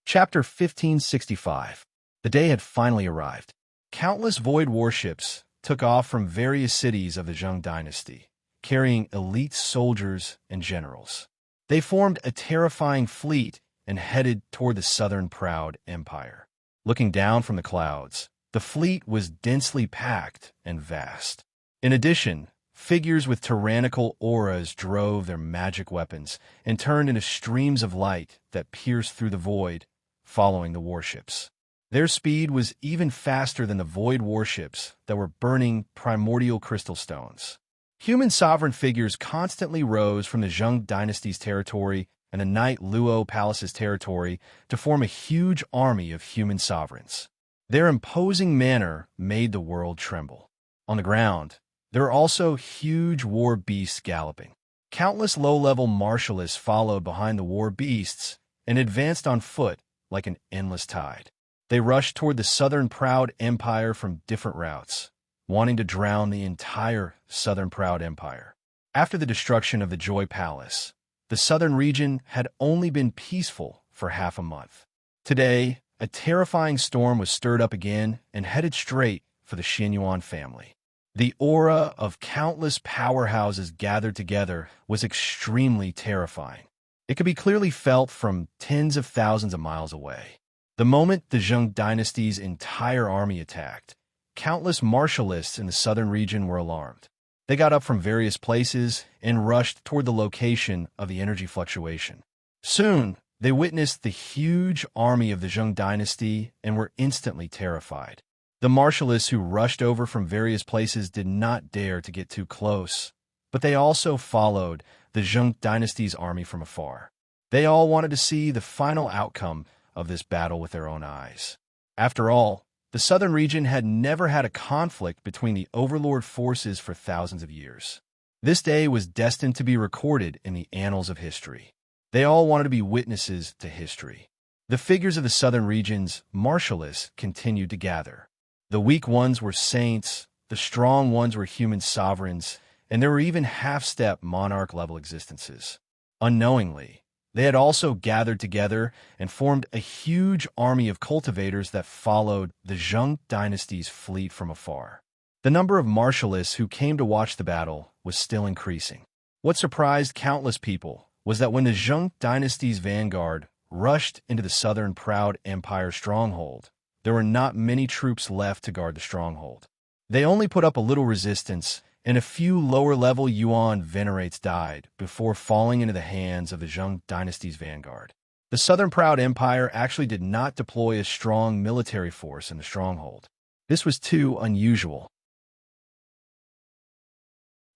Chapter 1565. The day had finally arrived. Countless void warships took off from various cities of the Zheng dynasty, carrying elite soldiers and generals. They formed a terrifying fleet and headed toward the southern proud empire. Looking down from the clouds, the fleet was densely packed and vast. In addition, figures with tyrannical auras drove their magic weapons and turned into streams of light that pierced through the void, following the warships. Their speed was even faster than the void warships that were burning primordial crystal stones. Human sovereign figures constantly rose from the Zheng dynasty's territory and the Night Luo Palace's territory to form a huge army of human sovereigns. Their imposing manner made the world tremble. On the ground, there were also huge war beasts galloping. Countless low-level martialists followed behind the war beasts and advanced on foot like an endless tide. They rushed toward the southern proud empire from different routes, wanting to drown the entire southern proud empire. After the destruction of the Joy Palace, the southern region had only been peaceful for half a month. Today, a terrifying storm was stirred up again and headed straight for the Xianyuan family. The aura of countless powerhouses gathered together was extremely terrifying. It could be clearly felt from tens of thousands of miles away. The moment the Zheng dynasty's entire army attacked, countless martialists in the southern region were alarmed. They got up from various places and rushed toward the location of the energy fluctuation. Soon, they witnessed the huge army of the Zheng dynasty and were instantly terrified. The martialists who rushed over from various places did not dare to get too close, but they also followed the Zheng dynasty's army from afar. They all wanted to see the final outcome of this battle with their own eyes. After all, the southern region had never had a conflict between the overlord forces for thousands of years. This day was destined to be recorded in the annals of history. They all wanted to be witnesses to history. The figures of the southern region's martialists continued to gather. The weak ones were saints, the strong ones were human sovereigns, and there were even half-step monarch-level existences. Unknowingly, they had also gathered together and formed a huge army of cultivators that followed the Zheng dynasty's fleet from afar. The number of martialists who came to watch the battle was still increasing. What surprised countless people was that when the Zheng dynasty's vanguard rushed into the southern Proud Empire stronghold, there were not many troops left to guard the stronghold. They only put up a little resistance, and a few lower-level Yuan venerates died before falling into the hands of the Zheng dynasty's vanguard. The Southern Proud Empire actually did not deploy a strong military force in the stronghold. This was too unusual.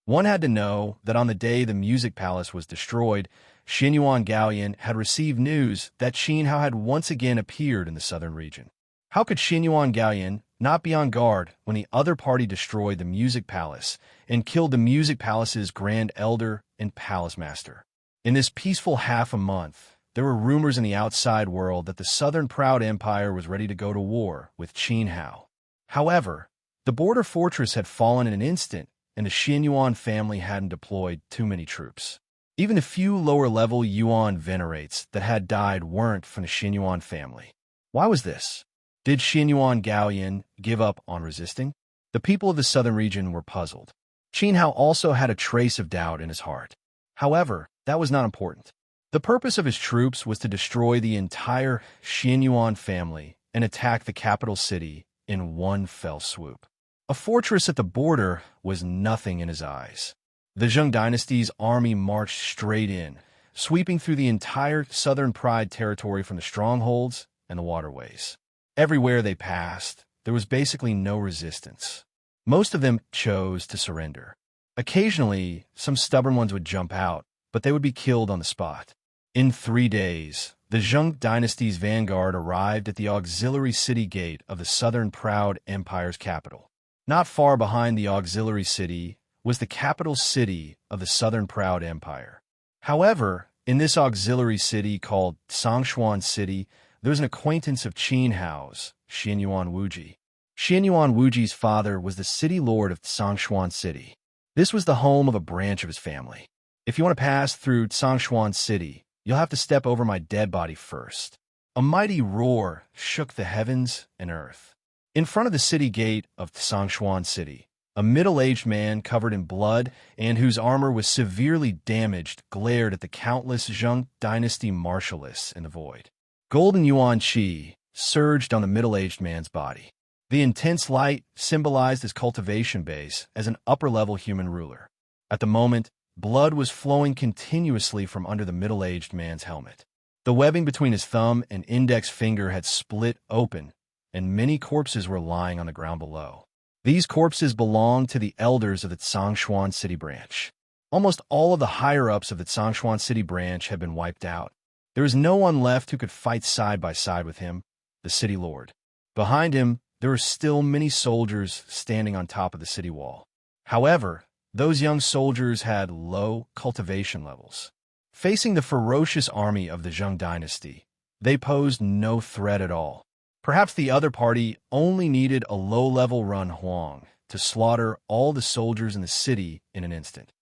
One had to know that on the day the music palace was destroyed, Xinyuan Gaoyan had received news that Qin Hao had once again appeared in the southern region. How could Xinyuan Gaoyan not be on guard when the other party destroyed the music palace and killed the music palace's grand elder and palace master? In this peaceful half a month, there were rumors in the outside world that the Southern Proud Empire was ready to go to war with Qin Hao. However, the border fortress had fallen in an instant, and the Xinyuan family hadn't deployed too many troops. Even the few lower-level Yuan venerates that had died weren't from the Xinyuan family. Why was this? Did Xinyuan Gaoyan give up on resisting? The people of the southern region were puzzled. Qin Hao also had a trace of doubt in his heart. However, that was not important. The purpose of his troops was to destroy the entire Xinyuan family and attack the capital city in one fell swoop. A fortress at the border was nothing in his eyes. The Zheng dynasty's army marched straight in, sweeping through the entire southern Pride territory from the strongholds and the waterways. Everywhere they passed, there was basically no resistance. Most of them chose to surrender. Occasionally, some stubborn ones would jump out, but they would be killed on the spot. In 3 days, the Zheng dynasty's vanguard arrived at the auxiliary city gate of the Southern Proud Empire's capital. Not far behind the auxiliary city was the capital city of the Southern Proud Empire. However, in this auxiliary city called Songshuan City, there was an acquaintance of Qin Hao's, Xinyuan Wuji. Xinyuan Wuji's father was the city lord of Songshuan City. This was the home of a branch of his family. If you want to pass through Songshuan City, you'll have to step over my dead body first. A mighty roar shook the heavens and earth. In front of the city gate of Songshuan City, a middle-aged man covered in blood and whose armor was severely damaged glared at the countless Zheng dynasty martialists in the void. Golden yuan qi surged on the middle-aged man's body. The intense light symbolized his cultivation base as an upper-level human ruler. At the moment, blood was flowing continuously from under the middle-aged man's helmet. The webbing between his thumb and index finger had split open, and many corpses were lying on the ground below. These corpses belonged to the elders of the Songshuan City branch. Almost all of the higher-ups of the Songshuan City branch had been wiped out. There was no one left who could fight side by side with him, the city lord. Behind him, there were still many soldiers standing on top of the city wall. However, those young soldiers had low cultivation levels. Facing the ferocious army of the Zheng dynasty, they posed no threat at all. Perhaps the other party only needed a low-level Run Huang to slaughter all the soldiers in the city in an instant.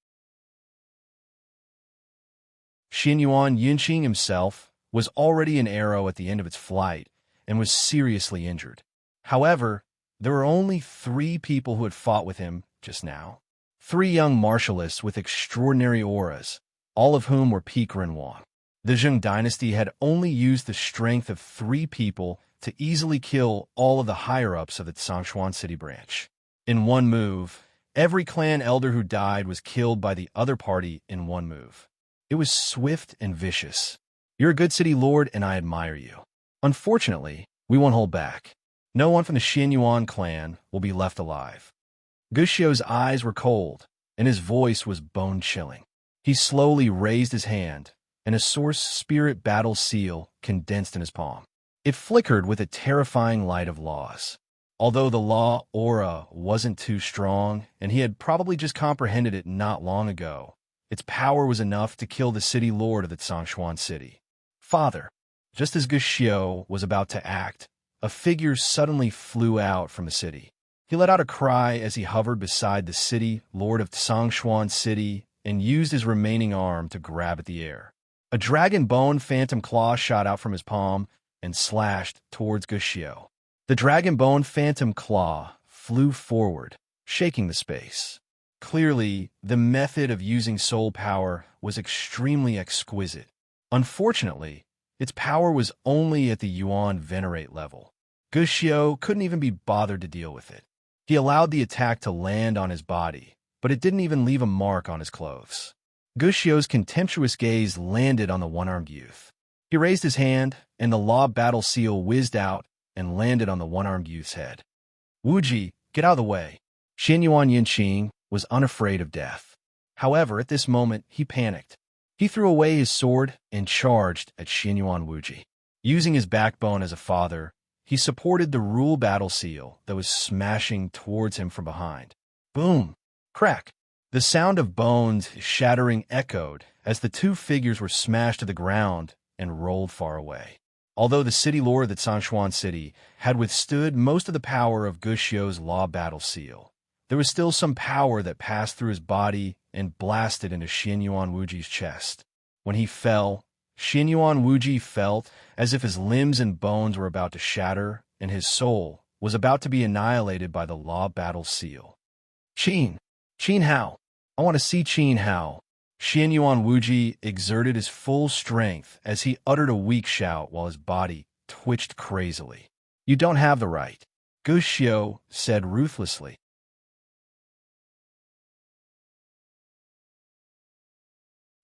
Xinyuan Yunqing himself was already an arrow at the end of its flight and was seriously injured. However, there were only 3 people who had fought with him just now. 3 young martialists with extraordinary auras, all of whom were peak Renwang. The Zheng dynasty had only used the strength of 3 people to easily kill all of the higher-ups of the Tsangshuan city branch. In one move, every clan elder who died was killed by the other party in one move. It was swift and vicious. You're a good city lord, and I admire you. Unfortunately, we won't hold back. No one from the Xianyuan clan will be left alive. Guxiu's eyes were cold, and his voice was bone-chilling. He slowly raised his hand, and a source spirit battle seal condensed in his palm. It flickered with a terrifying light of laws. Although the law aura wasn't too strong, and he had probably just comprehended it not long ago, its power was enough to kill the city lord of the Tsangshuan city. Father, just as Guxiu was about to act, a figure suddenly flew out from the city. He let out a cry as he hovered beside the city lord of Tsangshuan city and used his remaining arm to grab at the air. A dragon bone phantom claw shot out from his palm and slashed towards Guxiu. The dragon bone phantom claw flew forward, shaking the space. Clearly, the method of using soul power was extremely exquisite. Unfortunately, its power was only at the Yuan Venerate level. Guxiu couldn't even be bothered to deal with it. He allowed the attack to land on his body, but it didn't even leave a mark on his clothes. Guxiu's contemptuous gaze landed on the one-armed youth. He raised his hand, and the law battle seal whizzed out and landed on the one-armed youth's head. Wuji, get out of the way. Xianyuan Yinqing was unafraid of death. However, at this moment, he panicked. He threw away his sword and charged at Xianyuan Wuji. Using his backbone as a father, he supported the rule battle seal that was smashing towards him from behind. Boom! Crack! The sound of bones shattering echoed as the 2 figures were smashed to the ground and rolled far away. Although the city lord of the Tsangshuan city had withstood most of the power of Guxiu's law battle seal, there was still some power that passed through his body and blasted into Xianyuan Wuji's chest. When he fell, Xianyuan Wuji felt as if his limbs and bones were about to shatter and his soul was about to be annihilated by the law battle seal. Qin Hao! I want to see Qin Hao! Xianyuan Wuji exerted his full strength as he uttered a weak shout while his body twitched crazily. You don't have the right, Guxiu said ruthlessly.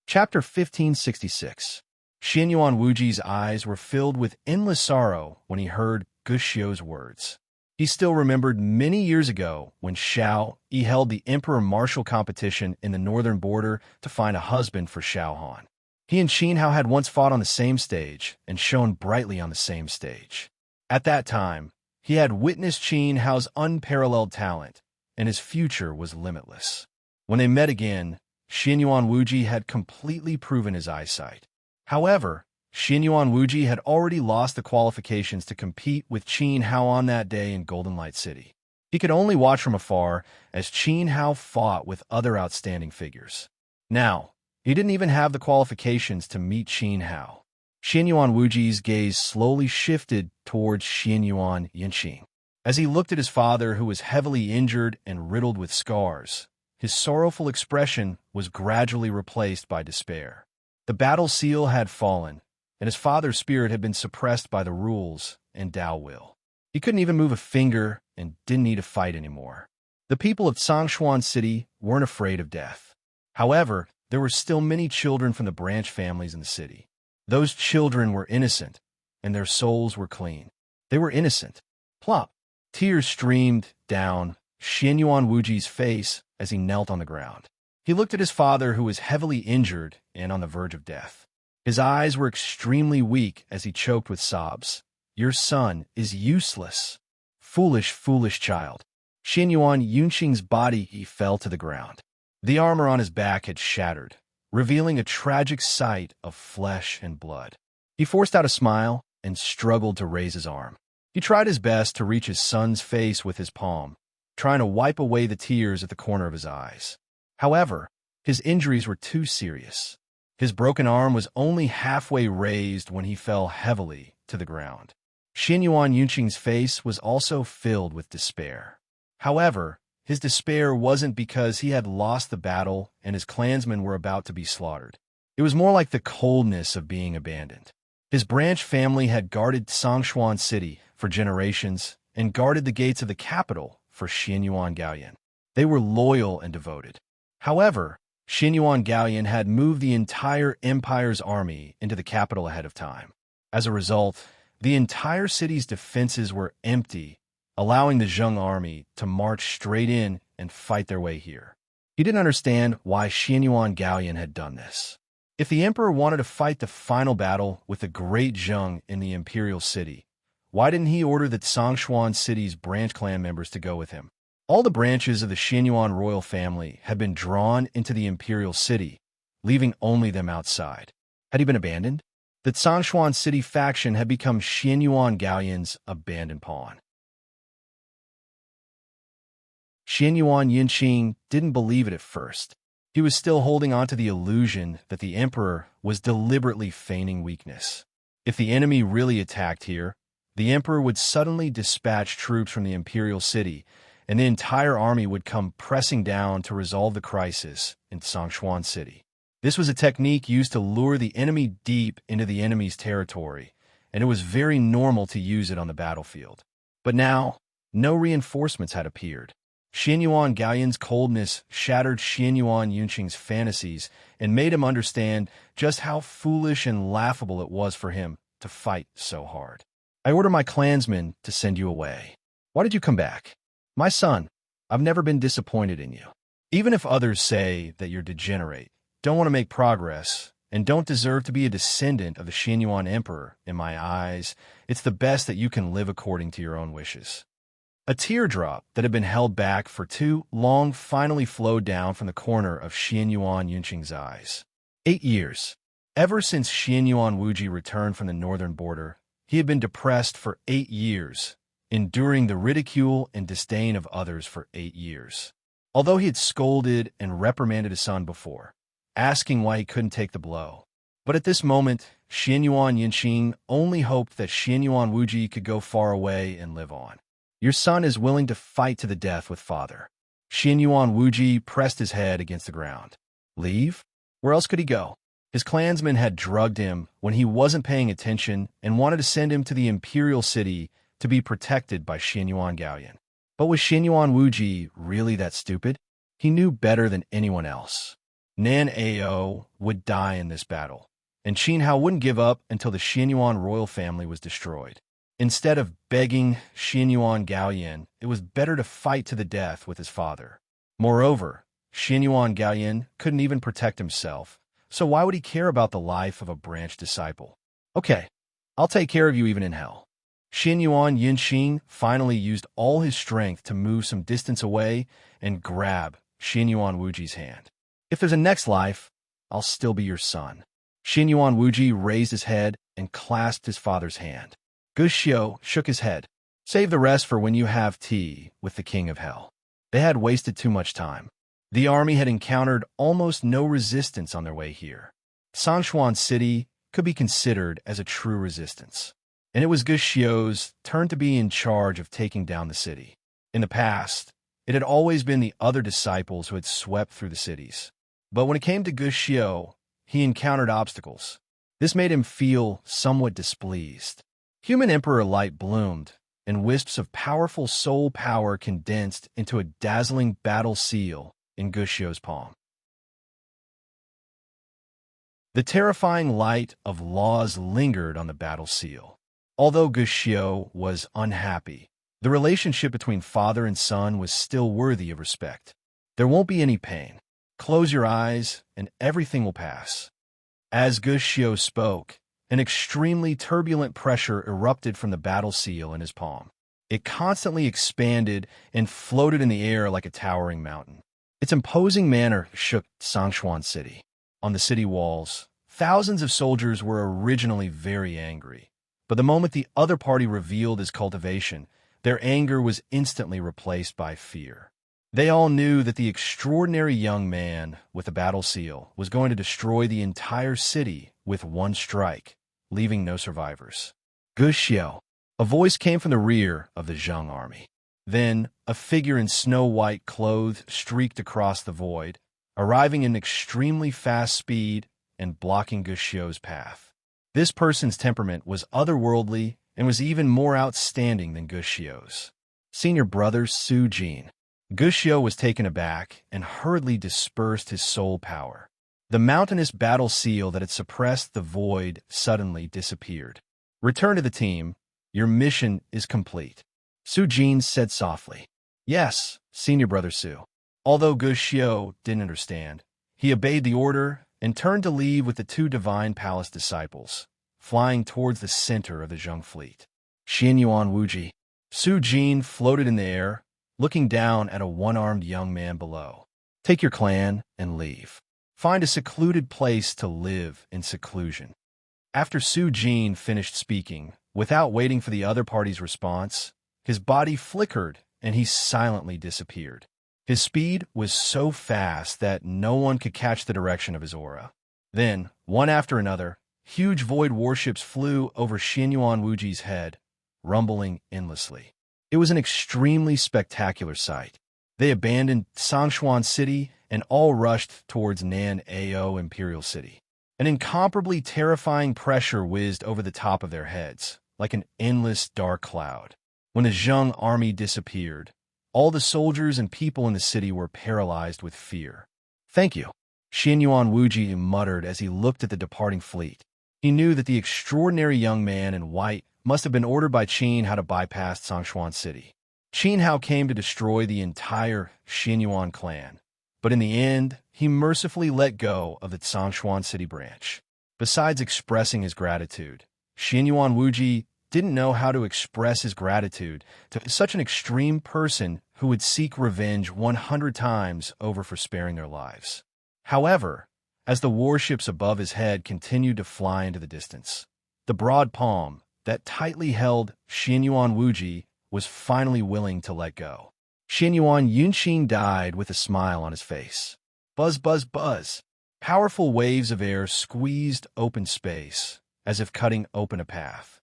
Chapter 1566. Xianyuan Wuji's eyes were filled with endless sorrow when he heard Guxiu's words. He still remembered many years ago when Xiao Yi held the emperor martial competition in the northern border to find a husband for Xiao Han. He and Qin Hao had once fought on the same stage and shone brightly on the same stage. At that time, he had witnessed Qin Hao's unparalleled talent, and his future was limitless. When they met again, Xianyuan Wuji had completely proven his eyesight. However, Xianyuan Wuji had already lost the qualifications to compete with Qin Hao on that day in Golden Light City. He could only watch from afar as Qin Hao fought with other outstanding figures. Now, he didn't even have the qualifications to meet Qin Hao. Xianyuan Wuji's gaze slowly shifted towards Xianyuan Yinqing. As he looked at his father, who was heavily injured and riddled with scars, his sorrowful expression was gradually replaced by despair. The battle seal had fallen, and his father's spirit had been suppressed by the rules and Tao will. He couldn't even move a finger and didn't need to fight anymore. The people of Tsangshuan City weren't afraid of death. However, there were still many children from the branch families in the city. Those children were innocent, and their souls were clean. They were innocent. Plop! Tears streamed down Xianyuan Wuji's face as he knelt on the ground. He looked at his father, who was heavily injured and on the verge of death. His eyes were extremely weak as he choked with sobs. Your son is useless. Foolish, foolish child. Xianyuan Yunqing's body fell to the ground. The armor on his back had shattered, revealing a tragic sight of flesh and blood. He forced out a smile and struggled to raise his arm. He tried his best to reach his son's face with his palm, trying to wipe away the tears at the corner of his eyes. However, his injuries were too serious. His broken arm was only halfway raised when he fell heavily to the ground. Xianyuan Yunqing's face was also filled with despair. However, his despair wasn't because he had lost the battle and his clansmen were about to be slaughtered. It It was more like the coldness of being abandoned. His branch family had guarded Songshuan City for generations and guarded the gates of the capital for Xianyuan Gaoyan. They were loyal and devoted. However, Xianyuan Gaoyan had moved the entire empire's army into the capital ahead of time. As a result, the entire city's defenses were empty, allowing the Zheng army to march straight in and fight their way here. He didn't understand why Xianyuan Gaoyan had done this. If the emperor wanted to fight the final battle with the great Zheng in the imperial city, why didn't he order the Songshuan city's branch clan members to go with him? All the branches of the Xianyuan royal family had been drawn into the imperial city, leaving only them outside. Had he been abandoned? The Songshuan city faction had become Xianyuan Gaoyan's abandoned pawn. Xianyuan Yinqing didn't believe it at first. He was still holding on to the illusion that the emperor was deliberately feigning weakness. If the enemy really attacked here, the emperor would suddenly dispatch troops from the imperial city, and the entire army would come pressing down to resolve the crisis in Songshuan City. This was a technique used to lure the enemy deep into the enemy's territory, and it was very normal to use it on the battlefield. But now, no reinforcements had appeared. Xianyuan Gaoyan's coldness shattered Xianyuan Yunqing's fantasies and made him understand just how foolish and laughable it was for him to fight so hard. I order my clansmen to send you away. Why did you come back? My son, I've never been disappointed in you. Even if others say that you're degenerate, don't want to make progress, and don't deserve to be a descendant of the Xianyuan emperor, in my eyes, it's the best that you can live according to your own wishes. A teardrop that had been held back for too long finally flowed down from the corner of Xianyuan Yunqing's eyes. 8 years. Ever since Xianyuan Wuji returned from the northern border, he had been depressed for 8 years, enduring the ridicule and disdain of others for 8 years. Although he had scolded and reprimanded his son before, asking why he couldn't take the blow. But at this moment, Xianyuan Yinqing only hoped that Xianyuan Wuji could go far away and live on. Your son is willing to fight to the death with father. Xianyuan Wuji pressed his head against the ground. Leave? Where else could he go? His clansmen had drugged him when he wasn't paying attention and wanted to send him to the imperial city to be protected by Xianyuan Gaoyan. But was Xianyuan Wuji really that stupid? He knew better than anyone else. Nan Ao would die in this battle, and Qin Hao wouldn't give up until the Xianyuan royal family was destroyed. Instead of begging Xianyuan Gaoyan, it was better to fight to the death with his father. Moreover, Xianyuan Gaoyan couldn't even protect himself, so why would he care about the life of a branch disciple? Okay, I'll take care of you even in hell. Xianyuan Yinqing finally used all his strength to move some distance away and grab Xianyuan Wuji's hand. If there's a next life, I'll still be your son. Xianyuan Wuji raised his head and clasped his father's hand. Guxiu shook his head. Save the rest for when you have tea with the king of hell. They had wasted too much time. The army had encountered almost no resistance on their way here. Songshuan City could be considered as a true resistance, and it was Guxiu's turn to be in charge of taking down the city. In the past, it had always been the other disciples who had swept through the cities. But when it came to Guxiu, he encountered obstacles. This made him feel somewhat displeased. Human Emperor light bloomed, and wisps of powerful soul power condensed into a dazzling battle seal in Guxiu's palm. The terrifying light of laws lingered on the battle seal. Although Guxiu was unhappy, the relationship between father and son was still worthy of respect. There won't be any pain. Close your eyes, and everything will pass. As Guxiu spoke, an extremely turbulent pressure erupted from the battle seal in his palm. It constantly expanded and floated in the air like a towering mountain. Its imposing manner shook Songshuan City. On the city walls, thousands of soldiers were originally very angry. But the moment the other party revealed his cultivation, their anger was instantly replaced by fear. They all knew that the extraordinary young man with the battle seal was going to destroy the entire city with one strike, leaving no survivors. Guxiu. A voice came from the rear of the Zheng army. Then, a figure in snow-white clothes streaked across the void, arriving in extremely fast speed and blocking Guxiu's path. This person's temperament was otherworldly and was even more outstanding than Guxiu's. Senior brother Su Jin. Guxiu was taken aback and hurriedly dispersed his soul power. The mountainous battle seal that had suppressed the void suddenly disappeared. Return to the team. Your mission is complete. Su Jin said softly. Yes, Senior Brother Su. Although Guxiu didn't understand, he obeyed the order and turned to leave with the two Divine Palace disciples, flying towards the center of the Zheng fleet. Xianyuan Wuji. Su Jin floated in the air, looking down at a one-armed young man below. Take your clan and leave. Find a secluded place to live in seclusion. After Su Jin finished speaking, without waiting for the other party's response, his body flickered and he silently disappeared. His speed was so fast that no one could catch the direction of his aura. Then, one after another, huge void warships flew over Xianyuan Wuji's head, rumbling endlessly. It was an extremely spectacular sight. They abandoned Sangshuan City and all rushed towards Nan Ao Imperial City. An incomparably terrifying pressure whizzed over the top of their heads, like an endless dark cloud. When the Zheng army disappeared, all the soldiers and people in the city were paralyzed with fear. Thank you, Xianyuan Wuji muttered as he looked at the departing fleet. He knew that the extraordinary young man in white must have been ordered by Qin Hao to bypass Sangshuan City. Qin Hao came to destroy the entire Xianyuan clan, but in the end, he mercifully let go of the Sangshuan City branch. Besides expressing his gratitude, Xianyuan Wuji didn't know how to express his gratitude to such an extreme person who would seek revenge 100 times over for sparing their lives. However, as the warships above his head continued to fly into the distance, the broad palm that tightly held Xianyuan Wuji was finally willing to let go. Xianyuan Yunqing died with a smile on his face. Buzz, buzz, buzz. Powerful waves of air squeezed open space, as if cutting open a path.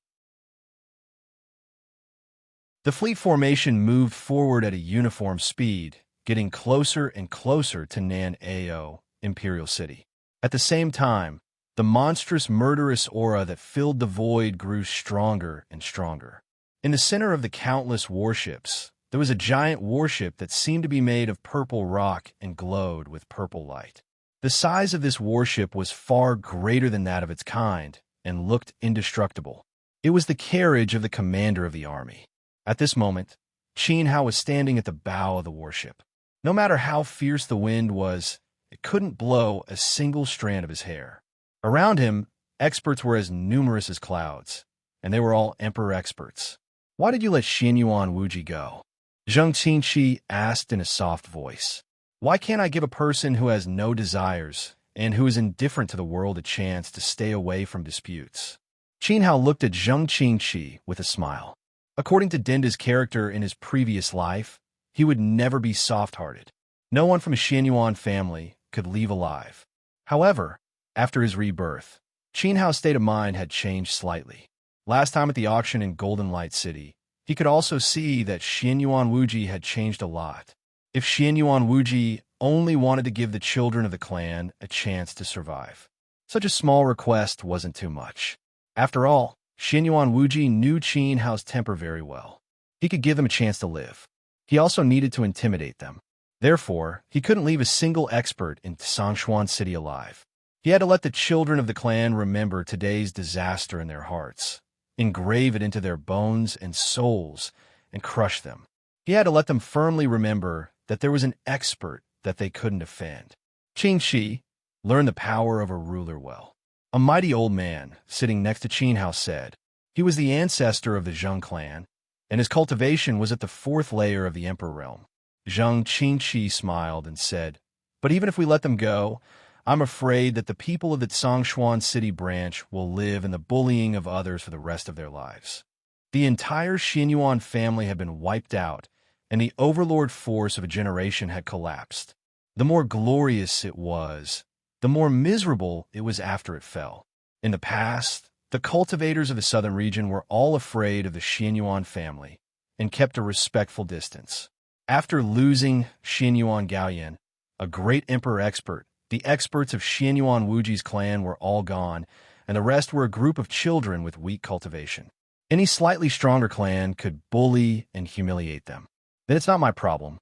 The fleet formation moved forward at a uniform speed, getting closer and closer to Nan Ao Imperial City. At the same time, the monstrous murderous aura that filled the void grew stronger and stronger. In the center of the countless warships, there was a giant warship that seemed to be made of purple rock and glowed with purple light. The size of this warship was far greater than that of its kind and looked indestructible. It was the carriage of the commander of the army. At this moment, Qin Hao was standing at the bow of the warship. No matter how fierce the wind was, it couldn't blow a single strand of his hair. Around him, experts were as numerous as clouds, and they were all emperor experts. Why did you let Xianyuan Wuji go? Zheng Qingqi asked in a soft voice. Why can't I give a person who has no desires and who is indifferent to the world a chance to stay away from disputes? Qin Hao looked at Zheng Qingqi with a smile. According to Denda's character in his previous life, he would never be soft-hearted. No one from a Xianyuan family could leave alive. However, after his rebirth, Qin Hao's state of mind had changed slightly. Last time at the auction in Golden Light City, he could also see that Xianyuan Wuji had changed a lot. If Xianyuan Wuji only wanted to give the children of the clan a chance to survive, such a small request wasn't too much. After all, Xianyuan Wuji knew Qin Hao's temper very well. He could give them a chance to live. He also needed to intimidate them. Therefore, he couldn't leave a single expert in Sangshuan City alive. He had to let the children of the clan remember today's disaster in their hearts, engrave it into their bones and souls, and crush them. He had to let them firmly remember that there was an expert that they couldn't offend. Qingqi learned the power of a ruler well. A mighty old man sitting next to Qin Hao said. He was the ancestor of the Zheng clan, and his cultivation was at the 4th layer of the Emperor realm. Zheng Qingqi smiled and said, But even if we let them go, I'm afraid that the people of the Sangshuan City branch will live in the bullying of others for the rest of their lives. The entire Xianyuan family had been wiped out, and the overlord force of a generation had collapsed. The more glorious it was, the more miserable it was after it fell. In the past, the cultivators of the southern region were all afraid of the Xianyuan family and kept a respectful distance. After losing Xianyuan Gaoyan, a great emperor expert, The experts of Xianyuan Wuji's clan were all gone, and the rest were a group of children with weak cultivation. Any slightly stronger clan could bully and humiliate them. Then it's not my problem.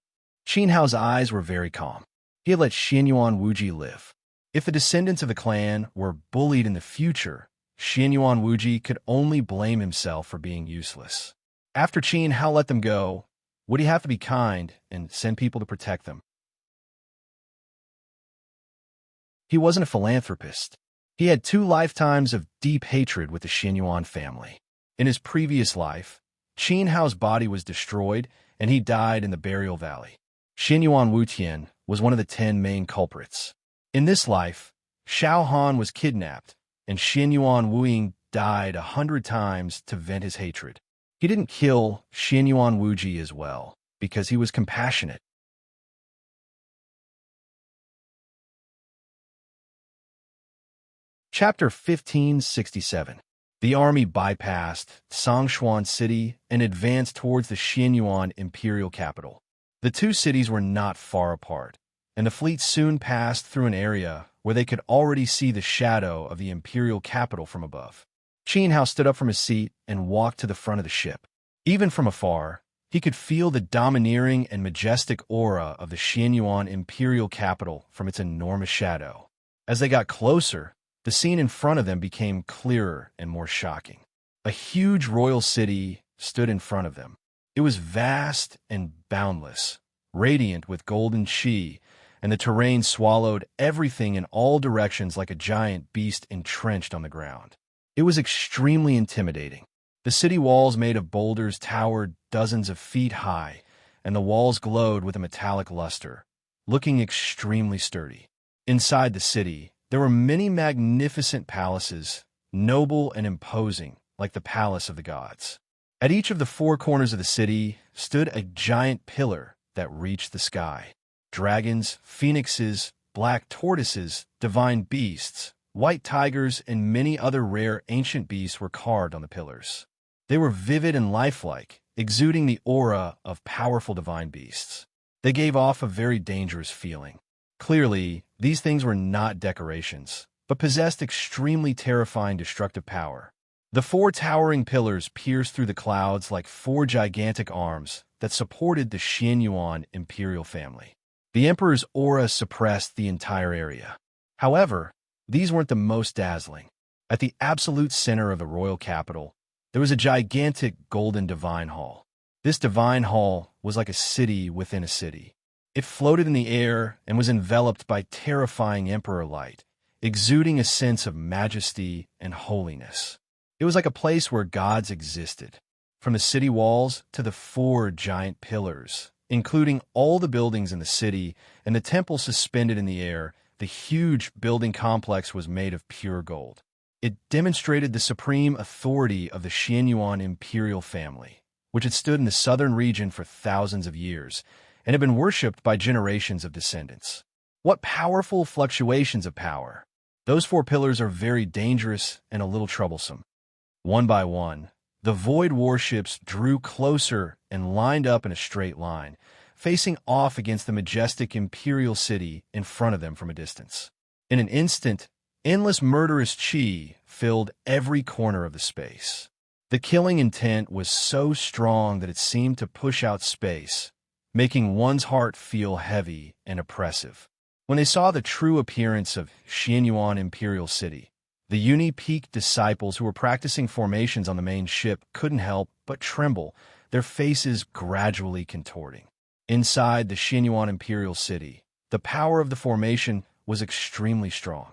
Qin Hao's eyes were very calm. He had let Xianyuan Wuji live. If the descendants of the clan were bullied in the future, Xianyuan Wuji could only blame himself for being useless. After Qin Hao let them go, would he have to be kind and send people to protect them? He wasn't a philanthropist. He had 2 lifetimes of deep hatred with the Xianyuan family. In his previous life, Qin Hao's body was destroyed, and he died in the burial valley. Xianyuan Wutian was one of the 10 main culprits. In this life, Xiao Han was kidnapped, and Xianyuan Wuying died 100 times to vent his hatred. He didn't kill Xianyuan Wuji as well, because he was compassionate. Chapter 1567. The army bypassed Songshuan City and advanced towards the Xianyuan imperial capital. The 2 cities were not far apart, and the fleet soon passed through an area where they could already see the shadow of the imperial capital from above. Qin Hao stood up from his seat and walked to the front of the ship. Even from afar, he could feel the domineering and majestic aura of the Xianyuan imperial capital from its enormous shadow. As they got closer, the scene in front of them became clearer and more shocking. A huge royal city stood in front of them. It was vast and boundless, radiant with golden qi, and the terrain swallowed everything in all directions like a giant beast entrenched on the ground. It was extremely intimidating. The city walls made of boulders towered dozens of feet high, and the walls glowed with a metallic luster, looking extremely sturdy. Inside the city, there were many magnificent palaces, noble and imposing, like the palace of the gods. At each of the 4 corners of the city stood a giant pillar that reached the sky. Dragons, phoenixes, black tortoises, divine beasts, white tigers, and many other rare ancient beasts were carved on the pillars. They were vivid and lifelike, exuding the aura of powerful divine beasts. They gave off a very dangerous feeling. Clearly, these things were not decorations, but possessed extremely terrifying destructive power. The 4 towering pillars pierced through the clouds like 4 gigantic arms that supported the Xianyuan imperial family. The emperor's aura suppressed the entire area. However, these weren't the most dazzling. At the absolute center of the royal capital, there was a gigantic golden divine hall. This divine hall was like a city within a city. It floated in the air and was enveloped by terrifying emperor light, exuding a sense of majesty and holiness. It was like a place where gods existed. From the city walls to the 4 giant pillars, including all the buildings in the city and the temple suspended in the air, the huge building complex was made of pure gold. It demonstrated the supreme authority of the Xianyuan imperial family, which had stood in the southern region for thousands of years and had been worshipped by generations of descendants. What powerful fluctuations of power! Those 4 pillars are very dangerous and a little troublesome. One by one, the void warships drew closer and lined up in a straight line, facing off against the majestic imperial city in front of them from a distance. In an instant, endless murderous qi filled every corner of the space. The killing intent was so strong that it seemed to push out space, making one's heart feel heavy and oppressive. When they saw the true appearance of Xianyuan Imperial City, the uni-peaked disciples who were practicing formations on the main ship couldn't help but tremble, their faces gradually contorting. Inside the Xianyuan Imperial City, the power of the formation was extremely strong.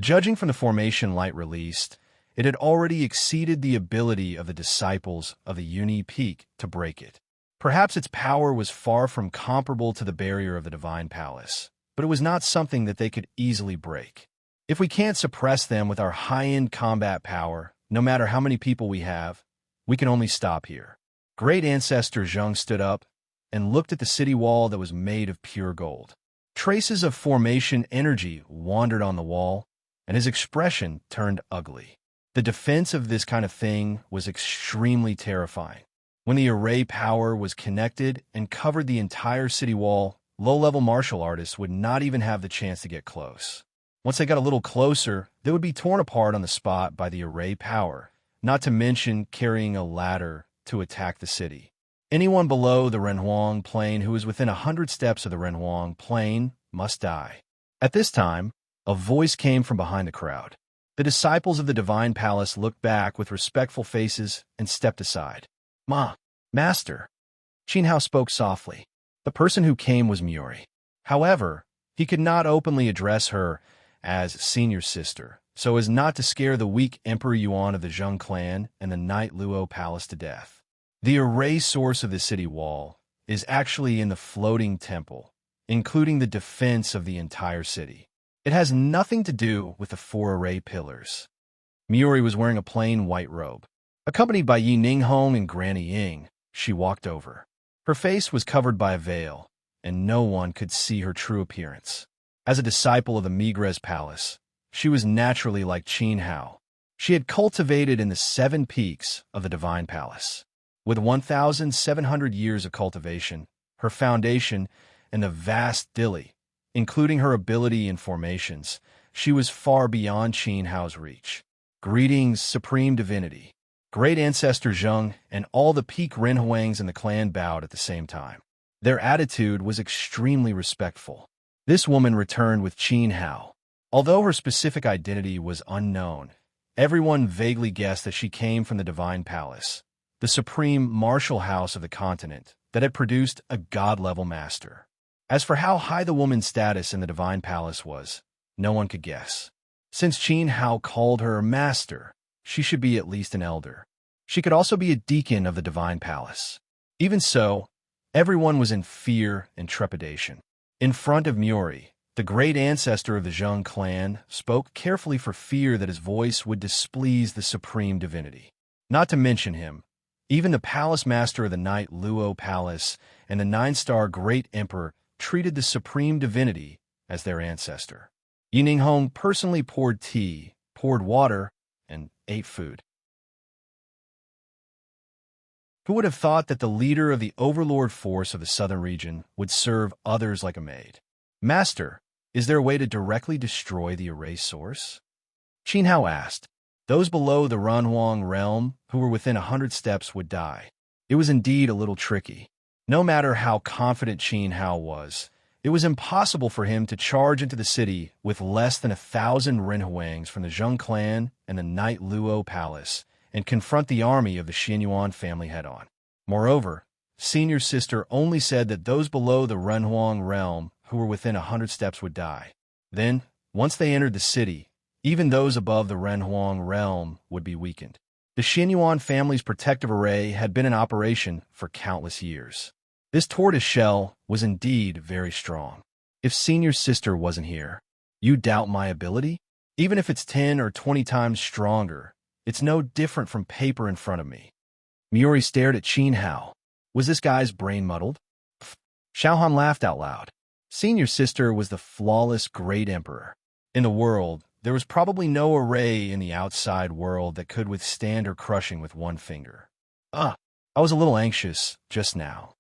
Judging from the formation light released, it had already exceeded the ability of the disciples of the uni-peak to break it. Perhaps its power was far from comparable to the barrier of the Divine Palace, but it was not something that they could easily break. If we can't suppress them with our high-end combat power, no matter how many people we have, we can only stop here. Great Ancestor Zheng stood up and looked at the city wall that was made of pure gold. Traces of formation energy wandered on the wall, and his expression turned ugly. The defense of this kind of thing was extremely terrifying. When the array power was connected and covered the entire city wall, low-level martial artists would not even have the chance to get close. Once they got a little closer, they would be torn apart on the spot by the array power, not to mention carrying a ladder to attack the city. Anyone below the Renhuang Plain who is within 100 steps of the Renhuang Plain must die. At this time, a voice came from behind the crowd. The disciples of the Divine Palace looked back with respectful faces and stepped aside. Master. Qin Hao spoke softly. The person who came was Miori. However, he could not openly address her as senior sister, so as not to scare the weak Emperor Yuan of the Zheng clan and the Knight Luo Palace to death. The array source of the city wall is actually in the floating temple, including the defense of the entire city. It has nothing to do with the 4 array pillars. Miori was wearing a plain white robe. Accompanied by Yi Ninghong and Granny Ying, she walked over. Her face was covered by a veil, and no one could see her true appearance. As a disciple of the Migres Palace, she was naturally like Qin Hao. She had cultivated in the 7 peaks of the Divine Palace. With 1,700 years of cultivation, her foundation, and the vast Dili, including her ability in formations, she was far beyond Qin Hao's reach. Greetings, Supreme Divinity. Great Ancestor Zheng and all the peak Renhuangs in the clan bowed at the same time. Their attitude was extremely respectful. This woman returned with Qin Hao. Although her specific identity was unknown, everyone vaguely guessed that she came from the Divine Palace, the supreme martial house of the continent that had produced a god-level master. As for how high the woman's status in the Divine Palace was, no one could guess. Since Qin Hao called her master, she should be at least an elder. She could also be a deacon of the Divine Palace. Even so, everyone was in fear and trepidation. In front of Miori, the great ancestor of the Zheng clan spoke carefully for fear that his voice would displease the supreme divinity. Not to mention him, even the palace master of the Knight Luo Palace and the 9-star great emperor treated the supreme divinity as their ancestor. Yi Ninghong personally poured tea, poured water, and ate food. Who would have thought that the leader of the overlord force of the southern region would serve others like a maid? Master, is there a way to directly destroy the array source? Qin Hao asked. Those below the Renhuang realm who were within 100 steps would die. It was indeed a little tricky. No matter how confident Qin Hao was, it was impossible for him to charge into the city with less than 1,000 Renhuangs from the Zheng clan and the Knight Luo Palace and confront the army of the Xianyuan family head-on. Moreover, senior sister only said that those below the Renhuang realm who were within 100 steps would die. Then, once they entered the city, even those above the Renhuang realm would be weakened. The Xianyuan family's protective array had been in operation for countless years. This tortoise shell was indeed very strong. If senior sister wasn't here, you doubt my ability? Even if it's 10 or 20 times stronger, it's no different from paper in front of me. Miori stared at Qin Hao. Was this guy's brain muddled? Xiaohan laughed out loud. Senior sister was the flawless great emperor. In the world, there was probably no array in the outside world that could withstand her crushing with one finger. I was a little anxious just now.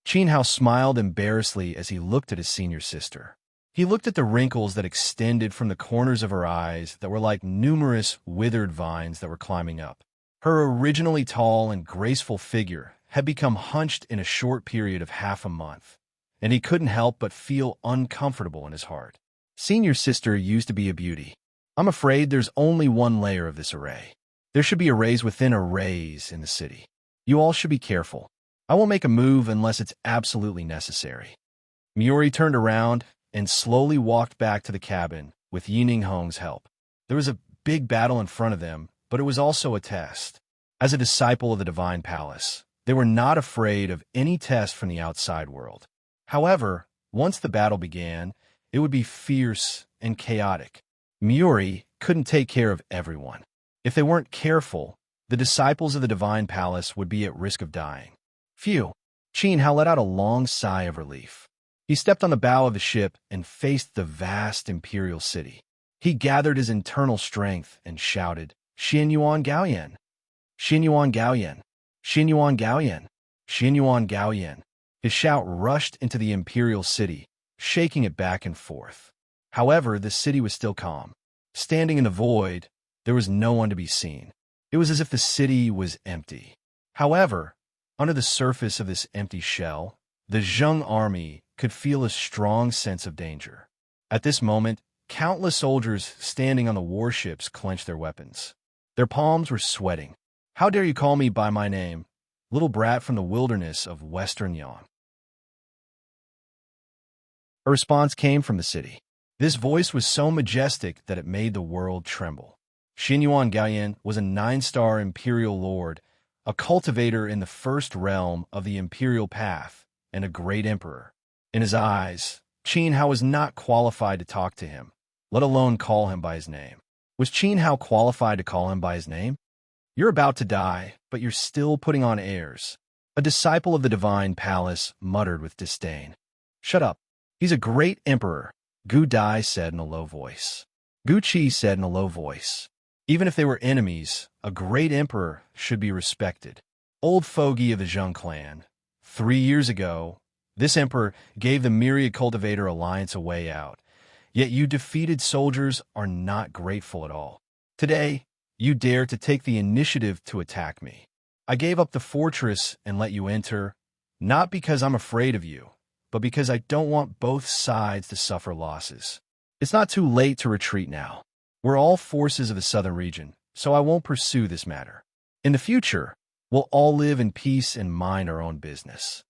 Qin Hao smiled embarrassedly as he looked at his senior sister. He looked at the wrinkles that extended from the corners of her eyes that were like numerous withered vines that were climbing up. Her originally tall and graceful figure had become hunched in a short period of half a month, and he couldn't help but feel uncomfortable in his heart. Senior sister used to be a beauty. I'm afraid there's only one layer of this array. There should be arrays within arrays in the city. You all should be careful. I won't make a move unless it's absolutely necessary. Miori turned around and slowly walked back to the cabin with Yi Ninghong's help. There was a big battle in front of them, but it was also a test. As a disciple of the Divine Palace, they were not afraid of any test from the outside world. However, once the battle began, it would be fierce and chaotic. Miori couldn't take care of everyone. If they weren't careful, the disciples of the Divine Palace would be at risk of dying. Phew! Qin Hao let out a long sigh of relief. He stepped on the bow of the ship and faced the vast imperial city. He gathered his internal strength and shouted, Xianyuan Gaoyan! Xianyuan Gaoyan! Xianyuan Gaoyan! Xianyuan Gaoyan! His shout rushed into the imperial city, shaking it back and forth. However, the city was still calm. Standing in the void, there was no one to be seen. It was as if the city was empty. However, under the surface of this empty shell, the Zheng army could feel a strong sense of danger. At this moment, countless soldiers standing on the warships clenched their weapons. Their palms were sweating. "How dare you call me by my name, little brat from the wilderness of Western Yan?" A response came from the city. This voice was so majestic that it made the world tremble. Xinyuan Gaoyan was a 9-star imperial lord, a cultivator in the first realm of the imperial path, and a great emperor. In his eyes, Qin Hao was not qualified to talk to him, let alone call him by his name. Was Qin Hao qualified to call him by his name? "You're about to die, but you're still putting on airs," a disciple of the divine palace muttered with disdain. "Shut up. He's a great emperor," Gu Dai said in a low voice. Gu Qi said in a low voice. Even if they were enemies, a great emperor should be respected. Old fogey of the Zheng clan. 3 years ago, this emperor gave the Myriad Cultivator Alliance a way out. Yet you defeated soldiers are not grateful at all. Today, you dare to take the initiative to attack me. I gave up the fortress and let you enter, not because I'm afraid of you, but because I don't want both sides to suffer losses. It's not too late to retreat now. We're all forces of the southern region, so I won't pursue this matter. In the future, we'll all live in peace and mind our own business.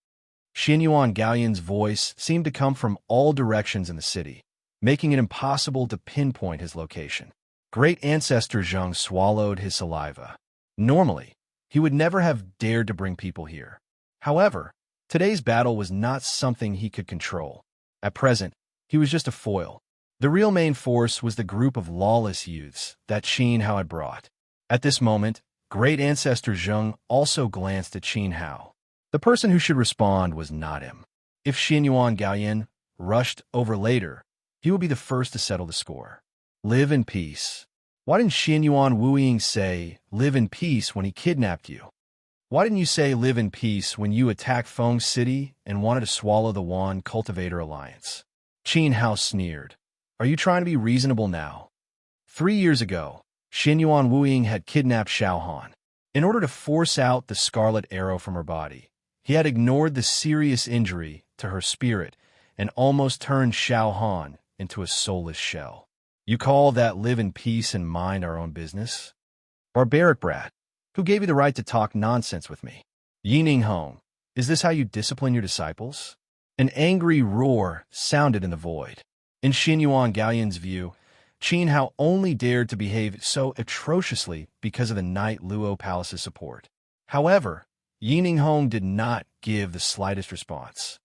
Xinyuan Gaoyan's voice seemed to come from all directions in the city, making it impossible to pinpoint his location. Great Ancestor Zheng swallowed his saliva. Normally, he would never have dared to bring people here. However, today's battle was not something he could control. At present, he was just a foil. The real main force was the group of lawless youths that Qin Hao had brought. At this moment, Great Ancestor Zheng also glanced at Qin Hao. The person who should respond was not him. If Xinyuan Gaoyan rushed over later, he would be the first to settle the score. Live in peace. Why didn't Xinyuan Wuying say, "Live in peace," when he kidnapped you? Why didn't you say live in peace when you attacked Feng City and wanted to swallow the Wan Cultivator Alliance? Qin Hao sneered. Are you trying to be reasonable now? 3 years ago, Xinyuan Wuying had kidnapped Xiao Han. In order to force out the scarlet arrow from her body, he had ignored the serious injury to her spirit and almost turned Xiao Han into a soulless shell. You call that live in peace and mind our own business? Barbaric brat, who gave you the right to talk nonsense with me? Yining Hong, is this how you discipline your disciples? An angry roar sounded in the void. In Xinyuan Gaoyan's view, Qin Hao only dared to behave so atrociously because of the Knight Luo Palace's support. However, Yining Hong did not give the slightest response.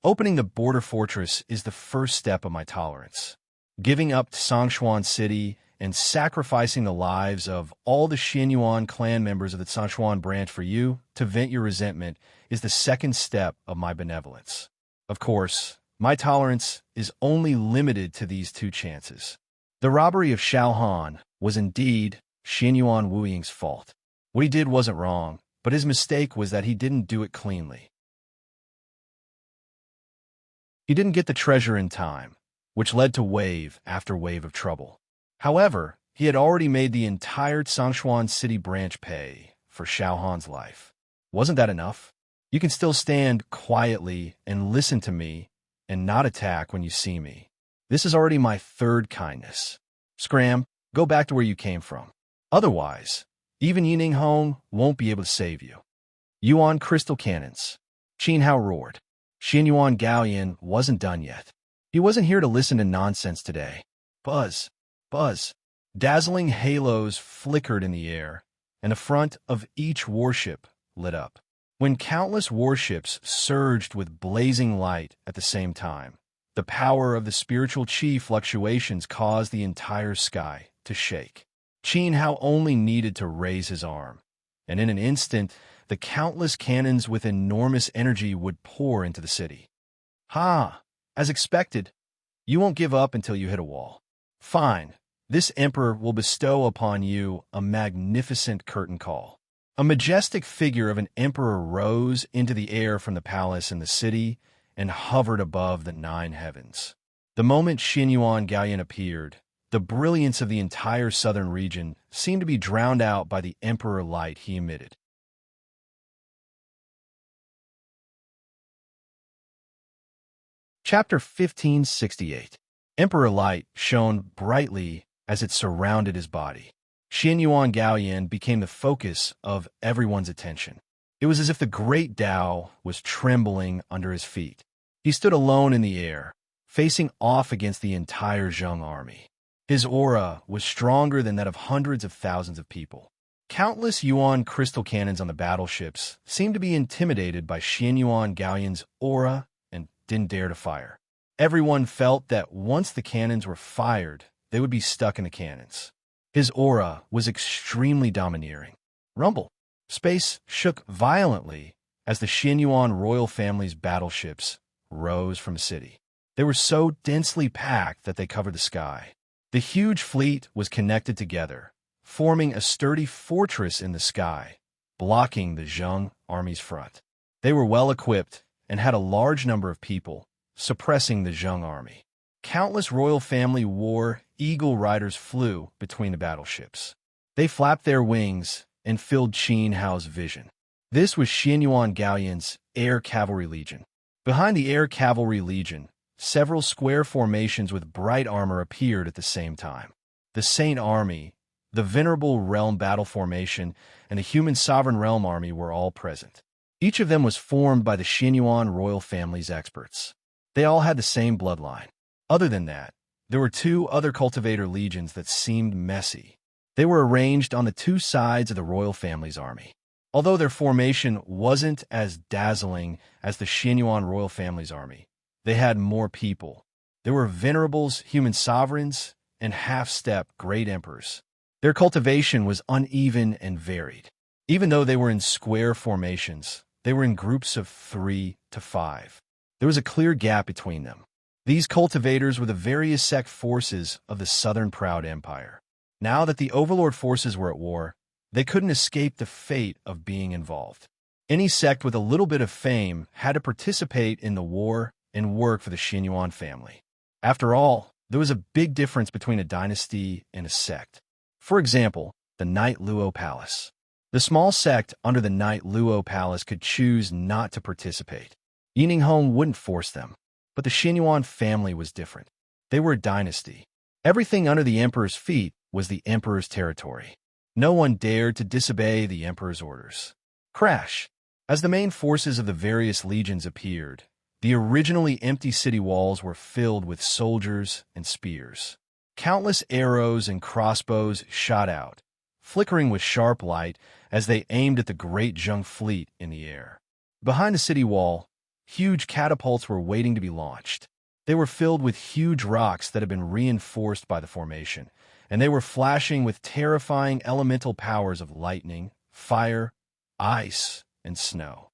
Opening the border fortress is the first step of my tolerance. Giving up Sangshuan City and sacrificing the lives of all the Xinyuan clan members of the Sangshuan branch for you to vent your resentment is the second step of my benevolence. Of course, my tolerance is only limited to these 2 chances. The robbery of Xiao Han was indeed Xinyuan Wuying's fault. What he did wasn't wrong, but his mistake was that he didn't do it cleanly. He didn't get the treasure in time, which led to wave after wave of trouble. However, he had already made the entire Sangshuan City branch pay for Xiao Han's life. Wasn't that enough? You can still stand quietly and listen to me and not attack when you see me. This is already my 3rd kindness. Scram, go back to where you came from. Otherwise, even Yining Hong won't be able to save you. Yuan Crystal Cannons. Qin Hao roared. Xinyuan Gaoyan wasn't done yet. He wasn't here to listen to nonsense today. Buzz, buzz. Dazzling halos flickered in the air, and the front of each warship lit up. When countless warships surged with blazing light at the same time, the power of the spiritual chi fluctuations caused the entire sky to shake. Qin Hao only needed to raise his arm, and in an instant, the countless cannons with enormous energy would pour into the city. Ha! As expected, you won't give up until you hit a wall. Fine, this emperor will bestow upon you a magnificent curtain call. A majestic figure of an emperor rose into the air from the palace in the city and hovered above the 9 heavens. The moment Xianyuan Gallian appeared, the brilliance of the entire southern region seemed to be drowned out by the emperor light he emitted. Chapter 1568. Emperor light shone brightly as it surrounded his body. Xianyuan Gallian became the focus of everyone's attention. It was as if the great Tao was trembling under his feet. He stood alone in the air, facing off against the entire Zheng army. His aura was stronger than that of hundreds of thousands of people. Countless Yuan crystal cannons on the battleships seemed to be intimidated by Xianyuan Gallian's aura and didn't dare to fire. Everyone felt that once the cannons were fired, they would be stuck in the cannons. His aura was extremely domineering. Rumble. Space shook violently as the Xianyuan royal family's battleships rose from the city. They were so densely packed that they covered the sky. The huge fleet was connected together, forming a sturdy fortress in the sky, blocking the Zheng army's front. They were well equipped and had a large number of people, suppressing the Zheng army. Countless royal family war eagle riders flew between the battleships. They flapped their wings and filled Qin Hao's vision. This was Xianyuan Gallian's Air Cavalry Legion. Behind the Air Cavalry Legion, several square formations with bright armor appeared at the same time. The Saint Army, the Venerable Realm Battle Formation, and the Human Sovereign Realm Army were all present. Each of them was formed by the Xianyuan royal family's experts. They all had the same bloodline. Other than that, there were 2 other cultivator legions that seemed messy. They were arranged on the 2 sides of the royal family's army. Although their formation wasn't as dazzling as the Xianyuan royal family's army, they had more people. There were venerables, human sovereigns, and half-step great emperors. Their cultivation was uneven and varied. Even though they were in square formations, they were in groups of 3 to 5. There was a clear gap between them. These cultivators were the various sect forces of the Southern Proud Empire. Now that the Overlord forces were at war, they couldn't escape the fate of being involved. Any sect with a little bit of fame had to participate in the war and work for the Xianyuan family. After all, there was a big difference between a dynasty and a sect. For example, the Knight Luo Palace. The small sect under the Knight Luo Palace could choose not to participate. Yininghong wouldn't force them. But the Xianyuan family was different. They were a dynasty. Everything under the emperor's feet was the emperor's territory. No one dared to disobey the emperor's orders. Crash. As the main forces of the various legions appeared, the originally empty city walls were filled with soldiers and spears. Countless arrows and crossbows shot out, flickering with sharp light as they aimed at the great Zheng fleet in the air. Behind the city wall, huge catapults were waiting to be launched. They were filled with huge rocks that had been reinforced by the formation, and they were flashing with terrifying elemental powers of lightning, fire, ice, and snow.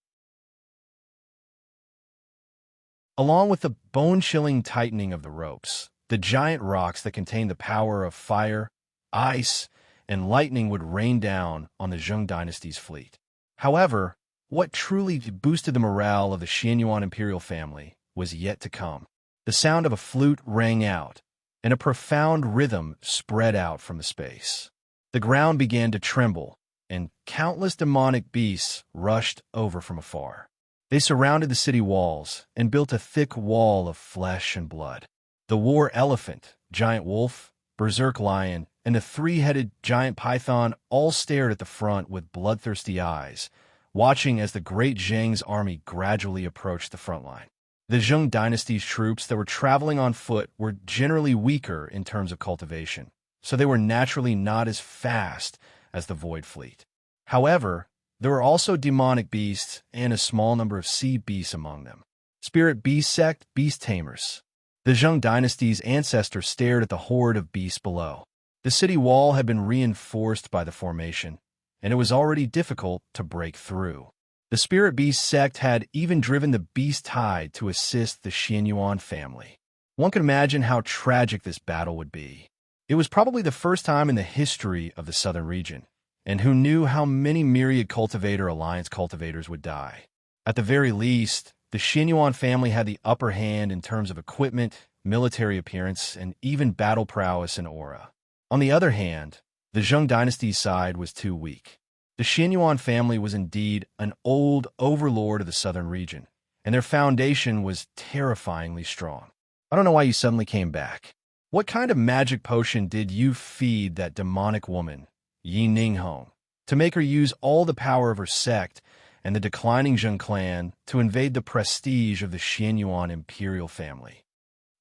Along with the bone-chilling tightening of the ropes, the giant rocks that contained the power of fire, ice, and lightning would rain down on the Zheng dynasty's fleet. However, what truly boosted the morale of the Xianyuan imperial family was yet to come. The sound of a flute rang out, and a profound rhythm spread out from the space. The ground began to tremble, and countless demonic beasts rushed over from afar. They surrounded the city walls and built a thick wall of flesh and blood. The war elephant, giant wolf, berserk lion, and the 3-headed giant python all stared at the front with bloodthirsty eyes, watching as the great Zheng's army gradually approached the front line. The Zheng dynasty's troops that were traveling on foot were generally weaker in terms of cultivation, so they were naturally not as fast as the Void Fleet. However, there were also demonic beasts and a small number of sea beasts among them. Spirit beast sect, beast tamers. The Zheng dynasty's ancestors stared at the horde of beasts below. The city wall had been reinforced by the formation, and it was already difficult to break through. The Spirit Beast sect had even driven the Beast Tide to assist the Xianyuan family. One can imagine how tragic this battle would be. It was probably the first time in the history of the southern region, and who knew how many myriad Cultivator Alliance cultivators would die. At the very least, the Xianyuan family had the upper hand in terms of equipment, military appearance, and even battle prowess and aura. On the other hand, the Zheng dynasty's side was too weak. The Xianyuan family was indeed an old overlord of the southern region, and their foundation was terrifyingly strong. I don't know why you suddenly came back. What kind of magic potion did you feed that demonic woman, Yi Ninghong, to make her use all the power of her sect and the declining Zheng clan to invade the prestige of the Xianyuan imperial family?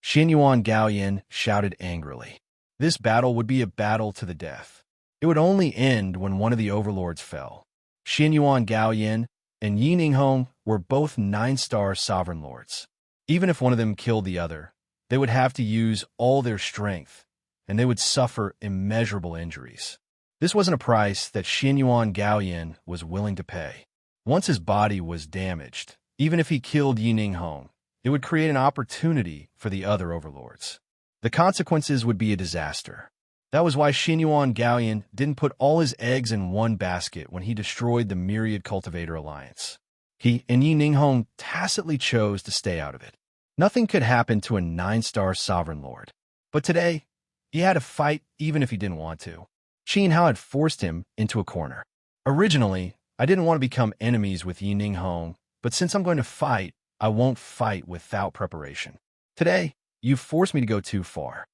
Xianyuan Gaoyan shouted angrily. This battle would be a battle to the death. It would only end when one of the overlords fell. Xianyuan Gaoyan and Yi Ninghong were both 9-star sovereign lords. Even if one of them killed the other, they would have to use all their strength, and they would suffer immeasurable injuries. This wasn't a price that Xianyuan Gaoyan was willing to pay. Once his body was damaged, even if he killed Yi Ninghong, it would create an opportunity for the other overlords. The consequences would be a disaster. That was why Xianyuan Gaoyan didn't put all his eggs in one basket when he destroyed the Myriad Cultivator Alliance. He and Yi Ninghong tacitly chose to stay out of it. Nothing could happen to a 9-star sovereign lord. But today, he had to fight even if he didn't want to. Qin Hao had forced him into a corner. Originally, I didn't want to become enemies with Yi Ninghong, but since I'm going to fight, I won't fight without preparation. Today, you've forced me to go too far.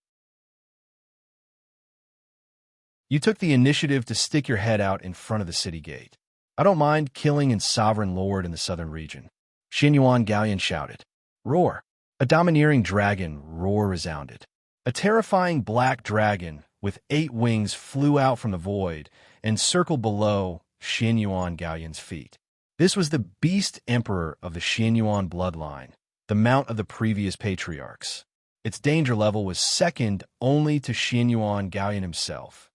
You took the initiative to stick your head out in front of the city gate. I don't mind killing a sovereign lord in the southern region. Xianyuan Gaoyan shouted. Roar! A domineering dragon roar resounded. A terrifying black dragon with 8 wings flew out from the void and circled below Xianyuan Gaoyan's feet. This was the beast emperor of the Xianyuan bloodline, the mount of the previous patriarchs. Its danger level was second only to Xianyuan Gaoyan himself.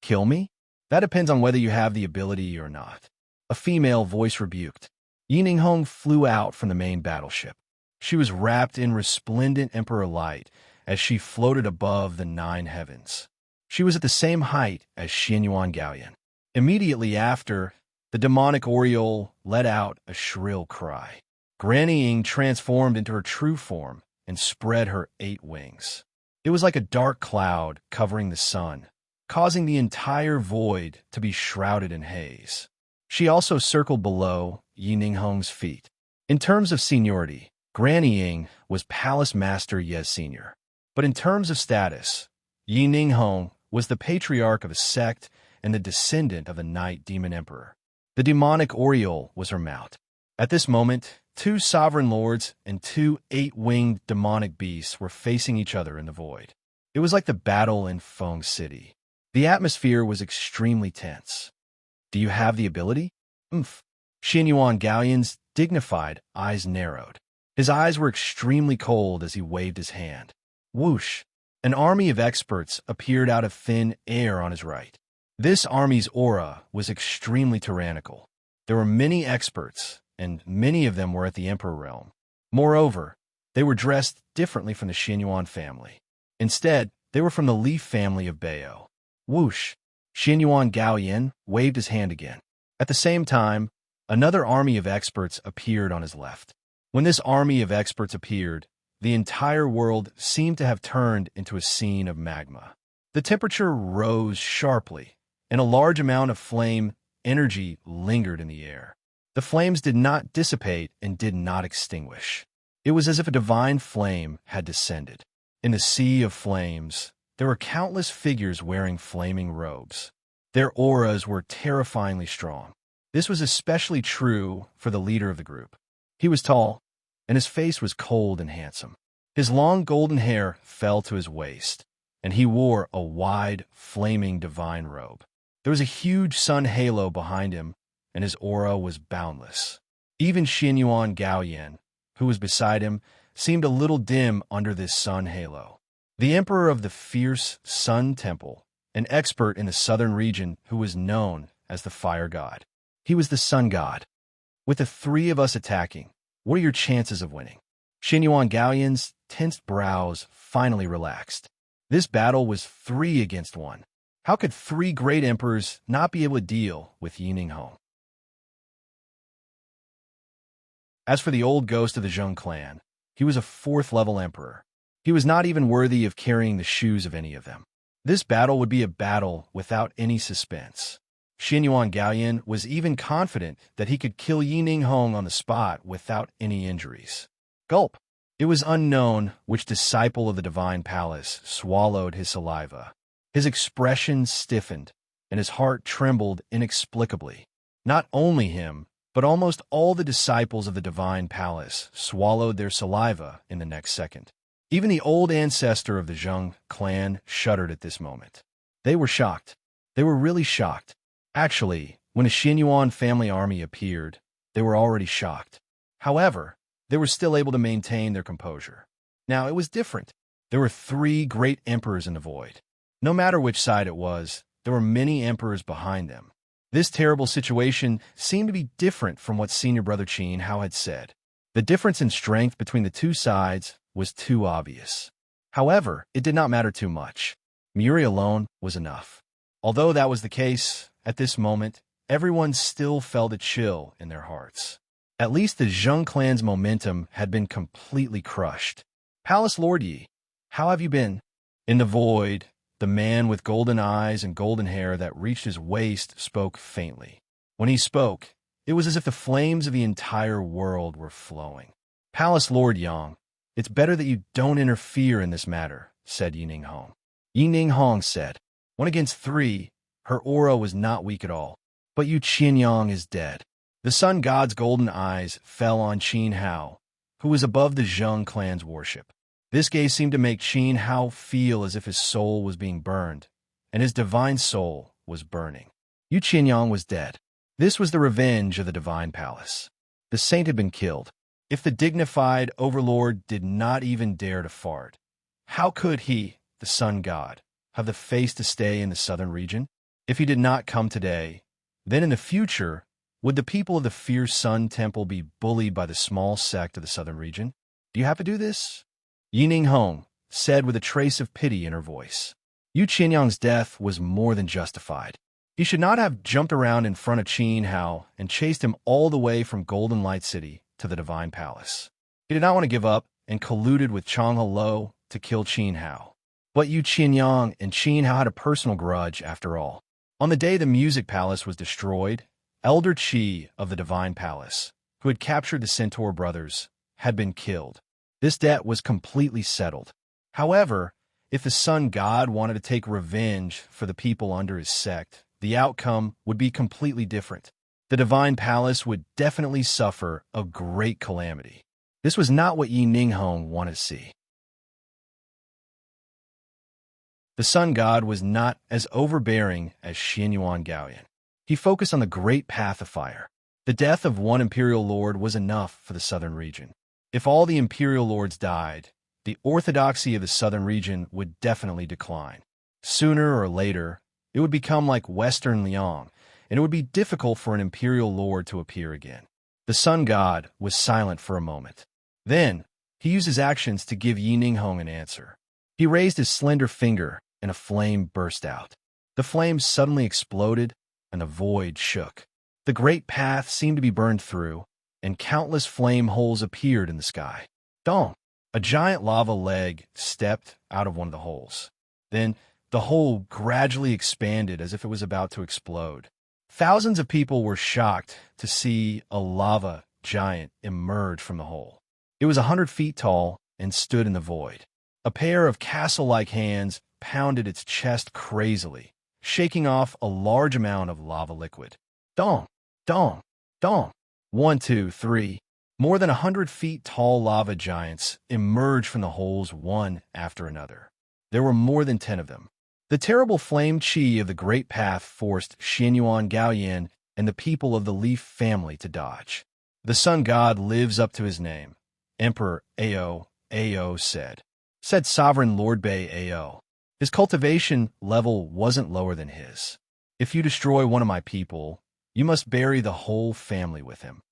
Kill me? That depends on whether you have the ability or not. A female voice rebuked. Yi Ninghong flew out from the main battleship. She was wrapped in resplendent emperor light as she floated above the 9 heavens. She was at the same height as Xianyuan Gaoyan. Immediately after, the demonic Oriole let out a shrill cry. Granny Ying transformed into her true form and spread her 8 wings. It was like a dark cloud covering the sun, causing the entire void to be shrouded in haze. She also circled below Yi Ninghong's feet. In terms of seniority, Granny Ying was Palace Master Yes Senior. But in terms of status, Yi Ninghong was the patriarch of a sect and the descendant of the Night Demon Emperor. The demonic Oriole was her mount. At this moment, 2 sovereign lords and 2 8-winged demonic beasts were facing each other in the void. It was like the battle in Feng City. The atmosphere was extremely tense. Do you have the ability? Xianyuan Gaoyan's dignified eyes narrowed. His eyes were extremely cold as he waved his hand. Whoosh! An army of experts appeared out of thin air on his right. This army's aura was extremely tyrannical. There were many experts, and many of them were at the Emperor realm. Moreover, they were dressed differently from the Xianyuan family. Instead, they were from the Leaf family of Bayo. Whoosh! Xianyuan Gaoyan waved his hand again. At the same time, another army of experts appeared on his left. When this army of experts appeared, the entire world seemed to have turned into a scene of magma. The temperature rose sharply, and a large amount of flame energy lingered in the air. The flames did not dissipate and did not extinguish. It was as if a divine flame had descended. In the sea of flames, there were countless figures wearing flaming robes. Their auras were terrifyingly strong. This was especially true for the leader of the group. He was tall, and his face was cold and handsome. His long golden hair fell to his waist, and he wore a wide, flaming divine robe. There was a huge sun halo behind him, and his aura was boundless. Even Xianyuan Gaoyan, who was beside him, seemed a little dim under this sun halo. The emperor of the fierce Sun Temple, an expert in the southern region who was known as the Fire God. He was the Sun God. With the 3 of us attacking, what are your chances of winning? Xianyuan Gaoyan's tensed brows finally relaxed. This battle was 3 against 1. How could three great emperors not be able to deal with Yining Hong? As for the old ghost of the Zheng clan, he was a fourth-level emperor. He was not even worthy of carrying the shoes of any of them. This battle would be a battle without any suspense. Xianyuan Gaoyan was even confident that he could kill Yining Hong on the spot without any injuries. Gulp! It was unknown which disciple of the divine palace swallowed his saliva. His expression stiffened, and his heart trembled inexplicably. Not only him, but almost all the disciples of the divine palace swallowed their saliva in the next second. Even the old ancestor of the Zheng clan shuddered at this moment. They were shocked. They were really shocked. Actually, when a Xianyuan family army appeared, they were already shocked. However, they were still able to maintain their composure. Now, it was different. There were three great emperors in the void. No matter which side it was, there were many emperors behind them. This terrible situation seemed to be different from what senior brother Qin Hao had said. The difference in strength between the two sides was too obvious. However, it did not matter too much. Muri alone was enough. Although that was the case, at this moment, everyone still felt a chill in their hearts. At least the Zheng clan's momentum had been completely crushed. Palace Lord Yi, how have you been? In the void, the man with golden eyes and golden hair that reached his waist spoke faintly. When he spoke, it was as if the flames of the entire world were flowing. Palace Lord Yang, it's better that you don't interfere in this matter, said Yining Hong. Yining Hong said, 1 against 3, her aura was not weak at all. But Yu Qianyang is dead. The sun god's golden eyes fell on Qin Hao, who was above the Zheng clan's worship. This gaze seemed to make Qin Hao feel as if his soul was being burned, and his divine soul was burning. Yu Qianyang was dead. This was the revenge of the divine palace. The saint had been killed. If the dignified overlord did not even dare to fart, how could he, the sun god, have the face to stay in the southern region? If he did not come today, then in the future, would the people of the fierce sun temple be bullied by the small sect of the southern region? Do you have to do this? Yining Hong said with a trace of pity in her voice. Yu Qianyang's death was more than justified. He should not have jumped around in front of Qin Hao and chased him all the way from Golden Light City to the Divine Palace. He did not want to give up and colluded with Changhe Lo to kill Qin Hao. But Yu Qianyang and Qin Hao had a personal grudge after all. On the day the Music Palace was destroyed, Elder Qi of the Divine Palace, who had captured the Centaur brothers, had been killed. This debt was completely settled. However, if the sun god wanted to take revenge for the people under his sect, the outcome would be completely different. The Divine Palace would definitely suffer a great calamity. This was not what Yining Hong wanted to see. The sun god was not as overbearing as Xianyuan Gaoyan. He focused on the great path of fire. The death of one imperial lord was enough for the southern region. If all the imperial lords died, the orthodoxy of the southern region would definitely decline. Sooner or later, it would become like Western Liang, and it would be difficult for an imperial lord to appear again. The sun god was silent for a moment. Then, he used his actions to give Yining Hong an answer. He raised his slender finger, and a flame burst out. The flame suddenly exploded, and the void shook. The great path seemed to be burned through, and countless flame holes appeared in the sky. Dong! A giant lava leg stepped out of one of the holes. Then, the hole gradually expanded as if it was about to explode. Thousands of people were shocked to see a lava giant emerge from the hole. It was 100 feet tall and stood in the void. A pair of castle-like hands pounded its chest crazily, shaking off a large amount of lava liquid. Dong! Dong! Dong! 1, 2, 3. More than 100 feet tall lava giants emerged from the holes one after another. There were more than 10 of them. The terrible flame chi of the Great Path forced Xianyuan Gaoyan and the people of the Leaf family to dodge. The sun god lives up to his name, Emperor Ao said Sovereign Lord Bei Ao. His cultivation level wasn't lower than his. If you destroy one of my people, you must bury the whole family with him.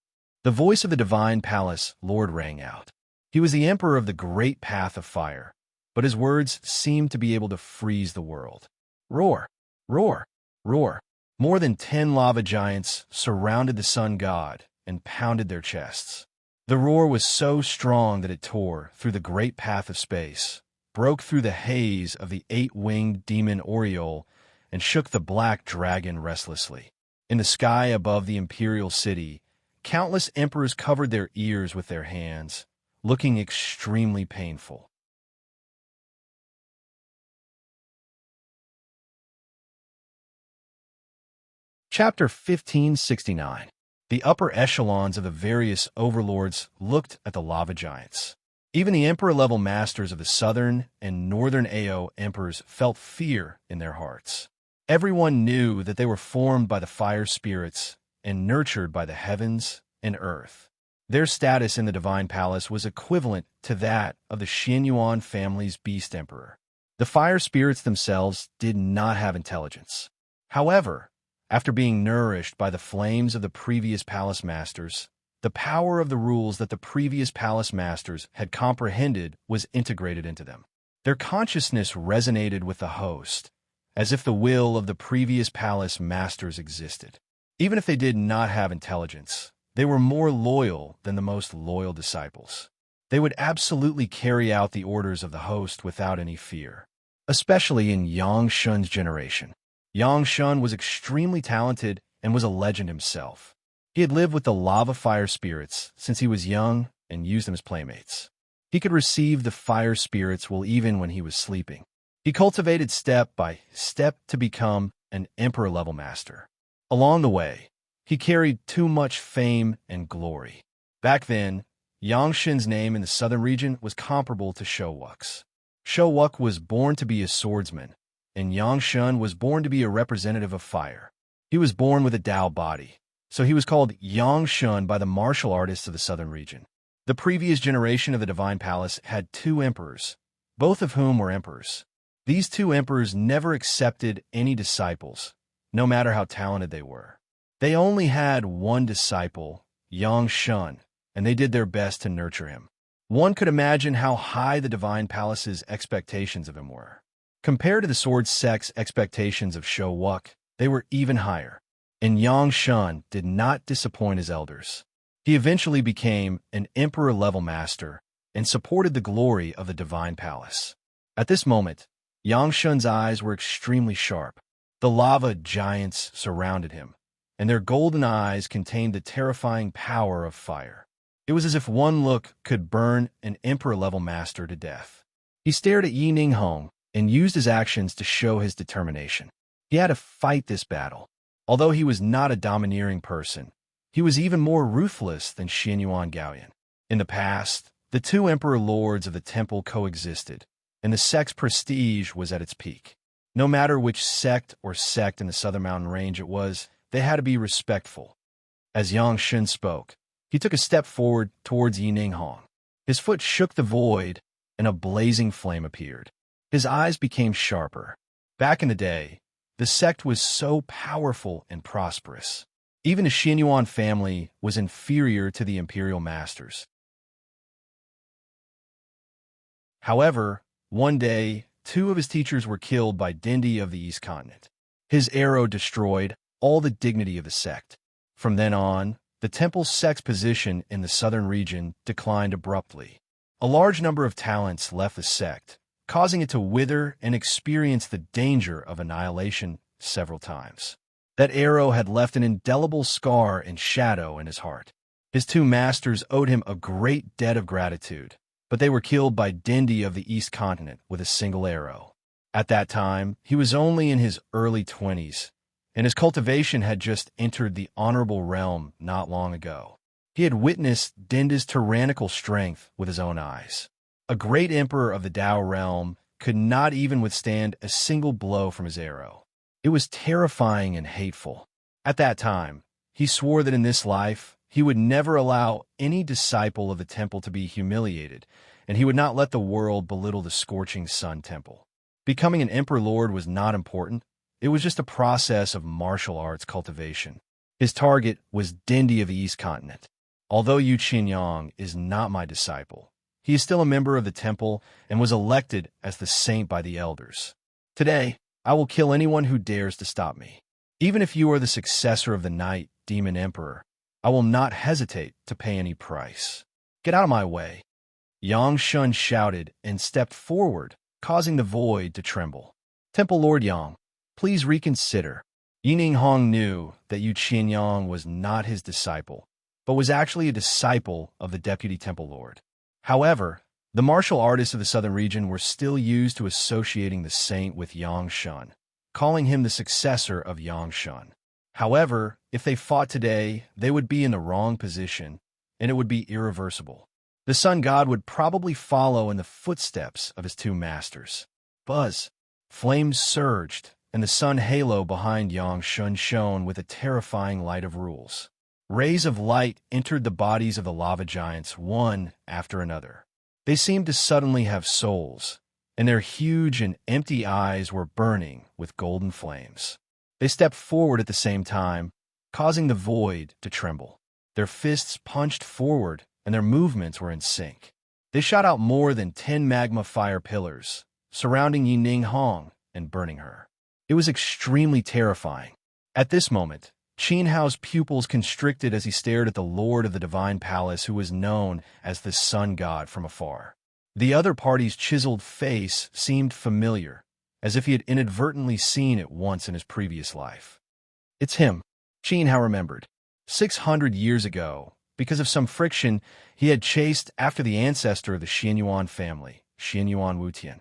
The voice of the Divine Palace Lord rang out. He was the emperor of the Great Path of Fire, but his words seemed to be able to freeze the world. Roar! Roar! Roar! More than 10 lava giants surrounded the sun god and pounded their chests. The roar was so strong that it tore through the great path of space, broke through the haze of the 8-winged demon Oriole, and shook the black dragon restlessly. In the sky above the imperial city, countless emperors covered their ears with their hands, looking extremely painful. Chapter 1569. The upper echelons of the various overlords looked at the lava giants. Even the emperor-level masters of the southern and northern Ao emperors felt fear in their hearts. Everyone knew that they were formed by the fire spirits and nurtured by the heavens and earth. Their status in the divine palace was equivalent to that of the Xianyuan family's beast emperor. The fire spirits themselves did not have intelligence. However, after being nourished by the flames of the previous palace masters, the power of the rules that the previous palace masters had comprehended was integrated into them. Their consciousness resonated with the host, as if the will of the previous palace masters existed. Even if they did not have intelligence, they were more loyal than the most loyal disciples. They would absolutely carry out the orders of the host without any fear, especially in Yang Shun's generation. Yang Shun was extremely talented and was a legend himself. He had lived with the lava fire spirits since he was young and used them as playmates. He could receive the fire spirits even when he was sleeping. He cultivated step by step to become an emperor-level master. Along the way, he carried too much fame and glory. Back then, Yang Shun's name in the southern region was comparable to Showuk's. Showuk was born to be a swordsman, and Yang Shun was born to be a representative of fire. He was born with a Tao body, so he was called Yang Shun by the martial artists of the southern region. The previous generation of the Divine Palace had 2 emperors, both of whom were emperors. These 2 emperors never accepted any disciples, no matter how talented they were. They only had one disciple, Yang Shun, and they did their best to nurture him. One could imagine how high the Divine Palace's expectations of him were. Compared to the Sword Sect's expectations of Showuk, they were even higher, and Yang Shun did not disappoint his elders. He eventually became an emperor-level master and supported the glory of the Divine Palace. At this moment, Yang Shun's eyes were extremely sharp. The lava giants surrounded him, and their golden eyes contained the terrifying power of fire. It was as if one look could burn an emperor-level master to death. He stared at Yi Ninghong and used his actions to show his determination. He had to fight this battle. Although he was not a domineering person, he was even more ruthless than Xianyuan Gaoyan. In the past, the 2 emperor lords of the temple coexisted, and the sect's prestige was at its peak. No matter which sect in the southern mountain range it was, they had to be respectful. As Yang Shun spoke, he took a step forward towards Yi Ninghong. His foot shook the void, and a blazing flame appeared. His eyes became sharper. Back in the day, the sect was so powerful and prosperous. Even the Xianyuan family was inferior to the imperial masters. However, one day, 2 of his teachers were killed by Dindi of the East Continent. His arrow destroyed all the dignity of the sect. From then on, the temple's sect's position in the southern region declined abruptly. A large number of talents left the sect, causing it to wither and experience the danger of annihilation several times. That arrow had left an indelible scar and shadow in his heart. His 2 masters owed him a great debt of gratitude, but they were killed by Dindi of the East Continent with a single arrow. At that time, he was only in his early 20s, and his cultivation had just entered the honorable realm not long ago. He had witnessed Dinda's tyrannical strength with his own eyes. A great emperor of the Tao realm could not even withstand a single blow from his arrow. It was terrifying and hateful. At that time, he swore that in this life, he would never allow any disciple of the temple to be humiliated, and he would not let the world belittle the Scorching Sun Temple. Becoming an emperor lord was not important. It was just a process of martial arts cultivation. His target was Dindi of the East Continent. Although Yu Qinyang is not my disciple, he is still a member of the temple and was elected as the saint by the elders. Today, I will kill anyone who dares to stop me. Even if you are the successor of the Night Demon Emperor, I will not hesitate to pay any price. Get out of my way. Yang Shun shouted and stepped forward, causing the void to tremble. Temple Lord Yang, please reconsider. Yining Hong knew that Yu Qianyang was not his disciple, but was actually a disciple of the Deputy Temple Lord. However, the martial artists of the southern region were still used to associating the saint with Yang Shun, calling him the successor of Yang Shun. However, if they fought today, they would be in the wrong position, and it would be irreversible. The sun god would probably follow in the footsteps of his two masters. Buzz. Flames surged, and the sun halo behind Yang Shun shone with a terrifying light of rules. Rays of light entered the bodies of the lava giants one after another. They seemed to suddenly have souls, and their huge and empty eyes were burning with golden flames. They stepped forward at the same time, causing the void to tremble. Their fists punched forward, and their movements were in sync. They shot out more than 10 magma fire pillars, surrounding Yining Hong and burning her. It was extremely terrifying. At this moment, Qin Hao's pupils constricted as he stared at the Lord of the Divine Palace, who was known as the Sun God, from afar. The other party's chiseled face seemed familiar, as if he had inadvertently seen it once in his previous life. It's him, Qin Hao remembered. 600 years ago, because of some friction, he had chased after the ancestor of the Xianyuan family, Xianyuan Wutian.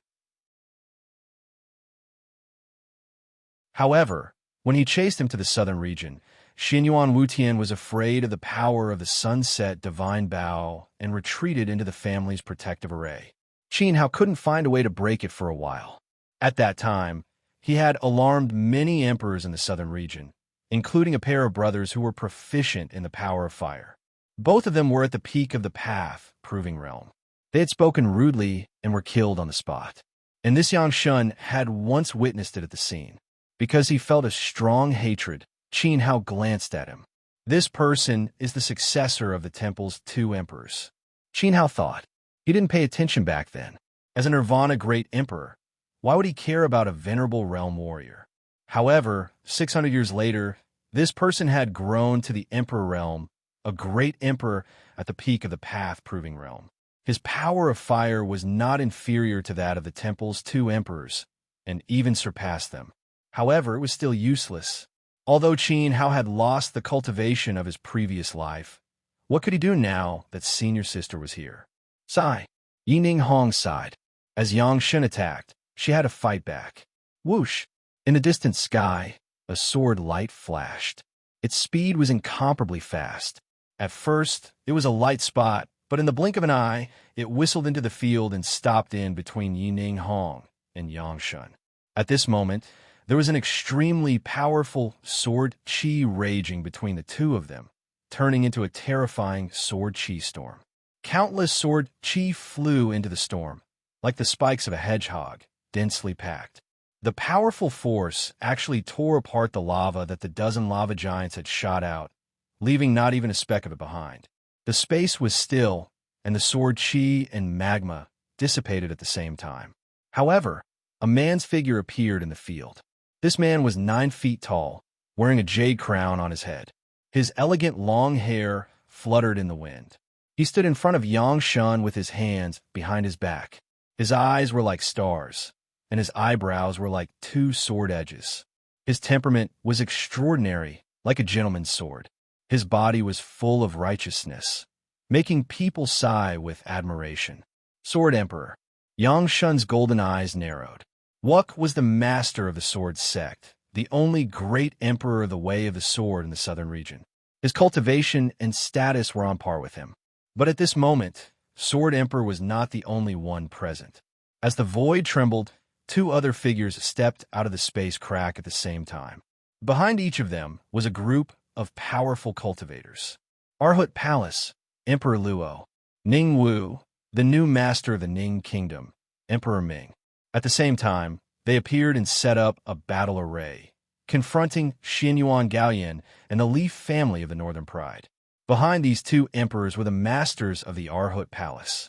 However, when he chased him to the southern region, Xianyuan Wutian was afraid of the power of the sunset divine bow and retreated into the family's protective array. Qin Hao couldn't find a way to break it for a while. At that time, he had alarmed many emperors in the southern region, including a pair of brothers who were proficient in the power of fire. Both of them were at the peak of the path, proving realm. They had spoken rudely and were killed on the spot. And this Yang Shun had once witnessed it at the scene. Because he felt a strong hatred, Qin Hao glanced at him. This person is the successor of the temple's two emperors. Qin Hao thought. He didn't pay attention back then. As a Nirvana great emperor, why would he care about a venerable realm warrior? However, 600 years later, this person had grown to the emperor realm, a great emperor at the peak of the path proving realm. His power of fire was not inferior to that of the temple's two emperors, and even surpassed them. However, it was still useless. Although Qin Hao had lost the cultivation of his previous life, what could he do now that senior sister was here? Sigh. Yining Hong sighed. As Yang Shun attacked, she had to fight back. Whoosh! In the distant sky, a sword light flashed. Its speed was incomparably fast. At first, it was a light spot, but in the blink of an eye, it whistled into the field and stopped in between Yining Hong and Yang Shun. At this moment, there was an extremely powerful sword chi raging between the two of them, turning into a terrifying sword chi storm. Countless sword chi flew into the storm, like the spikes of a hedgehog, densely packed. The powerful force actually tore apart the lava that the dozen lava giants had shot out, leaving not even a speck of it behind. The space was still, and the sword chi and magma dissipated at the same time. However, a man's figure appeared in the field. This man was 9 feet tall, wearing a jade crown on his head. His elegant long hair fluttered in the wind. He stood in front of Yang Shun with his hands behind his back. His eyes were like stars, and his eyebrows were like 2 sword edges. His temperament was extraordinary, like a gentleman's sword. His body was full of righteousness, making people sigh with admiration. Sword Emperor. Yang Shun's golden eyes narrowed. Wuk was the master of the sword sect, the only great emperor of the way of the sword in the southern region. His cultivation and status were on par with him. But at this moment, Sword Emperor was not the only one present. As the void trembled, 2 other figures stepped out of the space crack at the same time. Behind each of them was a group of powerful cultivators. Arhut Palace, Emperor Luo. Ning Wu, the new master of the Ning Kingdom, Emperor Ming. At the same time, they appeared and set up a battle array, confronting Xianyuan Gaoyan and the Leaf family of the Northern Pride. Behind these 2 emperors were the masters of the Arhut Palace.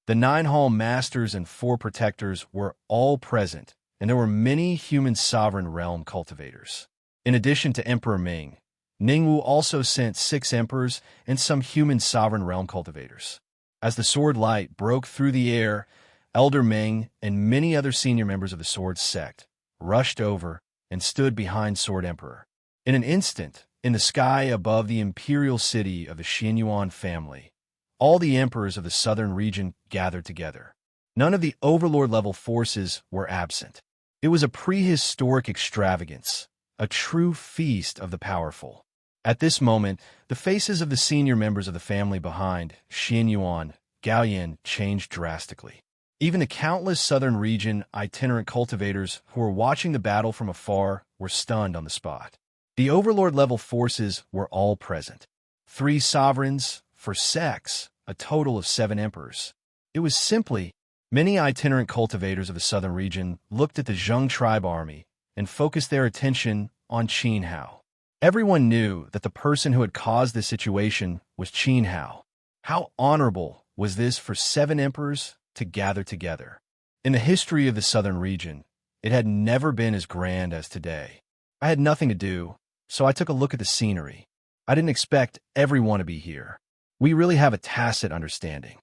The 9 hall masters and 4 protectors were all present, and there were many human sovereign realm cultivators. In addition to Emperor Ming, Ningwu also sent 6 emperors and some human sovereign realm cultivators. As the sword light broke through the air, Elder Ming and many other senior members of the Sword sect rushed over and stood behind Sword Emperor. In an instant, in the sky above the imperial city of the Xianyuan family, all the emperors of the southern region gathered together. None of the overlord-level forces were absent. It was a prehistoric extravagance, a true feast of the powerful. At this moment, the faces of the senior members of the family behind Xianyuan, Gaoyan changed drastically. Even the countless southern region itinerant cultivators who were watching the battle from afar were stunned on the spot. The overlord-level forces were all present. 3 sovereigns for sects, a total of 7 emperors. It was simply, many itinerant cultivators of the southern region looked at the Zheng tribe army and focused their attention on Qin Hao. Everyone knew that the person who had caused this situation was Qin Hao. How honorable was this for 7 emperors to gather together? In the history of the southern region, it had never been as grand as today. I had nothing to do, so I took a look at the scenery. I didn't expect everyone to be here. We really have a tacit understanding.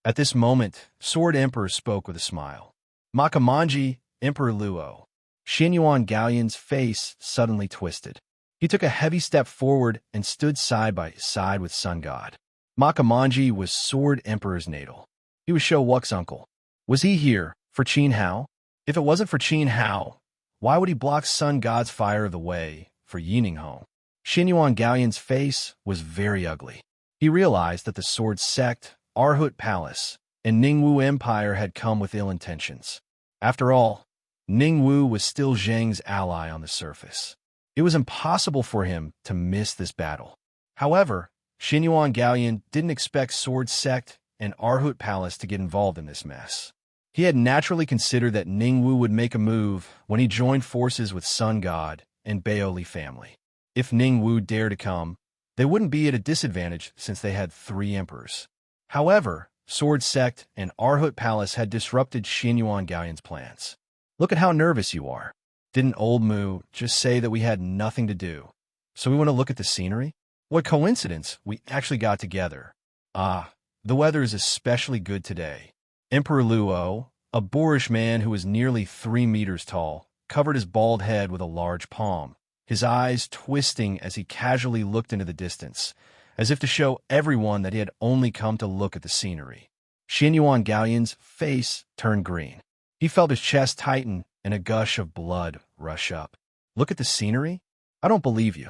At this moment, Sword Emperor spoke with a smile. Makamanji, Emperor Luo. Xianyuan Gaoyan's face suddenly twisted. He took a heavy step forward and stood side by side with Sun God. Makamanji was Sword Emperor's natal. He was Shou Wux's uncle. Was he here for Qin Hao? If it wasn't for Qin Hao, why would he block Sun God's fire of the way for Yininghong? Xianyuan Gaoyan's face was very ugly. He realized that the Sword Sect, Arhut Palace, and Ningwu Empire had come with ill intentions. After all, Ningwu was still Zheng's ally on the surface. It was impossible for him to miss this battle. However, Xianyuan Gaoyan didn't expect Sword Sect and Arhut Palace to get involved in this mess. He had naturally considered that Ningwu would make a move when he joined forces with Sun God and Baoli family. If Ningwu dared to come, they wouldn't be at a disadvantage since they had 3 emperors. However, Sword Sect and Arhut Palace had disrupted Xianyuan Gaoyan's plans. Look at how nervous you are. Didn't old Mu just say that we had nothing to do? So we want to look at the scenery? What coincidence we actually got together. Ah, the weather is especially good today. Emperor Luo, a boorish man who was nearly 3 meters tall, covered his bald head with a large palm, his eyes twisting as he casually looked into the distance, as if to show everyone that he had only come to look at the scenery. Xianyuan Gaoyan's face turned green. He felt his chest tighten and a gush of blood rush up. Look at the scenery? I don't believe you.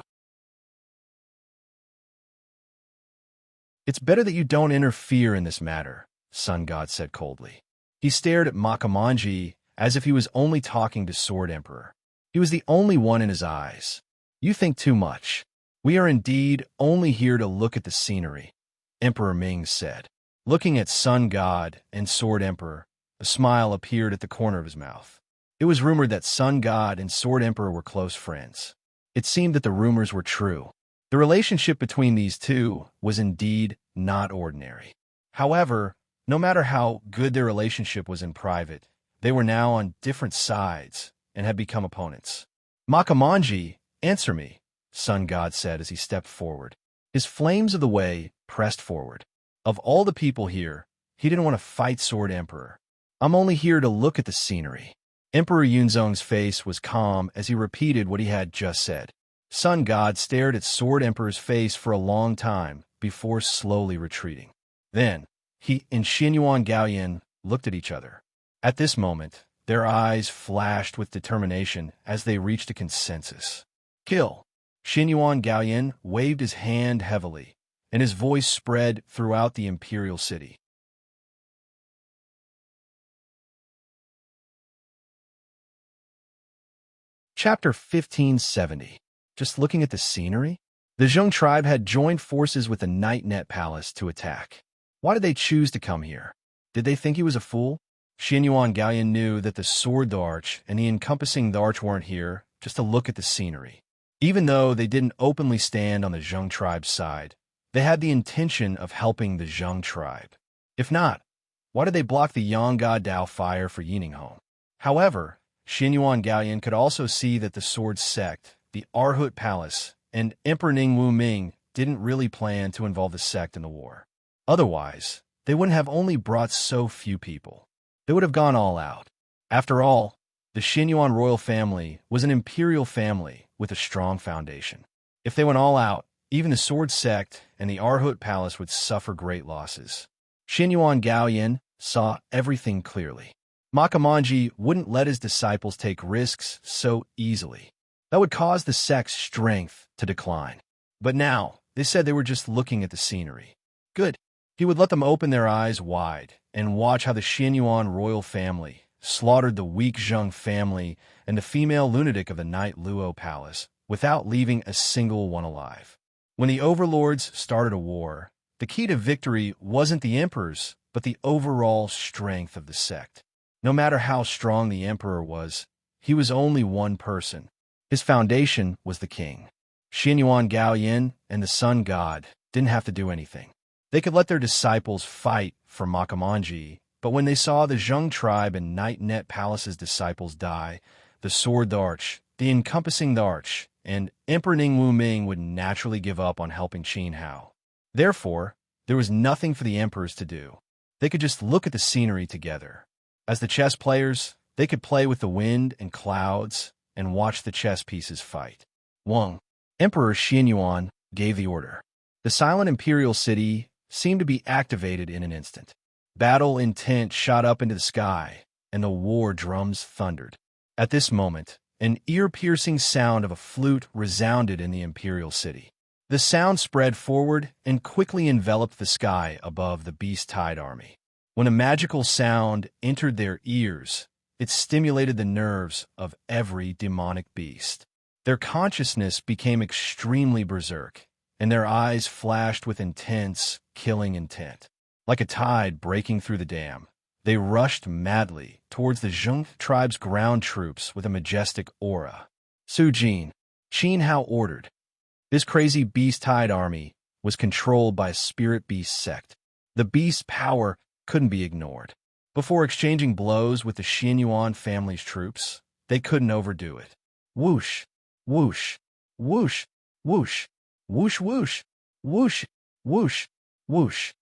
It's better that you don't interfere in this matter, Sun God said coldly. He stared at Makamanji as if he was only talking to Sword Emperor. He was the only one in his eyes. You think too much. We are indeed only here to look at the scenery, Emperor Ming said. Looking at Sun God and Sword Emperor, a smile appeared at the corner of his mouth. It was rumored that Sun God and Sword Emperor were close friends. It seemed that the rumors were true. The relationship between these two was indeed not ordinary. However, no matter how good their relationship was in private, they were now on different sides and had become opponents. Makamanji, answer me, Sun God said as he stepped forward. His flames of the way pressed forward. Of all the people here, he didn't want to fight Sword Emperor. I'm only here to look at the scenery. Emperor Yunzong's face was calm as he repeated what he had just said. Sun God stared at Sword Emperor's face for a long time before slowly retreating. Then, he and Xianyuan Gaoyan looked at each other. At this moment, their eyes flashed with determination as they reached a consensus. Kill! Xianyuan Gaoyan waved his hand heavily, and his voice spread throughout the imperial city. Chapter 1570. Just looking at the scenery? The Zheng tribe had joined forces with the Night Net Palace to attack. Why did they choose to come here? Did they think he was a fool? Xianyuan Gaoyan knew that the Sword Arch and the encompassing Arch weren't here just to look at the scenery. Even though they didn't openly stand on the Zheng tribe's side, they had the intention of helping the Zheng tribe. If not, Why did they block the Yongga Dao fire for Yininghong? However, Xinyuan Gaoyan could also see that the Sword Sect, the Arhut Palace, and Emperor Ning Wuming didn't really plan to involve the sect in the war. Otherwise, they wouldn't have only brought so few people. They would have gone all out. After all, the Xinyuan royal family was an imperial family with a strong foundation. If they went all out, even the Sword Sect and the Arhut Palace would suffer great losses. Xinyuan Gaoyan saw everything clearly. Makamanji wouldn't let his disciples take risks so easily. That would cause the sect's strength to decline. But now, they said they were just looking at the scenery. Good. He would let them open their eyes wide and watch how the Xinyuan royal family slaughtered the weak Zheng family and the female lunatic of the Night Luo Palace without leaving a single one alive. When the overlords started a war, the key to victory wasn't the emperors, but the overall strength of the sect. No matter how strong the emperor was, he was only one person. His foundation was the king. Xinyuan Gaoyan and the sun god didn't have to do anything. They could let their disciples fight for Makamanji, but when they saw the Zheng tribe and Night Net Palace's disciples die, the Sword Arch, the Encompassing Arch, and Emperor Ning Wuming would naturally give up on helping Qin Hao. Therefore, there was nothing for the emperors to do. They could just look at the scenery together. As the chess players, they could play with the wind and clouds and watch the chess pieces fight. Wang, Emperor Xinyuan, gave the order. The silent imperial city seemed to be activated in an instant. Battle intent shot up into the sky, and the war drums thundered. At this moment, an ear-piercing sound of a flute resounded in the imperial city. The sound spread forward and quickly enveloped the sky above the beast-tide army. When a magical sound entered their ears, it stimulated the nerves of every demonic beast. Their consciousness became extremely berserk, and their eyes flashed with intense, killing intent. Like a tide breaking through the dam, they rushed madly towards the Zheng tribe's ground troops with a majestic aura. Su Jin, Qin Hao ordered. This crazy beast-tide army was controlled by a spirit beast sect. The beast's power couldn't be ignored. Before exchanging blows with the Xinyuan family's troops, they couldn't overdo it. Whoosh, whoosh, whoosh, whoosh, whoosh, whoosh, whoosh, whoosh, whoosh.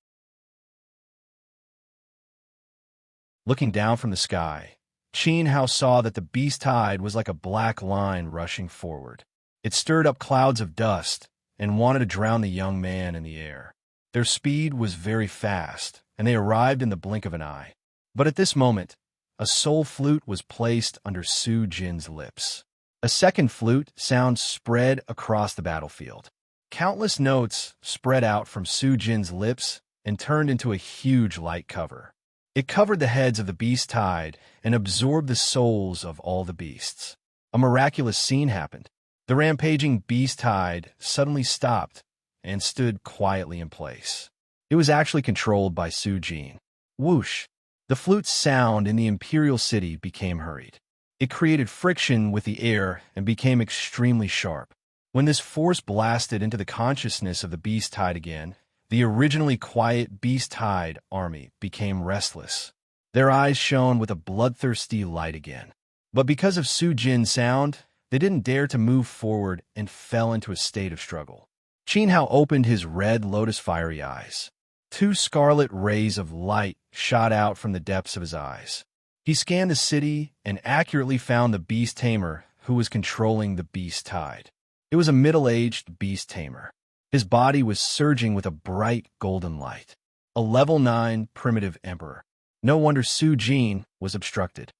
Looking down from the sky, Qin Hao saw that the beast tide was like a black line rushing forward. It stirred up clouds of dust and wanted to drown the young man in the air. Their speed was very fast, and they arrived in the blink of an eye. But at this moment, a soul flute was placed under Su Jin's lips. A second flute sound spread across the battlefield. Countless notes spread out from Su Jin's lips and turned into a huge light cover. It covered the heads of the beast tide and absorbed the souls of all the beasts. A miraculous scene happened. The rampaging beast tide suddenly stopped and stood quietly in place. It was actually controlled by Su Jin. Whoosh! The flute's sound in the imperial city became hurried. It created friction with the air and became extremely sharp. When this force blasted into the consciousness of the beast tide again, the originally quiet beast tide army became restless. Their eyes shone with a bloodthirsty light again. But because of Su Jin's sound, they didn't dare to move forward and fell into a state of struggle. Qin Hao opened his red lotus-fiery eyes. Two scarlet rays of light shot out from the depths of his eyes. He scanned the city and accurately found the beast tamer who was controlling the beast tide. It was a middle-aged beast tamer. His body was surging with a bright golden light. A level 9 primitive emperor. No wonder Su Jin was obstructed.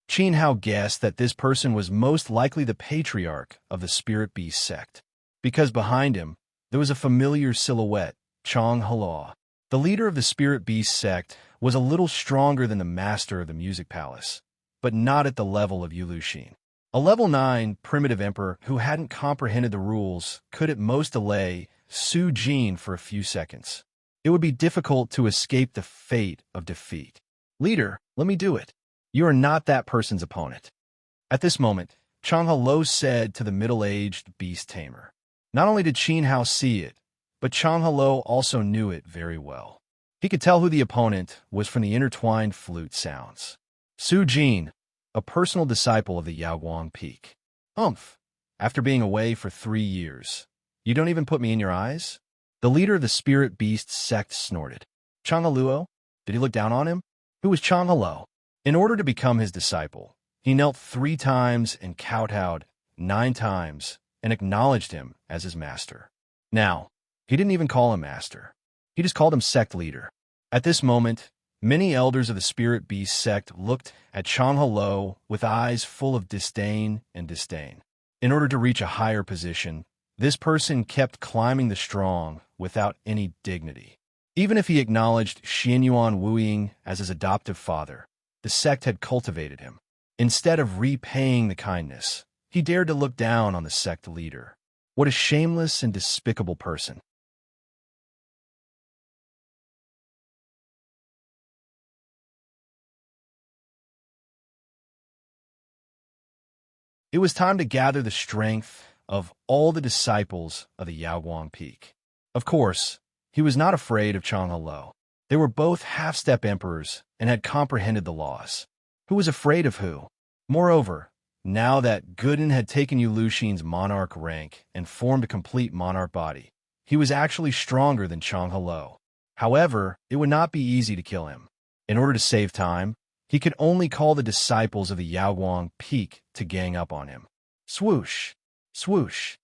Qin Hao guessed that this person was most likely the patriarch of the spirit beast sect, because behind him there was a familiar silhouette, Chong Halaw. The leader of the spirit beast sect was a little stronger than the master of the music palace, but not at the level of Yu Luxin. A level 9 primitive emperor who hadn't comprehended the rules could at most delay Su Jin for a few seconds. It would be difficult to escape the fate of defeat. Leader, let me do it. You are not that person's opponent. At this moment, Chang Halo said to the middle-aged beast tamer. Not only did Qin Hao see it, but Chang Halo also knew it very well. He could tell who the opponent was from the intertwined flute sounds. Su Jin, a personal disciple of the Yaoguang Peak. Umph. After being away for 3 years, you don't even put me in your eyes? The leader of the spirit beast sect snorted. Chang Heluo? Did he look down on him? Who was Chang Heluo? In order to become his disciple, he knelt 3 times and kowtowed 9 times and acknowledged him as his master. Now, he didn't even call him master. He just called him sect leader. At this moment, many elders of the spirit beast sect looked at Chang Heluo with eyes full of disdain and disdain. In order to reach a higher position, this person kept climbing the strong without any dignity. Even if he acknowledged Xianyuan Wuying as his adoptive father, the sect had cultivated him. Instead of repaying the kindness, he dared to look down on the sect leader. What a shameless and despicable person. It was time to gather the strength of all the disciples of the Yaoguang Peak. Of course, he was not afraid of Chang Heluo. They were both half-step emperors and had comprehended the laws. Who was afraid of who? Moreover, now that Guden had taken Yu Luxin's monarch rank and formed a complete monarch body, he was actually stronger than Chang Heluo. However, it would not be easy to kill him. In order to save time, he could only call the disciples of the Yaoguang Peak to gang up on him. Swoosh! Swoosh!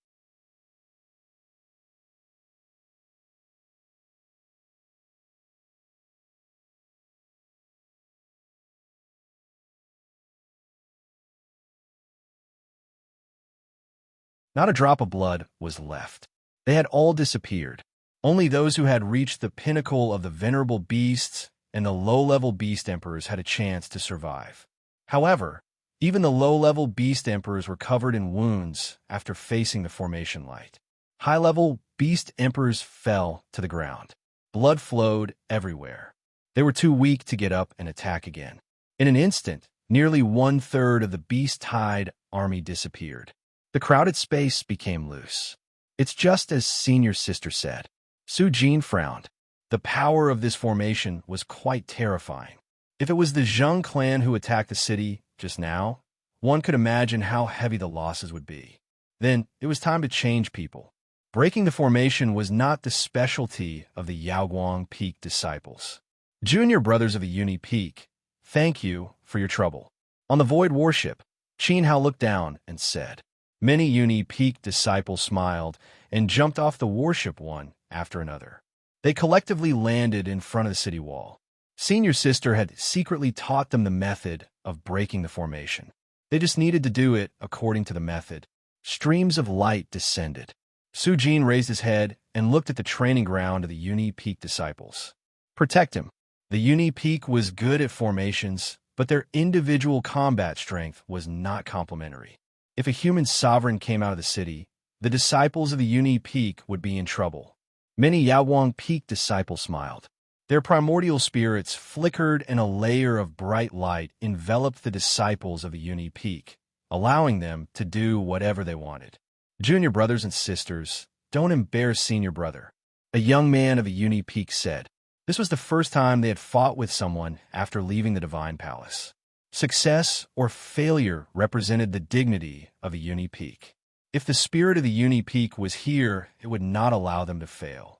Not a drop of blood was left. They had all disappeared. Only those who had reached the pinnacle of the venerable beasts and the low-level beast emperors had a chance to survive. However, even the low-level beast emperors were covered in wounds after facing the formation light. High-level beast emperors fell to the ground. Blood flowed everywhere. They were too weak to get up and attack again. In an instant, nearly 1/3 of the beast-tide army disappeared. The crowded space became loose. It's just as senior sister said. Su Jin frowned. The power of this formation was quite terrifying. If it was the Zheng clan who attacked the city just now, one could imagine how heavy the losses would be. Then it was time to change people. Breaking the formation was not the specialty of the Yaoguang Peak disciples. Junior brothers of the Uni Peak, thank you for your trouble. On the Void Warship, Qin Hao looked down and said. Many Uni Peak disciples smiled and jumped off the warship one after another. They collectively landed in front of the city wall. Senior sister had secretly taught them the method of breaking the formation. They just needed to do it according to the method. Streams of light descended. Su Jin raised his head and looked at the training ground of the Uni Peak disciples. Protect him. The Uni Peak was good at formations, but their individual combat strength was not complementary. If a human sovereign came out of the city, the disciples of the Uni Peak would be in trouble. Many Yaoguang Peak disciples smiled. Their primordial spirits flickered and a layer of bright light enveloped the disciples of the Uni Peak, allowing them to do whatever they wanted. Junior brothers and sisters, don't embarrass senior brother, a young man of a Uni Peak said. This was the first time they had fought with someone after leaving the Divine Palace. Success or failure represented the dignity of a Uni Peak. If the spirit of the Uni Peak was here, it would not allow them to fail.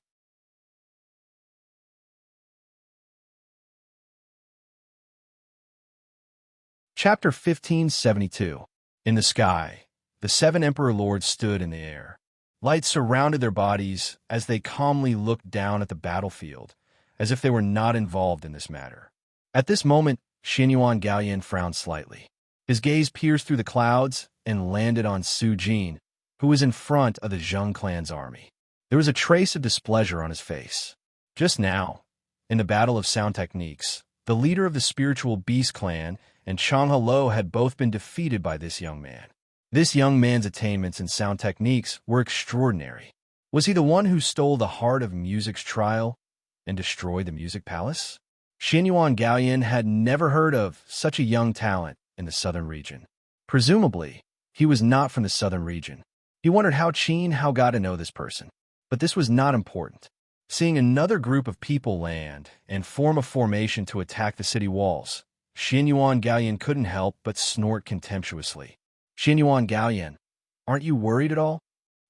Chapter 1572. In the sky, the 7 Emperor Lords stood in the air. Light surrounded their bodies as they calmly looked down at the battlefield, as if they were not involved in this matter. At this moment, Xianyuan Gaoyan frowned slightly. His gaze pierced through the clouds and landed on Su Jin, who was in front of the Zheng clan's army. There was a trace of displeasure on his face. Just now, in the Battle of Sound Techniques, the leader of the spiritual beast clan and Chang Heluo had both been defeated by this young man. This young man's attainments in sound techniques were extraordinary. Was he the one who stole the heart of music's trial and destroyed the music palace? Xianyuan Gaoyan had never heard of such a young talent in the southern region. Presumably, he was not from the southern region. He wondered how Qin Hao got to know this person. But this was not important. Seeing another group of people land and form a formation to attack the city walls, Xianyuan Gaoyan couldn't help but snort contemptuously. Xianyuan Gaoyan, aren't you worried at all?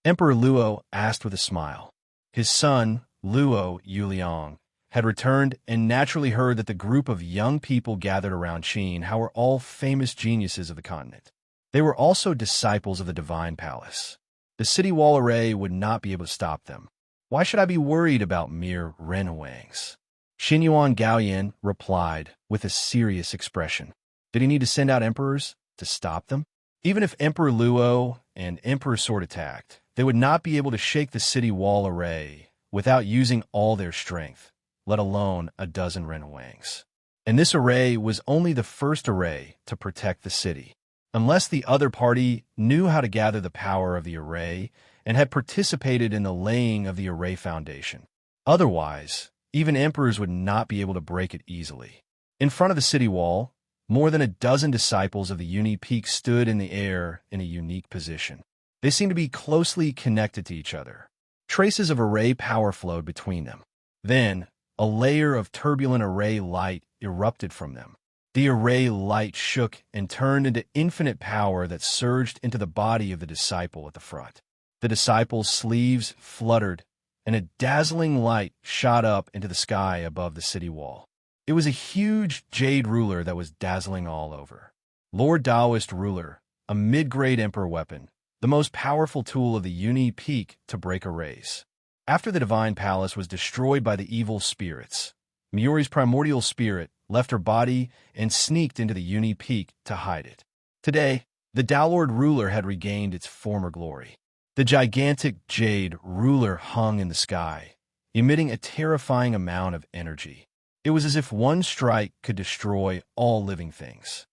Emperor Luo asked with a smile. His son, Luo Yuliang, had returned and naturally heard that the group of young people gathered around Qin were all famous geniuses of the continent. They were also disciples of the Divine Palace. The city wall array would not be able to stop them. Why should I be worried about mere renhuangs? Xianyuan Gaoyan replied with a serious expression. Did he need to send out emperors to stop them? Even if Emperor Luo and Emperor Sword attacked, they would not be able to shake the city wall array without using all their strength, let alone a dozen renhuangs. And this array was only the first array to protect the city. Unless the other party knew how to gather the power of the array and had participated in the laying of the array foundation. Otherwise, even emperors would not be able to break it easily. In front of the city wall, more than a dozen disciples of the Uni Peak stood in the air in a unique position. They seemed to be closely connected to each other. Traces of array power flowed between them. Then, a layer of turbulent array light erupted from them. The array light shook and turned into infinite power that surged into the body of the disciple at the front. The disciple's sleeves fluttered, and a dazzling light shot up into the sky above the city wall. It was a huge jade ruler that was dazzling all over. Lord Taoist ruler, a mid-grade emperor weapon, the most powerful tool of the Uni Peak to break arrays. After the Divine Palace was destroyed by the evil spirits, Miori's primordial spirit left her body and sneaked into the Uni Peak to hide it. Today, the Tao Lord ruler had regained its former glory. The gigantic jade ruler hung in the sky, emitting a terrifying amount of energy. It was as if one strike could destroy all living things.